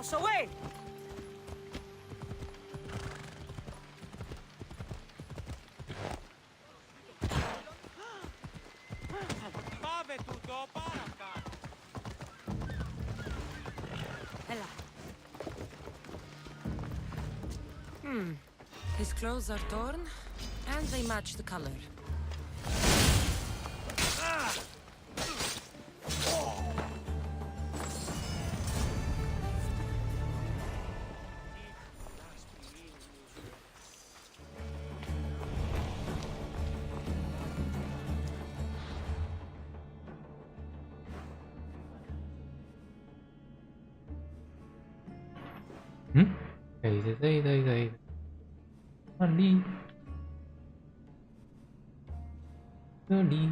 Chaos, away! His clothes are torn, and they match the color.可以的，可以的，可以的。那里，这里。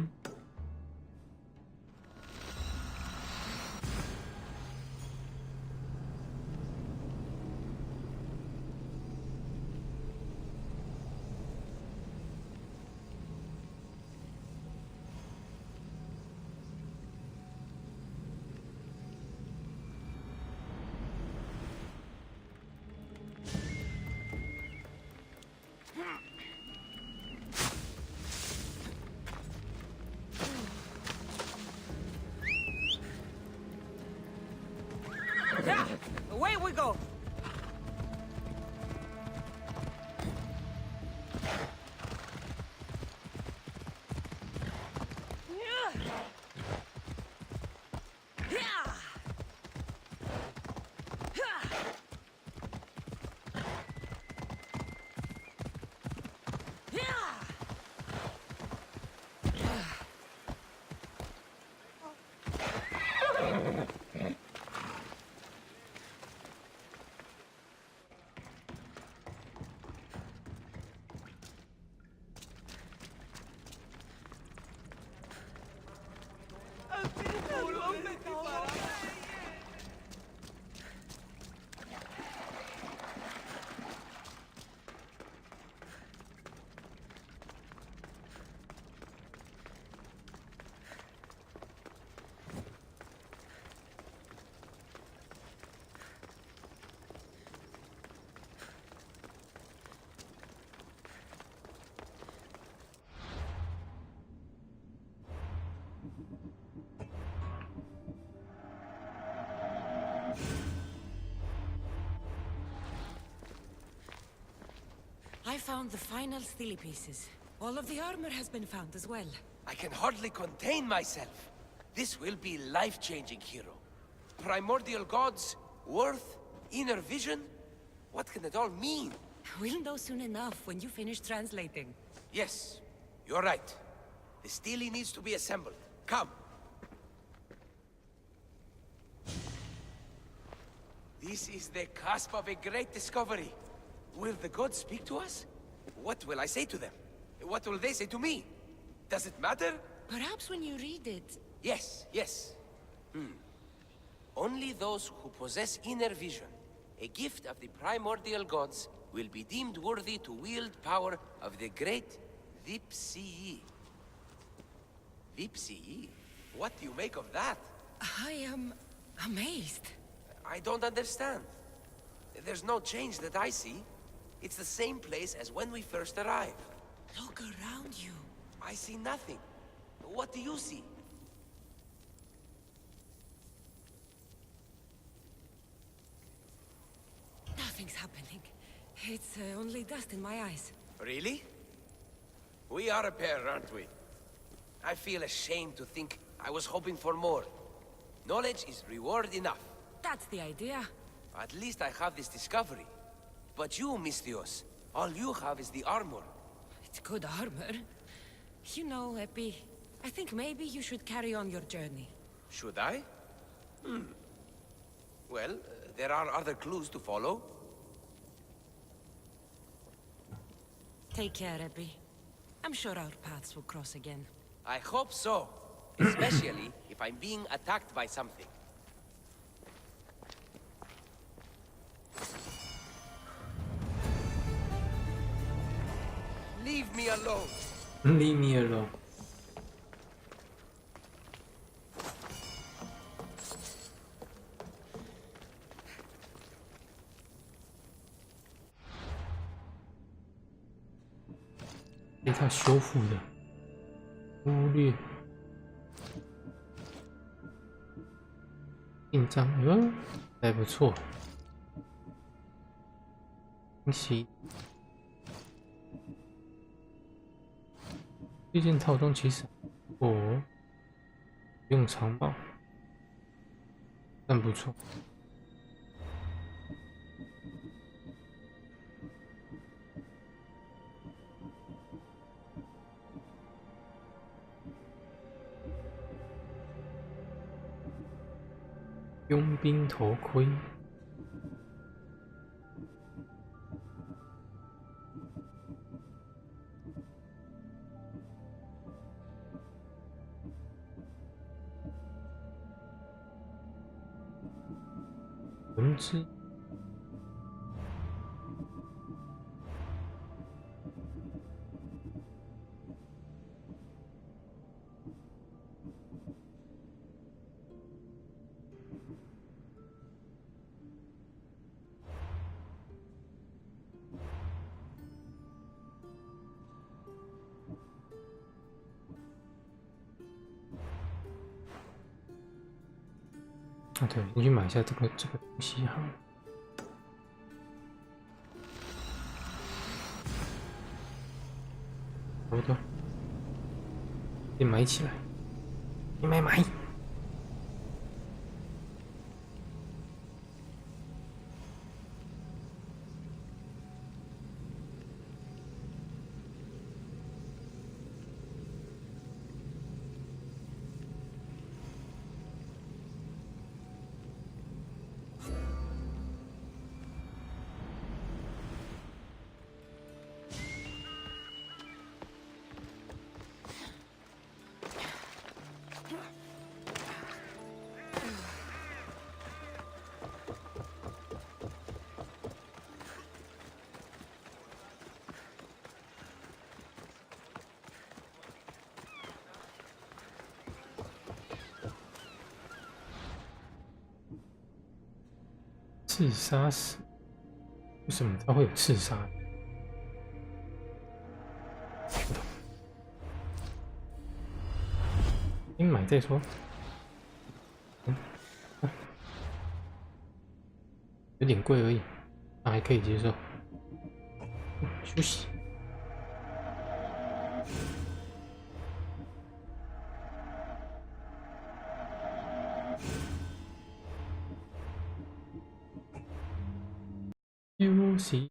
Yeah, away we go. I found the final steely pieces. All of the armor has been found as well. I can hardly contain myself. This will be life-changing, hero. Primordial gods, worth, inner vision. What can it all mean? We'll know soon enough when you finish translating. Yes, you're right. The stele needs to be assembled. Come. This is the cusp of a great discovery. Will the gods speak to us? What will I say to them? What will they say to me? Does it matter? Perhaps when you read it... Yes, yes. Only those who possess inner vision, a gift of the primordial gods, will be deemed worthy to wield power of the great Vipsii. Vipsii? What do you make of that? I am amazed. I don't understand. There's no change that I see. It's the same place as when we first arrived. Look around you. I see nothing. What do you see? Nothing's happening. It's only dust in my eyes. Really? We are a pair, aren't we? I feel ashamed to think I was hoping for more. Knowledge is reward enough. That's the idea. At least I have this discovery. But you, Misthios, all you have is the armor. It's good armor. You know, Epi, I think maybe you should carry on your journey. Should I? Well, there are other clues to follow. Take care, Epi. I'm sure our paths will cross again. I hope so. Especially if I'm being attacked by something. Leave me alone. Leave me alone. 被他修复的，忽略印章，还不错。恭喜！这件套装其实用长帽，但不错。佣兵头盔，文字。啊，对，你去买一下这个东西好了。差不多，先买起来，买。刺杀死？为什么它会有刺杀？先买再说。有点贵而已，那还可以接受。休息。休息。